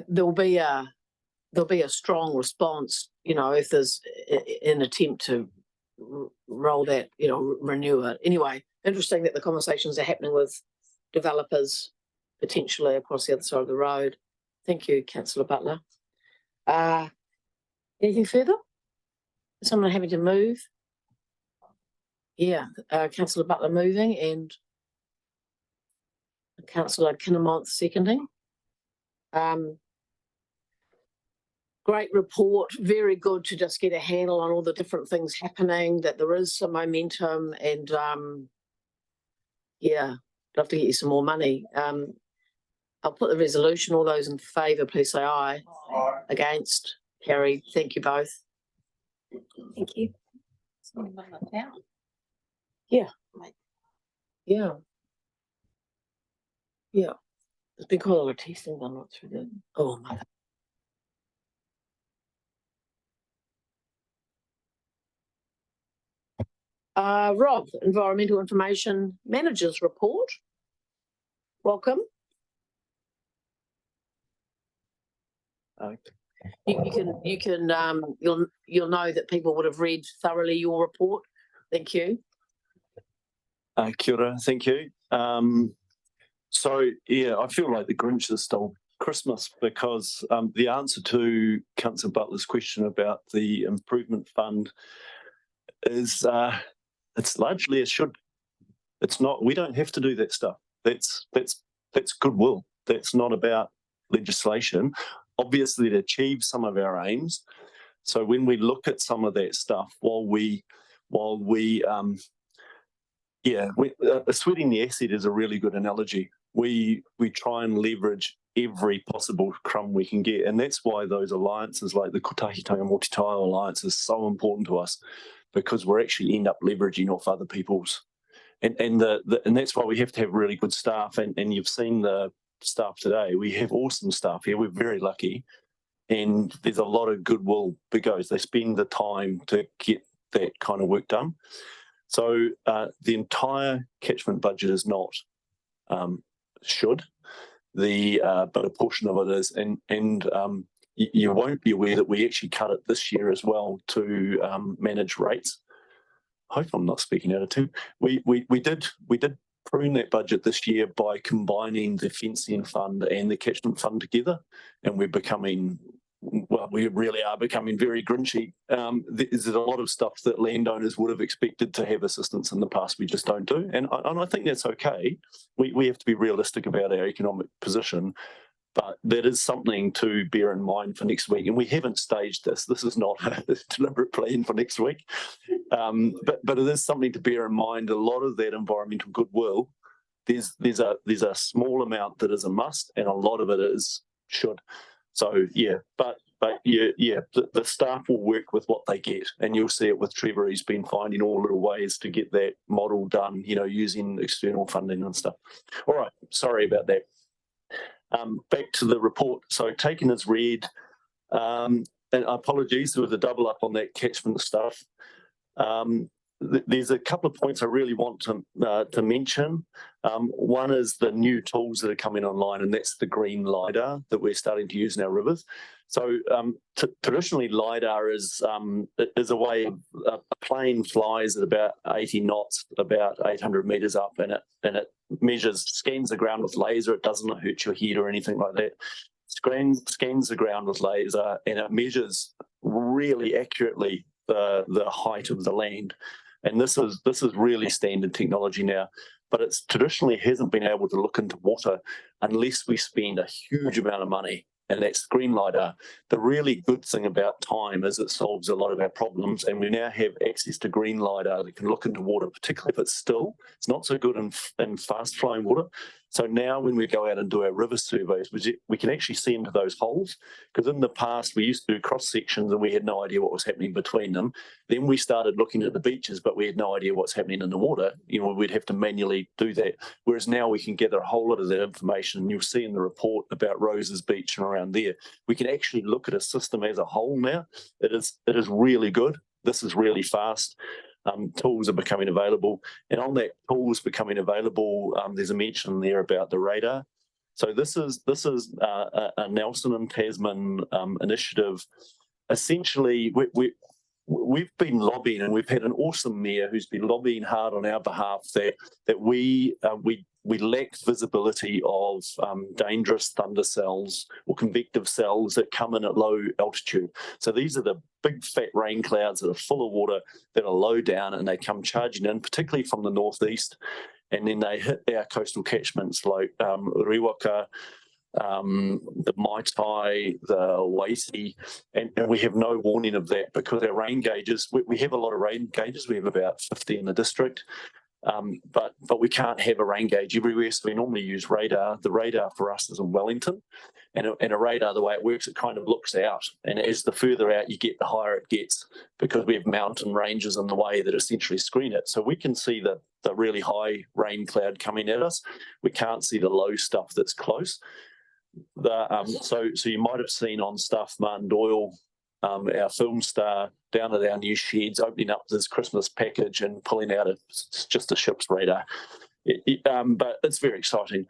there'll be a strong response, if there's an attempt to roll that, renew it. Anyway, interesting that the conversations are happening with developers potentially across the other side of the road. Thank you, Councillor Butler. Anything further? Someone having to move? Yeah, Councillor Butler moving and Councillor Kinnemont seconding. Great report, very good to just get a handle on all the different things happening, that there is some momentum, and yeah, love to get you some more money. I'll put the resolution. All those in favour, please say aye. Aye. Against? Carried. Thank you both. Thank you. Yeah. Yeah. Yeah. There's been quite a lot of testing done right through the. Oh my. Rob, Environmental Information Manager's report. Welcome. You'll know that people would have read thoroughly your report. Thank you. Kia ora, thank you. So yeah, I feel like the Grinch has stole Christmas, because the answer to Councillor Butler's question about the improvement fund is it's largely a should. It's not. We don't have to do that stuff. That's goodwill. That's not about legislation. Obviously, to achieve some of our aims. So when we look at some of that stuff, sweating the asset is a really good analogy. We try and leverage every possible crumb we can get, and that's why those alliances like the Kotahitanga Multi-Tile Alliance is so important to us, because we're actually end up leveraging off other people's, and that's why we have to have really good staff. And you've seen the staff today. We have awesome staff here. We're very lucky. and there's a lot of goodwill because they spend the time to get that kind of work done. So the entire catchment budget is not should, but a portion of it is, and you won't be aware that we actually cut it this year as well to manage rates. I hope I'm not speaking out of turn. We did prune that budget this year by combining the fencing fund and the catchment fund together, and we're becoming, well, we really are becoming very grinchy. There's a lot of stuff that landowners would have expected to have assistance in the past we just don't do, and I think that's okay. We have to be realistic about our economic position, but that is something to bear in mind for next week. And we haven't staged this. This is not a deliberate plan for next week. But it is something to bear in mind. A lot of that environmental goodwill, there's a small amount that is a must, and a lot of it is should. So yeah, but the staff will work with what they get, and you'll see it with Trevor. He's been finding all little ways to get that model done, using external funding and stuff. All right, sorry about that. Back to the report. So taken as read, and apologies, there was a double up on that catchment stuff. There's a couple of points I really want to mention. One is the new tools that are coming online, and that's the green LiDAR that we're starting to use in our rivers. So traditionally, LiDAR is a way of a plane flies at about 80 knots, about 800 meters up, and it scans the ground with laser. It doesn't hurt your head or anything like that. Scans the ground with laser, and it measures really accurately the height of the land. And this is really standard technology now, but it's traditionally hasn't been able to look into water unless we spend a huge amount of money, and that's green LiDAR. The really good thing about time is it solves a lot of our problems, and we now have access to green LiDAR that can look into water, particularly if it's still. It's not so good in fast-flowing water. So now when we go out and do our river surveys, we can actually see into those holes, because in the past we used to do cross-sections and we had no idea what was happening between them. Then we started looking at the beaches, but we had no idea what's happening in the water. We'd have to manually do that. Whereas now we can gather a whole lot of that information, and you'll see in the report about Rose's Beach and around there. We can actually look at a system as a whole now. It is really good. This is really fast. Tools are becoming available, and on that tools becoming available, there's a mention there about the radar. So this is a Nelson and Tasman initiative. Essentially, we've been lobbying, and we've had an awesome mayor who's been lobbying hard on our behalf that we lack visibility of dangerous thunder cells or convective cells that come in at low altitude. So these are the big fat rain clouds that are full of water that are low down, and they come charging in, particularly from the northeast, and then they hit our coastal catchments like Riwaka, the Maitai, the Waisi, and we have no warning of that because our rain gauges, we have a lot of rain gauges. We have about 50 in the district. But we can't have a rain gauge everywhere, so we normally use radar. The radar for us is in Wellington, and a radar, the way it works, it kind of looks out, and as the further out you get, the higher it gets, because we have mountain ranges in the way that essentially screen it. So we can see the really high rain cloud coming at us. We can't see the low stuff that's close. So you might have seen on stuff Martin Doyle, our film star, down at our new sheds, opening up this Christmas package and pulling out just a ship's radar. But it's very exciting.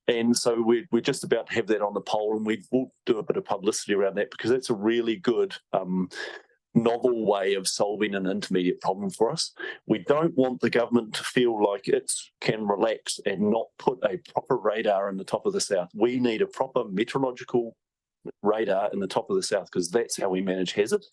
And so we're just about to have that on the poll, and we will do a bit of publicity around that, because it's a really good novel way of solving an intermediate problem for us. We don't want the government to feel like it can relax and not put a proper radar in the top of the south. We need a proper meteorological radar in the top of the south, because that's how we manage hazards.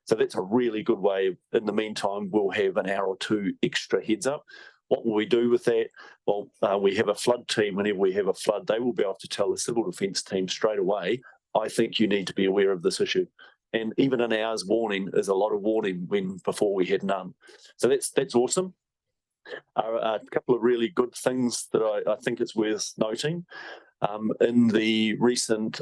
So that's a really good way. In the meantime, we'll have an hour or two extra heads up. What will we do with that? Well, we have a flood team. Whenever we have a flood, they will be able to tell the civil defence team straight away, I think you need to be aware of this issue. And even an hour's warning is a lot of warning when before we had none. So that's awesome. A couple of really good things that I think it's worth noting. In the recent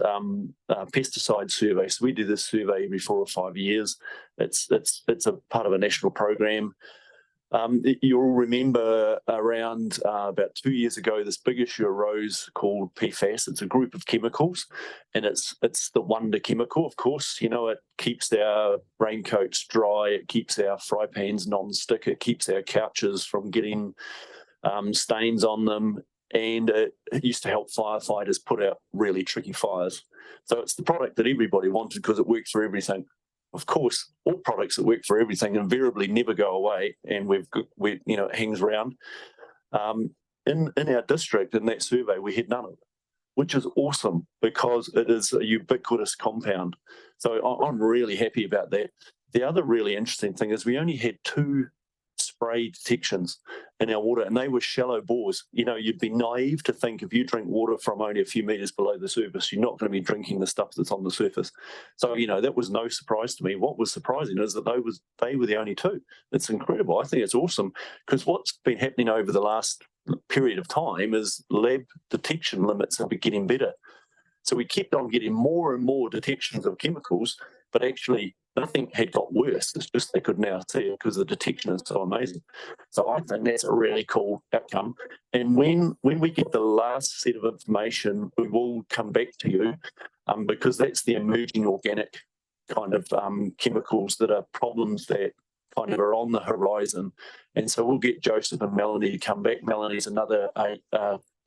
pesticide survey, so we do this survey every 4 or 5 years. It's a part of a national program. You'll remember around about 2 years ago, this big issue arose called PFAS. It's a group of chemicals, and it's the wonder chemical, of course. You know, it keeps our raincoats dry, it keeps our fry pans non-stick, it keeps our couches from getting stains on them, and it used to help firefighters put out really tricky fires. So it's the product that everybody wanted because it worked for everything. Of course, all products that work for everything invariably never go away, and it hangs around. In our district, in that survey, we had none of it, which is awesome because it is a ubiquitous compound. So I'm really happy about that. The other really interesting thing is we only had 2 spray detections in our water, and they were shallow bores. You know, you'd be naive to think if you drink water from only a few meters below the surface, you're not going to be drinking the stuff that's on the surface. So, you know, that was no surprise to me. What was surprising is that they were the only 2. It's incredible. I think it's awesome because what's been happening over the last period of time is lab detection limits have been getting better. So we kept on getting more and more detections of chemicals, but actually nothing had got worse. It's just they could now see it because the detection is so amazing. So I think that's a really cool outcome. And when we get the last set of information, we will come back to you because that's the emerging organic kind of chemicals that are problems that kind of are on the horizon. And so we'll get Joseph and Melanie to come back. Melanie's another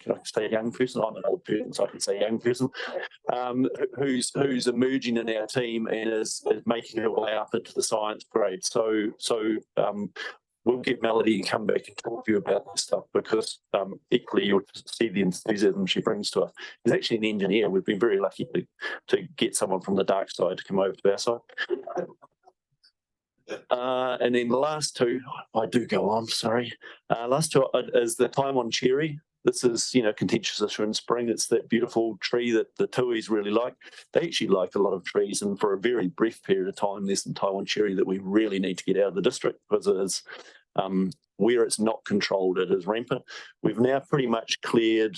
can I say young person? I'm an old person, so I can say young person, who's emerging in our team and is making her way up into the science grade. So we'll get Melody to come back and talk to you about this stuff because equally you'll see the enthusiasm she brings to us. He's actually an engineer. We've been very lucky to get someone from the dark side to come over to our side. And then the last 2, I do go on, sorry. Last 2 is the time on cherry. This is, contentious issue in spring. It's that beautiful tree that the tuis really like. They actually like a lot of trees, and for a very brief period of time, there's some Taiwan cherry that we really need to get out of the district because it is, where it's not controlled, it is rampant. We've now pretty much cleared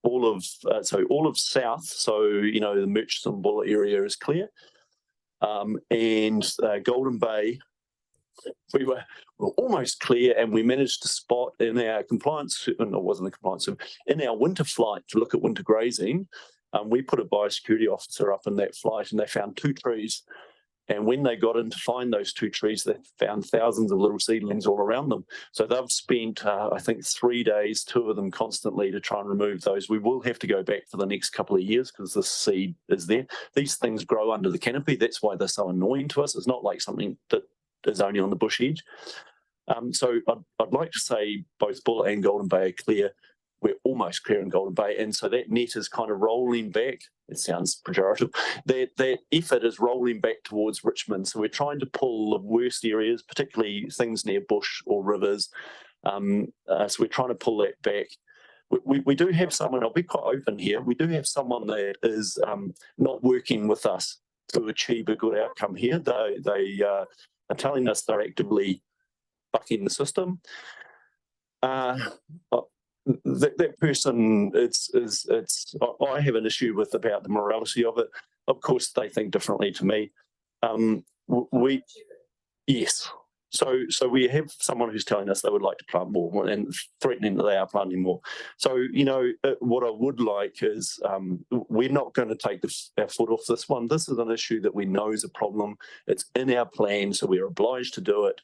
all of south, so the Murchison Buller area is clear, and Golden Bay. We were almost clear, and we managed to spot in our compliance, no, it wasn't a compliance, in our winter flight to look at winter grazing, we put a biosecurity officer up in that flight, and they found 2 trees. And when they got in to find those 2 trees, they found thousands of little seedlings all around them. So they've spent, I think, 3 days, 2 of them constantly to try and remove those. We will have to go back for the next couple of years because the seed is there. These things grow under the canopy. That's why they're so annoying to us. It's not like something that is only on the bush edge. So I'd like to say both Buller and Golden Bay are clear. We're almost clear in Golden Bay. And so that net is kind of rolling back. It sounds pejorative. That effort is rolling back towards Richmond. So we're trying to pull the worst areas, particularly things near bush or rivers. So we're trying to pull that back. We do have someone, I'll be quite open here, we do have someone that is not working with us to achieve a good outcome here. They are telling us they're actively bucking the system. That person, I have an issue with about the morality of it. Of course, they think differently to me. Yes. So we have someone who's telling us they would like to plant more and threatening that they are planting more. So, what I would like is we're not going to take our foot off this one. This is an issue that we know is a problem. It's in our plan, so we're obliged to do it.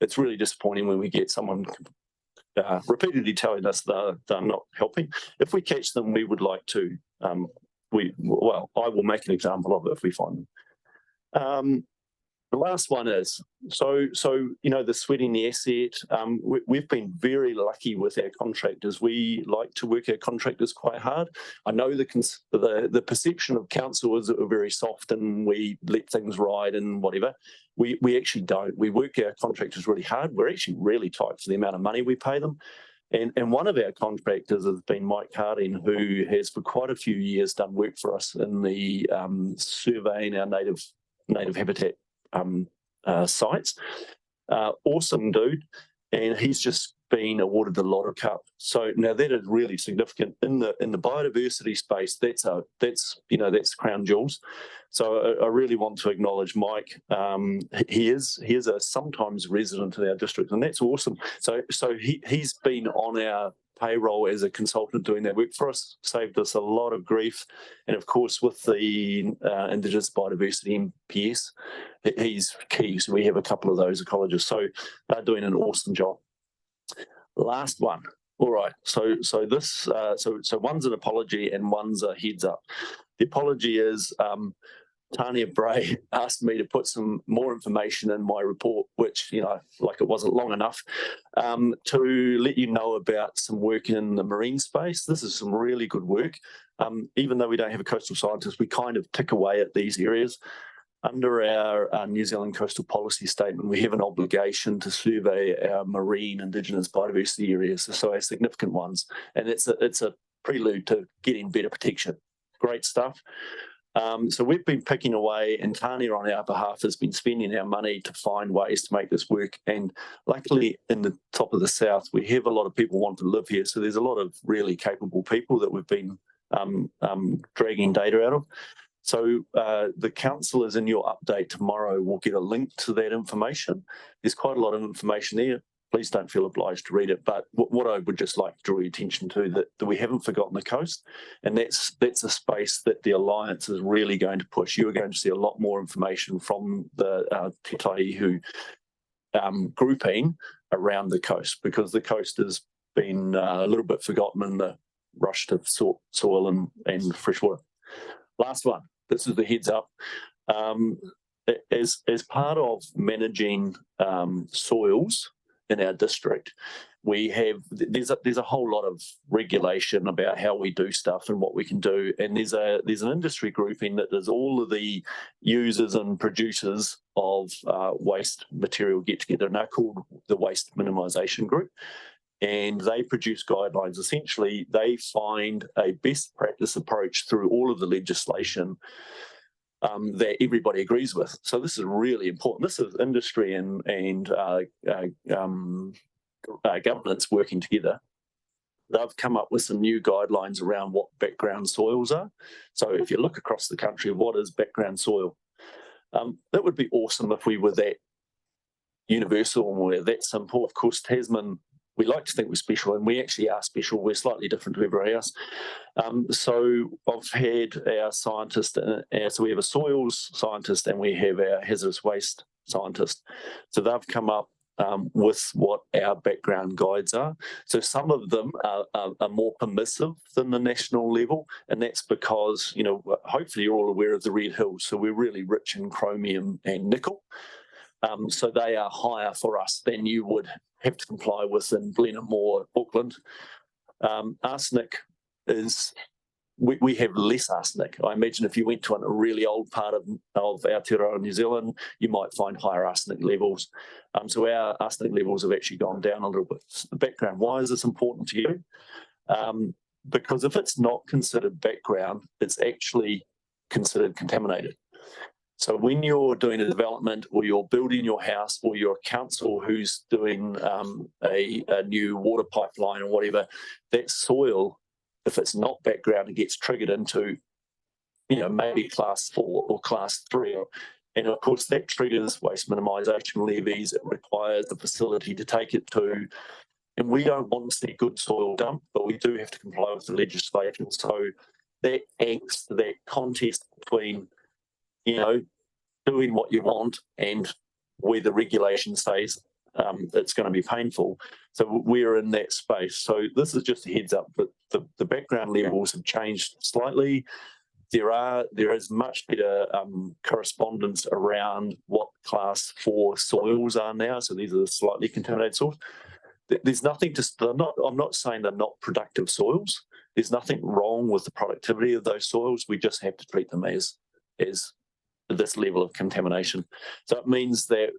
It's really disappointing when we get someone repeatedly telling us they're not helping. If we catch them, we would like to. I will make an example of it if we find them. The last one is, the sweating the asset. We've been very lucky with our contractors. We like to work our contractors quite hard. I know the perception of council is that we're very soft and we let things ride and whatever. We actually don't. We work our contractors really hard. We're actually really tight for the amount of money we pay them. And one of our contractors has been Mike Harding, who has for quite a few years done work for us in the surveying our native habitat sites. Awesome dude, and he's just been awarded the Lotto Cup. So now that is really significant in the biodiversity space. That's crown jewels. So I really want to acknowledge Mike. He is a sometimes resident in our district, and that's awesome. So he's been on our payroll as a consultant doing that work for us, saved us a lot of grief. And of course, with the Indigenous Biodiversity MPS, he's key. So we have a couple of those ecologists. So they're doing an awesome job. Last one. All right. So one's an apology and one's a heads up. The apology is Tanya Bray asked me to put some more information in my report, which, like it wasn't long enough, to let you know about some work in the marine space. This is some really good work. Even though we don't have a coastal scientist, we kind of tick away at these areas. Under our New Zealand Coastal Policy Statement, we have an obligation to survey our marine Indigenous biodiversity areas, so our significant ones, and it's a prelude to getting better protection. Great stuff. So we've been picking away, and Tanya on our behalf has been spending our money to find ways to make this work. And luckily in the top of the south, we have a lot of people want to live here. So there's a lot of really capable people that we've been dragging data out of. So the councillors in your update tomorrow will get a link to that information. There's quite a lot of information there. Please don't feel obliged to read it. But what I would just like to draw your attention to that we haven't forgotten the coast, and that's a space that the Alliance is really going to push. You are going to see a lot more information from the Te Taihu grouping around the coast, because the coast has been a little bit forgotten in the rush to soil and fresh water. Last one. This is the heads up. As part of managing soils in our district, there's a whole lot of regulation about how we do stuff and what we can do, and there's an industry grouping that does all of the users and producers of waste material get together, and they're called the Waste Minimisation Group. And they produce guidelines. Essentially, they find a best practice approach through all of the legislation that everybody agrees with. So this is really important. This is industry and governments working together. They've come up with some new guidelines around what background soils are. So if you look across the country, what is background soil? That would be awesome if we were that universal and we're that simple. Of course, Tasman, we like to think we're special, and we actually are special. We're slightly different to everybody else. So I've had our scientist, so we have a soils scientist and we have our hazardous waste scientist. So they've come up with what our background guides are. So some of them are more permissive than the national level, and that's because, hopefully you're all aware of the Red Hills. So we're really rich in chromium and nickel. So they are higher for us than you would have to comply with in Glenamore, Auckland. Arsenic is, we have less arsenic. I imagine if you went to a really old part of Aotearoa, New Zealand, you might find higher arsenic levels. So our arsenic levels have actually gone down a little bit. The background, why is this important to you? Because if it's not considered background, it's actually considered contaminated. So when you're doing a development, or you're building your house, or you're a council who's doing a new water pipeline or whatever, that soil, if it's not background, it gets triggered into, maybe class 4 or class 3. And of course, that triggers waste minimisation levies. It requires the facility to take it to, and we don't want to see good soil dump, but we do have to comply with the legislation. So that angst, that contest between doing what you want and where the regulation says it's going to be painful. So we're in that space. So this is just a heads up, but the background levels have changed slightly. There is much better correspondence around what class 4 soils are now. So these are the slightly contaminated soils. There's nothing I'm not saying they're not productive soils. There's nothing wrong with the productivity of those soils. We just have to treat them as this level of contamination. So it means that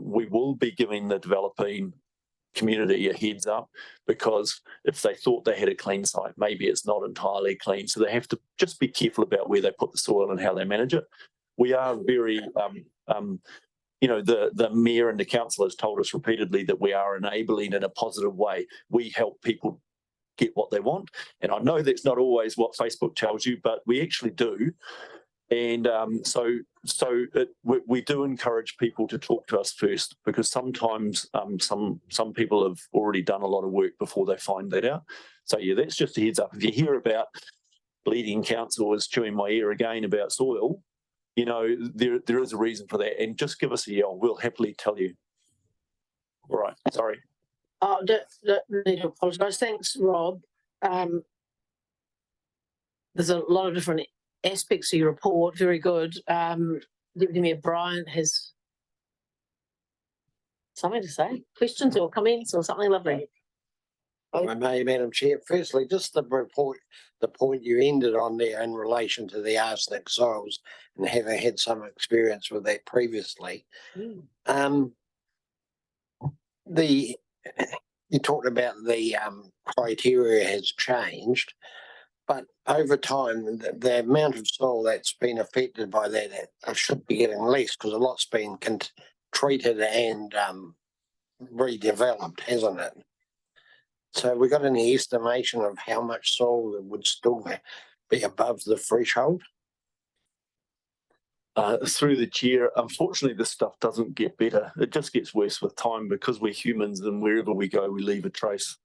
we will be giving the developing community a heads up, because if they thought they had a clean site, maybe it's not entirely clean. So they have to just be careful about where they put the soil and how they manage it. We are very the mayor and the council has told us repeatedly that we are enabling in a positive way. We help people get what they want. And I know that's not always what Facebook tells you, but we actually do. And we do encourage people to talk to us first, because sometimes some people have already done a lot of work before they find that out. So yeah, that's just a heads up. If you hear about bleeding council is chewing my ear again about soil, there is a reason for that. And just give us a yell. We'll happily tell you. All right. Sorry. Oh, don't need to apologise. Thanks, Rob. There's a lot of different aspects of your report. Very good. Deputy Mayor Bryant has something to say. Questions or comments or something lovely. If I may, Madam Chair, firstly, just the report, the point you ended on there in relation to the arsenic soils and having had some experience with that previously. You talked about the criteria has changed, but over time, the amount of soil that's been affected by that should be getting less, because a lot's been treated and redeveloped, hasn't it? So we got any estimation of how much soil would still be above the threshold? Through the chair, unfortunately, this stuff doesn't get better. It just gets worse with time, because we're humans, and wherever we go, we leave a trace.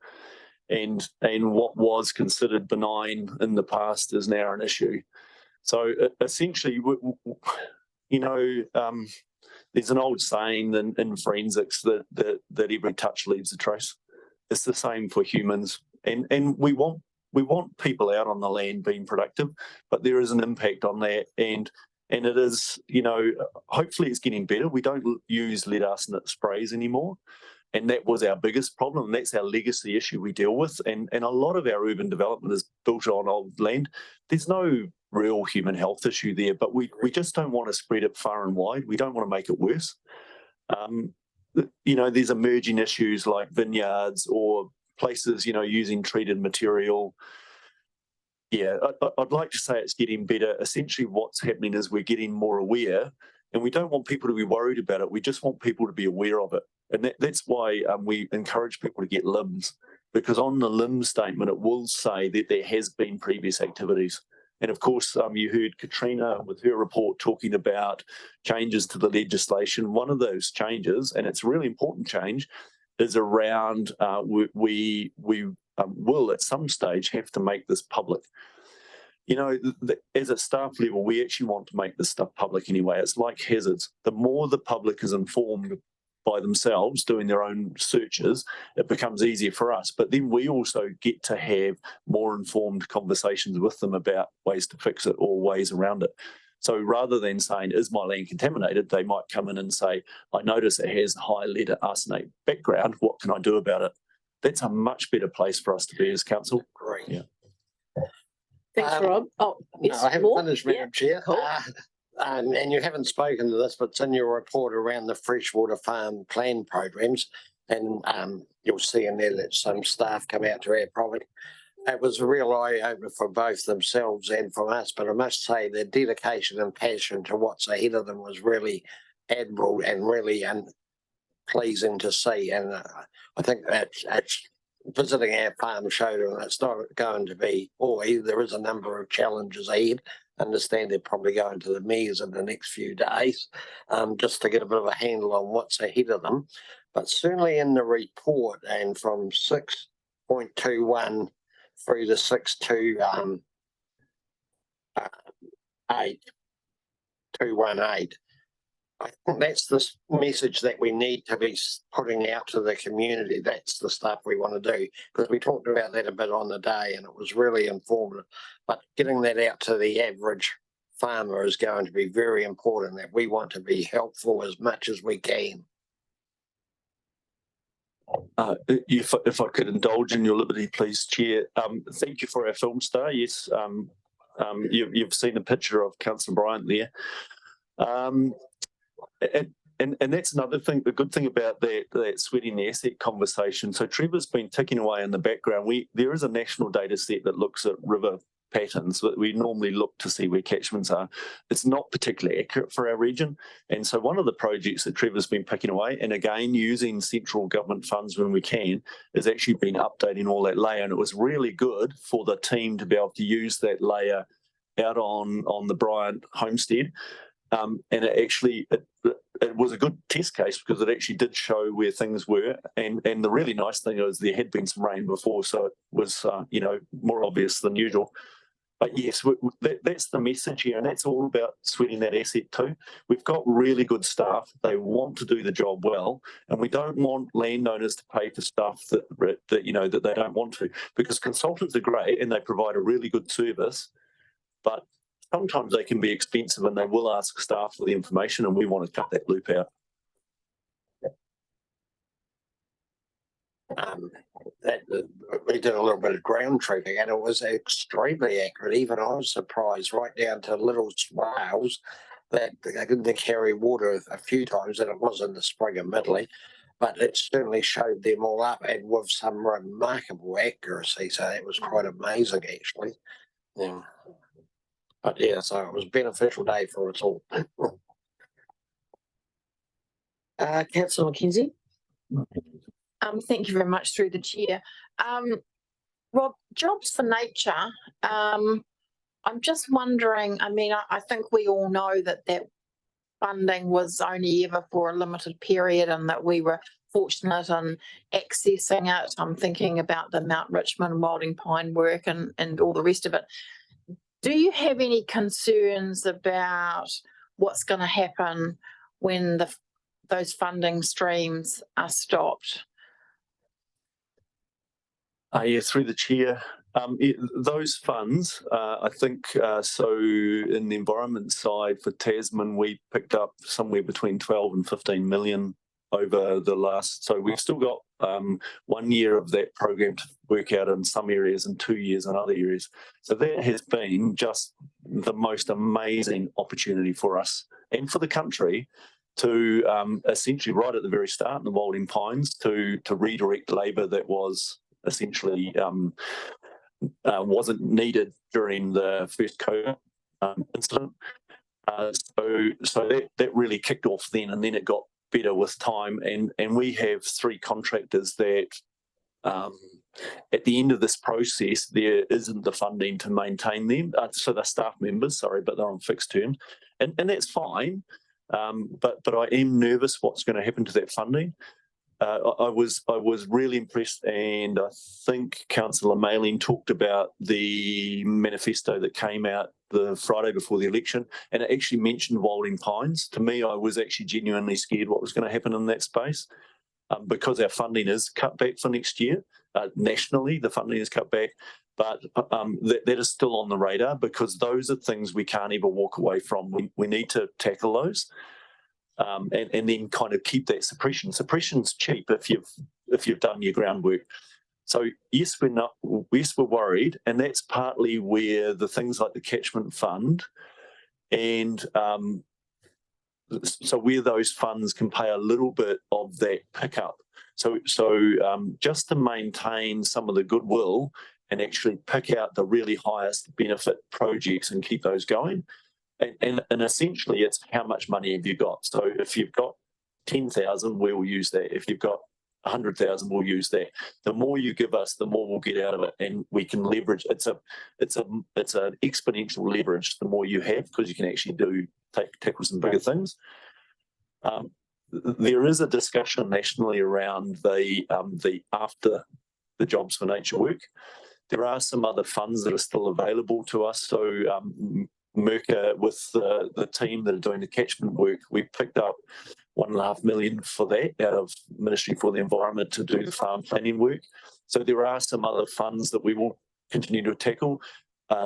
And what was considered benign in the past is now an issue. So essentially, there's an old saying in forensics that every touch leaves a trace. It's the same for humans, and we want people out on the land being productive, but there is an impact on that, and it is, hopefully it's getting better. We don't use lead arsenic sprays anymore, and that was our biggest problem. And that's our legacy issue we deal with, and a lot of our urban development is built on old land. There's no real human health issue there, but we just don't want to spread it far and wide. We don't want to make it worse. There's emerging issues like vineyards or places, using treated material. Yeah, I'd like to say it's getting better. Essentially, what's happening is we're getting more aware, and we don't want people to be worried about it. We just want people to be aware of it. And that's why we encourage people to get LIMS, because on the LIMS statement, it will say that there has been previous activities. And of course, you heard Katrina with her report talking about changes to the legislation. One of those changes, and it's a really important change, is around we will at some stage have to make this public. As a staff level, we actually want to make this stuff public anyway. It's like hazards. The more the public is informed by themselves doing their own searches, it becomes easier for us. But then we also get to have more informed conversations with them about ways to fix it or ways around it. So rather than saying, is my land contaminated, they might come in and say, I notice it has high lead arsenate background. What can I do about it? That's a much better place for us to be as council. Great. Yeah. Thanks, Rob. Oh, yes, no, I haven't more? finished, Madam Chair. Cool. And you haven't spoken to this, but it's in your report around the freshwater farm plan programs, and you'll see in there that some staff come out to our property. It was a real eye-opener for both themselves and for us, but I must say the dedication and passion to what's ahead of them was really admirable and really pleasing to see. And I think that visiting our farm showed them it's not going to be always. There is a number of challenges ahead. Understand they're probably going to the mayors in the next few days just to get a bit of a handle on what's ahead of them. But certainly in the report, and from 6.21 through to 6.218, I think that's the message that we need to be putting out to the community. That's the stuff we want to do, because we talked about that a bit on the day and it was really informative. But getting that out to the average farmer is going to be very important, that we want to be helpful as much as we can. If I could indulge in your liberty, please, Chair. Thank you for our film star. Yes, you've seen a picture of Councillor Bryant there. And that's another thing, the good thing about that sweating the asset conversation. So Trevor's been ticking away in the background. There is a national data set that looks at river patterns that we normally look to see where catchments are. It's not particularly accurate for our region. And so one of the projects that Trevor's been picking away, and again, using central government funds when we can, is actually been updating all that layer. And it was really good for the team to be able to use that layer out on the Bryant homestead. And it was a good test case because it actually did show where things were. And the really nice thing is there had been some rain before, so it was, more obvious than usual. But yes, that's the message here, and that's all about sweating that asset too. We've got really good staff. They want to do the job well, and we don't want landowners to pay for stuff that they don't want to, because consultants are great and they provide a really good service, but sometimes they can be expensive and they will ask staff for the information, and we want to cut that loop out. We did a little bit of ground truthing and it was extremely accurate. Even I was surprised, right down to little swales that they didn't carry water a few times, and it was in the spring admittedly, but it certainly showed them all up and with some remarkable accuracy. So that was quite amazing, actually. Yeah. But yeah, so it was a beneficial day for us all. Councillor Mackenzie. Thank you very much through the chair. Rob, Jobs for Nature, I'm just wondering, I think we all know that funding was only ever for a limited period and that we were fortunate in accessing it. I'm thinking about the Mount Richmond Wilding Pine work and all the rest of it. Do you have any concerns about what's going to happen when those funding streams are stopped? Yes, through the chair. Those funds, I think, so in the environment side for Tasman, we picked up somewhere between 12 and 15 million over the last, so we've still got 1 year of that program to work out in some areas and 2 years in other areas. So that has been just the most amazing opportunity for us and for the country to essentially right at the very start in the Wilding Pines to redirect labour that was essentially wasn't needed during the first COVID incident. So that really kicked off then, and then it got better with time. And we have 3 contractors that at the end of this process, there isn't the funding to maintain them. So they're staff members, sorry, but they're on fixed terms. And that's fine. But I am nervous what's going to happen to that funding. I was really impressed, and I think Councillor Mayling talked about the manifesto that came out the Friday before the election, and it actually mentioned Wilding Pines. To me, I was actually genuinely scared what was going to happen in that space, because our funding is cut back for next year. Nationally, the funding is cut back, but that is still on the radar, because those are things we can't ever walk away from. We need to tackle those. And then kind of keep that suppression. Suppression's cheap if you've done your groundwork. So yes, we're worried, and that's partly where the things like the Catchment Fund and so where those funds can pay a little bit of that pickup. So just to maintain some of the goodwill and actually pick out the really highest benefit projects and keep those going. And essentially, it's how much money have you got? So if you've got 10,000, we'll use that. If you've got 100,000, we'll use that. The more you give us, the more we'll get out of it, and we can leverage. It's an exponential leverage. The more you have, because you can actually tackle some bigger things. There is a discussion nationally around the after the Jobs for Nature work. There are some other funds that are still available to us. So Merca, with the team that are doing the catchment work, we picked up 1.5 million for that out of Ministry for the Environment to do the farm planning work. So there are some other funds that we will continue to tackle.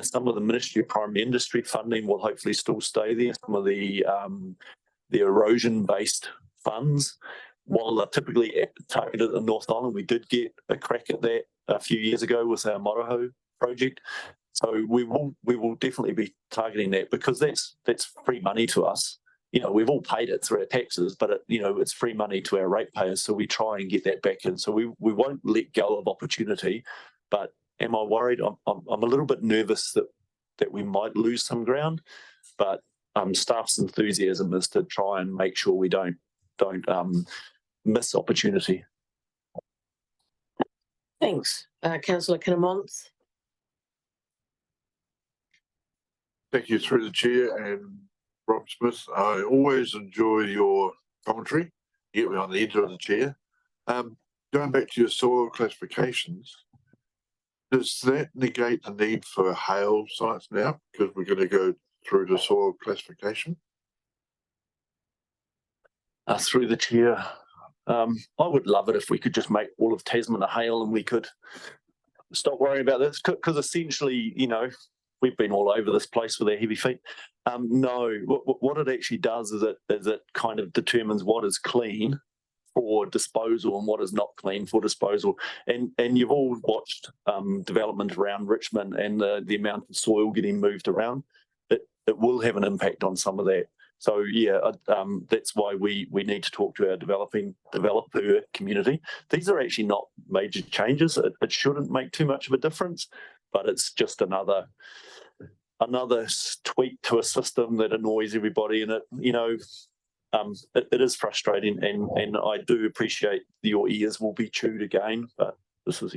Some of the Ministry of Primary Industry funding will hopefully still stay there. Some of the erosion-based funds, while they're typically targeted at the North Island, we did get a crack at that a few years ago with our Moroho project. So we will definitely be targeting that, because that's free money to us. We've all paid it through our taxes, but it's free money to our ratepayers. So we try and get that back in. So we won't let go of opportunity, but Am I worried? I'm a little bit nervous that we might lose some ground, but staff's enthusiasm is to try and make sure we don't miss opportunity. Thanks. Councillor Kinamont. Thank you through the chair and Rob Smith. I always enjoy your commentary. You get me on the edge of the chair. Going back to your soil classifications, does that negate the need for hail sites now? Because we're going to go through the soil classification? Through the chair, I would love it if we could just make all of Tasman a hail and we could stop worrying about this, because essentially, you know, we've been all over this place with our heavy feet. No, what it actually does is it kind of determines what is clean for disposal and what is not clean for disposal. And you've all watched development around Richmond and the amount of soil getting moved around. It will have an impact on some of that. So yeah, that's why we need to talk to our developer community. These are actually not major changes. It shouldn't make too much of a difference, but it's just another tweak to a system that annoys everybody. And it is frustrating, and I do appreciate your ears will be chewed again. But this is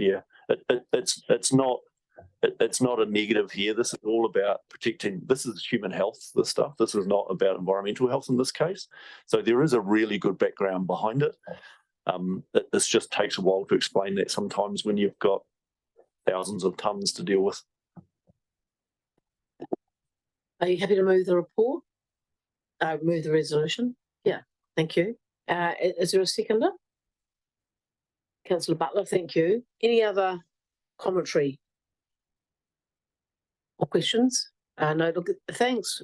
it's not a negative here. This is all about protecting. This is human health. This stuff. This is not about environmental health in this case. So there is a really good background behind it. This just takes a while to explain that sometimes when you've got thousands of tonnes to deal with. Are you happy to move the report? Move the resolution? Yeah, thank you. Is there a seconder? Councillor Butler, thank you. Any other commentary or questions? No, look, thanks,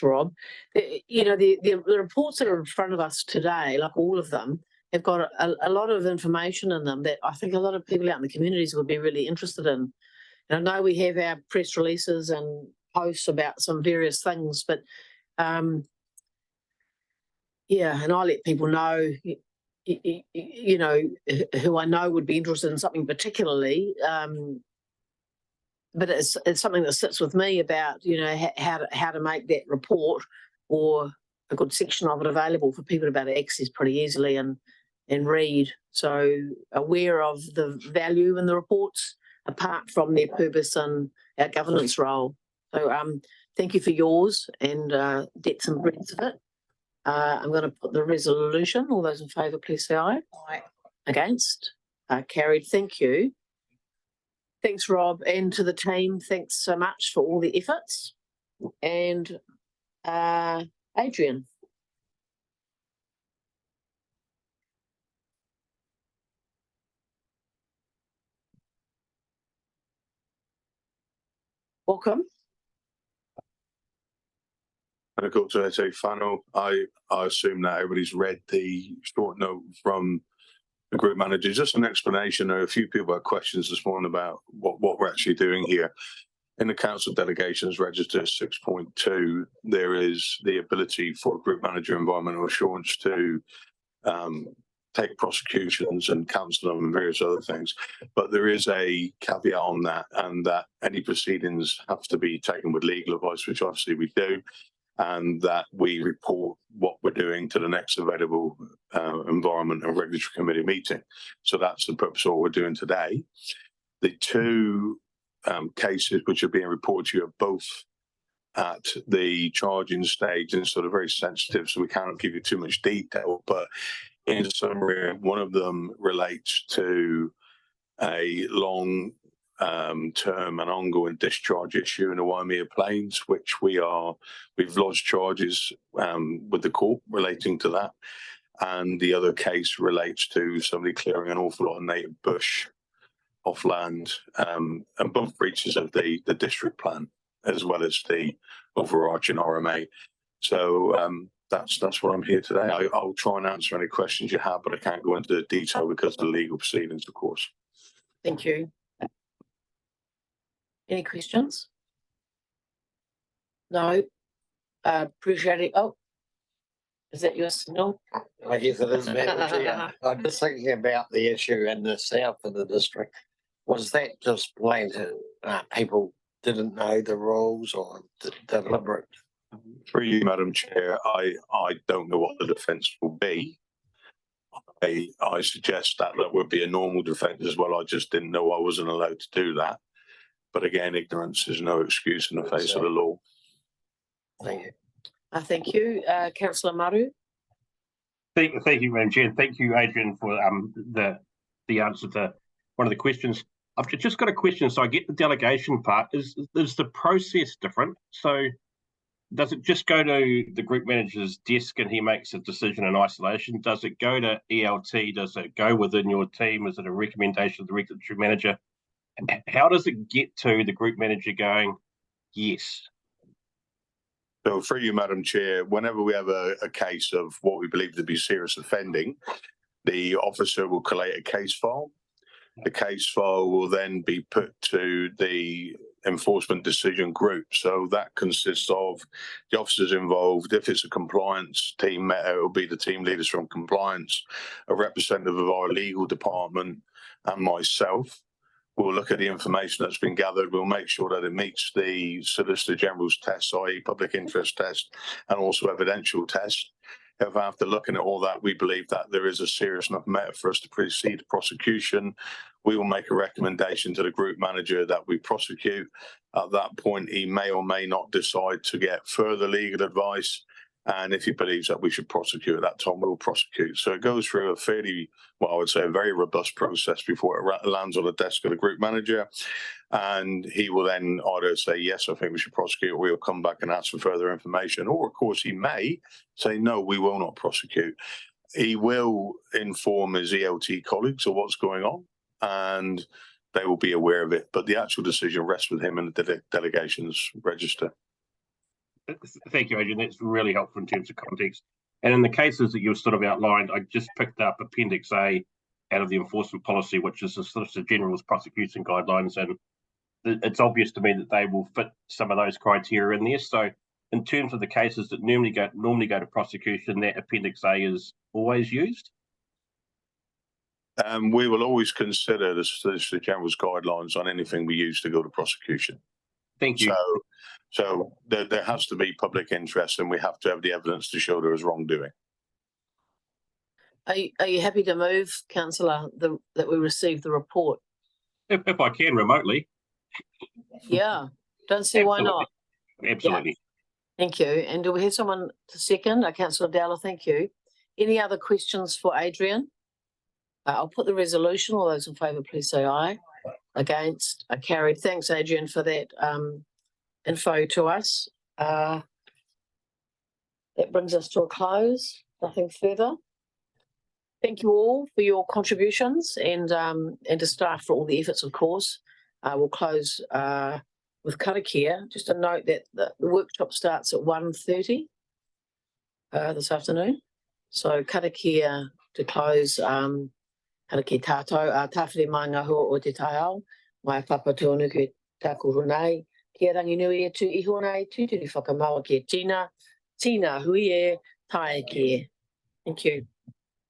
Rob. The reports that are in front of us today, like all of them, have got a lot of information in them that I think a lot of people out in the communities would be really interested in. And I know we have our press releases and posts about some various things, but yeah, and I let people know, who I know would be interested in something particularly. But it's something that sits with me about, how to make that report or a good section of it available for people to be able to access pretty easily and read. So aware of the value in the reports apart from their purpose and our governance role. So thank you for yours and depth and breadth of it. I'm going to put the resolution. All those in favour, please say aye. Aye. Against? Carried. Thank you. Thanks, Rob, and to the team. Thanks so much for all the efforts. And Adrian. Welcome. And of course, as a final, I assume that everybody's read the short note from the group manager. Just an explanation. There are a few people had questions this morning about what we're actually doing here. In the council delegations register 6.2, there is the ability for group manager environmental assurance to take prosecutions and counsel them and various other things. But there is a caveat on that, and that any proceedings have to be taken with legal advice, which obviously we do, and that we report what we're doing to the next available Environment and Regulatory Committee meeting. So that's the purpose of what we're doing today. The two cases which are being reported to you are both at the charging stage and sort of very sensitive, so we cannot give you too much detail. But in summary, one of them relates to a long term and ongoing discharge issue in the Waimea Plains, which we've lodged charges with the court relating to that. And the other case relates to somebody clearing an awful lot of native bush off land, and both breaches of the district plan as well as the overarching RMA. So that's what I'm here today. I'll try and answer any questions you have, but I can't go into the detail because of the legal proceedings, of course. Thank you. Any questions? No. Appreciate it. Oh, is that your signal? I guess it is, Madam Chair. I'm just thinking about the issue in the south of the district Was that just blatant, people didn't know the rules or deliberate? Through you, Madam Chair, I don't know what the defence will be. I suggest that would be a normal defence as well. I just didn't know I wasn't allowed to do that. But again, ignorance is no excuse in the face of the law. Thank you. Thank you, councillor Maru. Thank you, Madam Chair. Thank you, Adrian, for the answer to one of the questions. I've just got a question. So I get the delegation part. Is the process different? So does it just go to the group manager's desk and he makes a decision in isolation? Does it go to ELT? Does it go within your team? Is it a recommendation of the regulatory manager? And how does it get to the group manager going, yes? So through you, Madam Chair, whenever we have a case of what we believe to be serious offending, the officer will collate a case file. The case file will then be put to the enforcement decision group. So that consists of the officers involved. If it's a compliance team matter, it will be the team leaders from compliance, a representative of our legal department, and myself. We'll look at the information that's been gathered. We'll make sure that it meets the Solicitor General's test, i.e. public interest test, and also evidential test. If after looking at all that, we believe that there is a serious enough matter for us to proceed to prosecution, we will make a recommendation to the group manager that we prosecute. At that point, he may or may not decide to get further legal advice. And if he believes that we should prosecute at that time, we'll prosecute. So it goes through a fairly, well, I would say a very robust process before it lands on the desk of the group manager. And he will then either say, yes, I think we should prosecute, or we'll come back and ask for further information. Or, of course, he may say, no, we will not prosecute. He will inform his ELT colleagues of what's going on, and they will be aware of it. But the actual decision rests with him and the delegations register. Thank you, Adrian. That's really helpful in terms of context. And in the cases that you've sort of outlined, I just picked up Appendix A out of the enforcement policy, which is the Solicitor General's prosecution guidelines. And it's obvious to me that they will fit some of those criteria in there. So in terms of the cases that normally go to prosecution, that Appendix A is always used? We will always consider the Solicitor General's guidelines on anything we use to go to prosecution. Thank you. So there has to be public interest, and we have to have the evidence to show there is wrongdoing. Are you happy to move, councillor, that we receive the report? If I can remotely. Yeah, don't see why not. Absolutely. Yeah. Thank you. And do we have someone to second? Councillor Dowler, thank you. Any other questions for Adrian? I'll put the resolution. All those in favour, please say aye. Against, carried. Thanks, Adrian, for that info to us. That brings us to a close. Nothing further. Thank you all for your contributions and to staff for all the efforts, of course. We'll close with karakia. Just a note that the workshop starts at 1:30 this afternoon. So karakia to close. Karakia tātou, tāwhiri mai ngā hua o te taiao, mai papa tonu ki tāku runei, kia rangi nui e tu iho nei, tūturi whakamaua ki Tina, hui e tae kia. Thank you.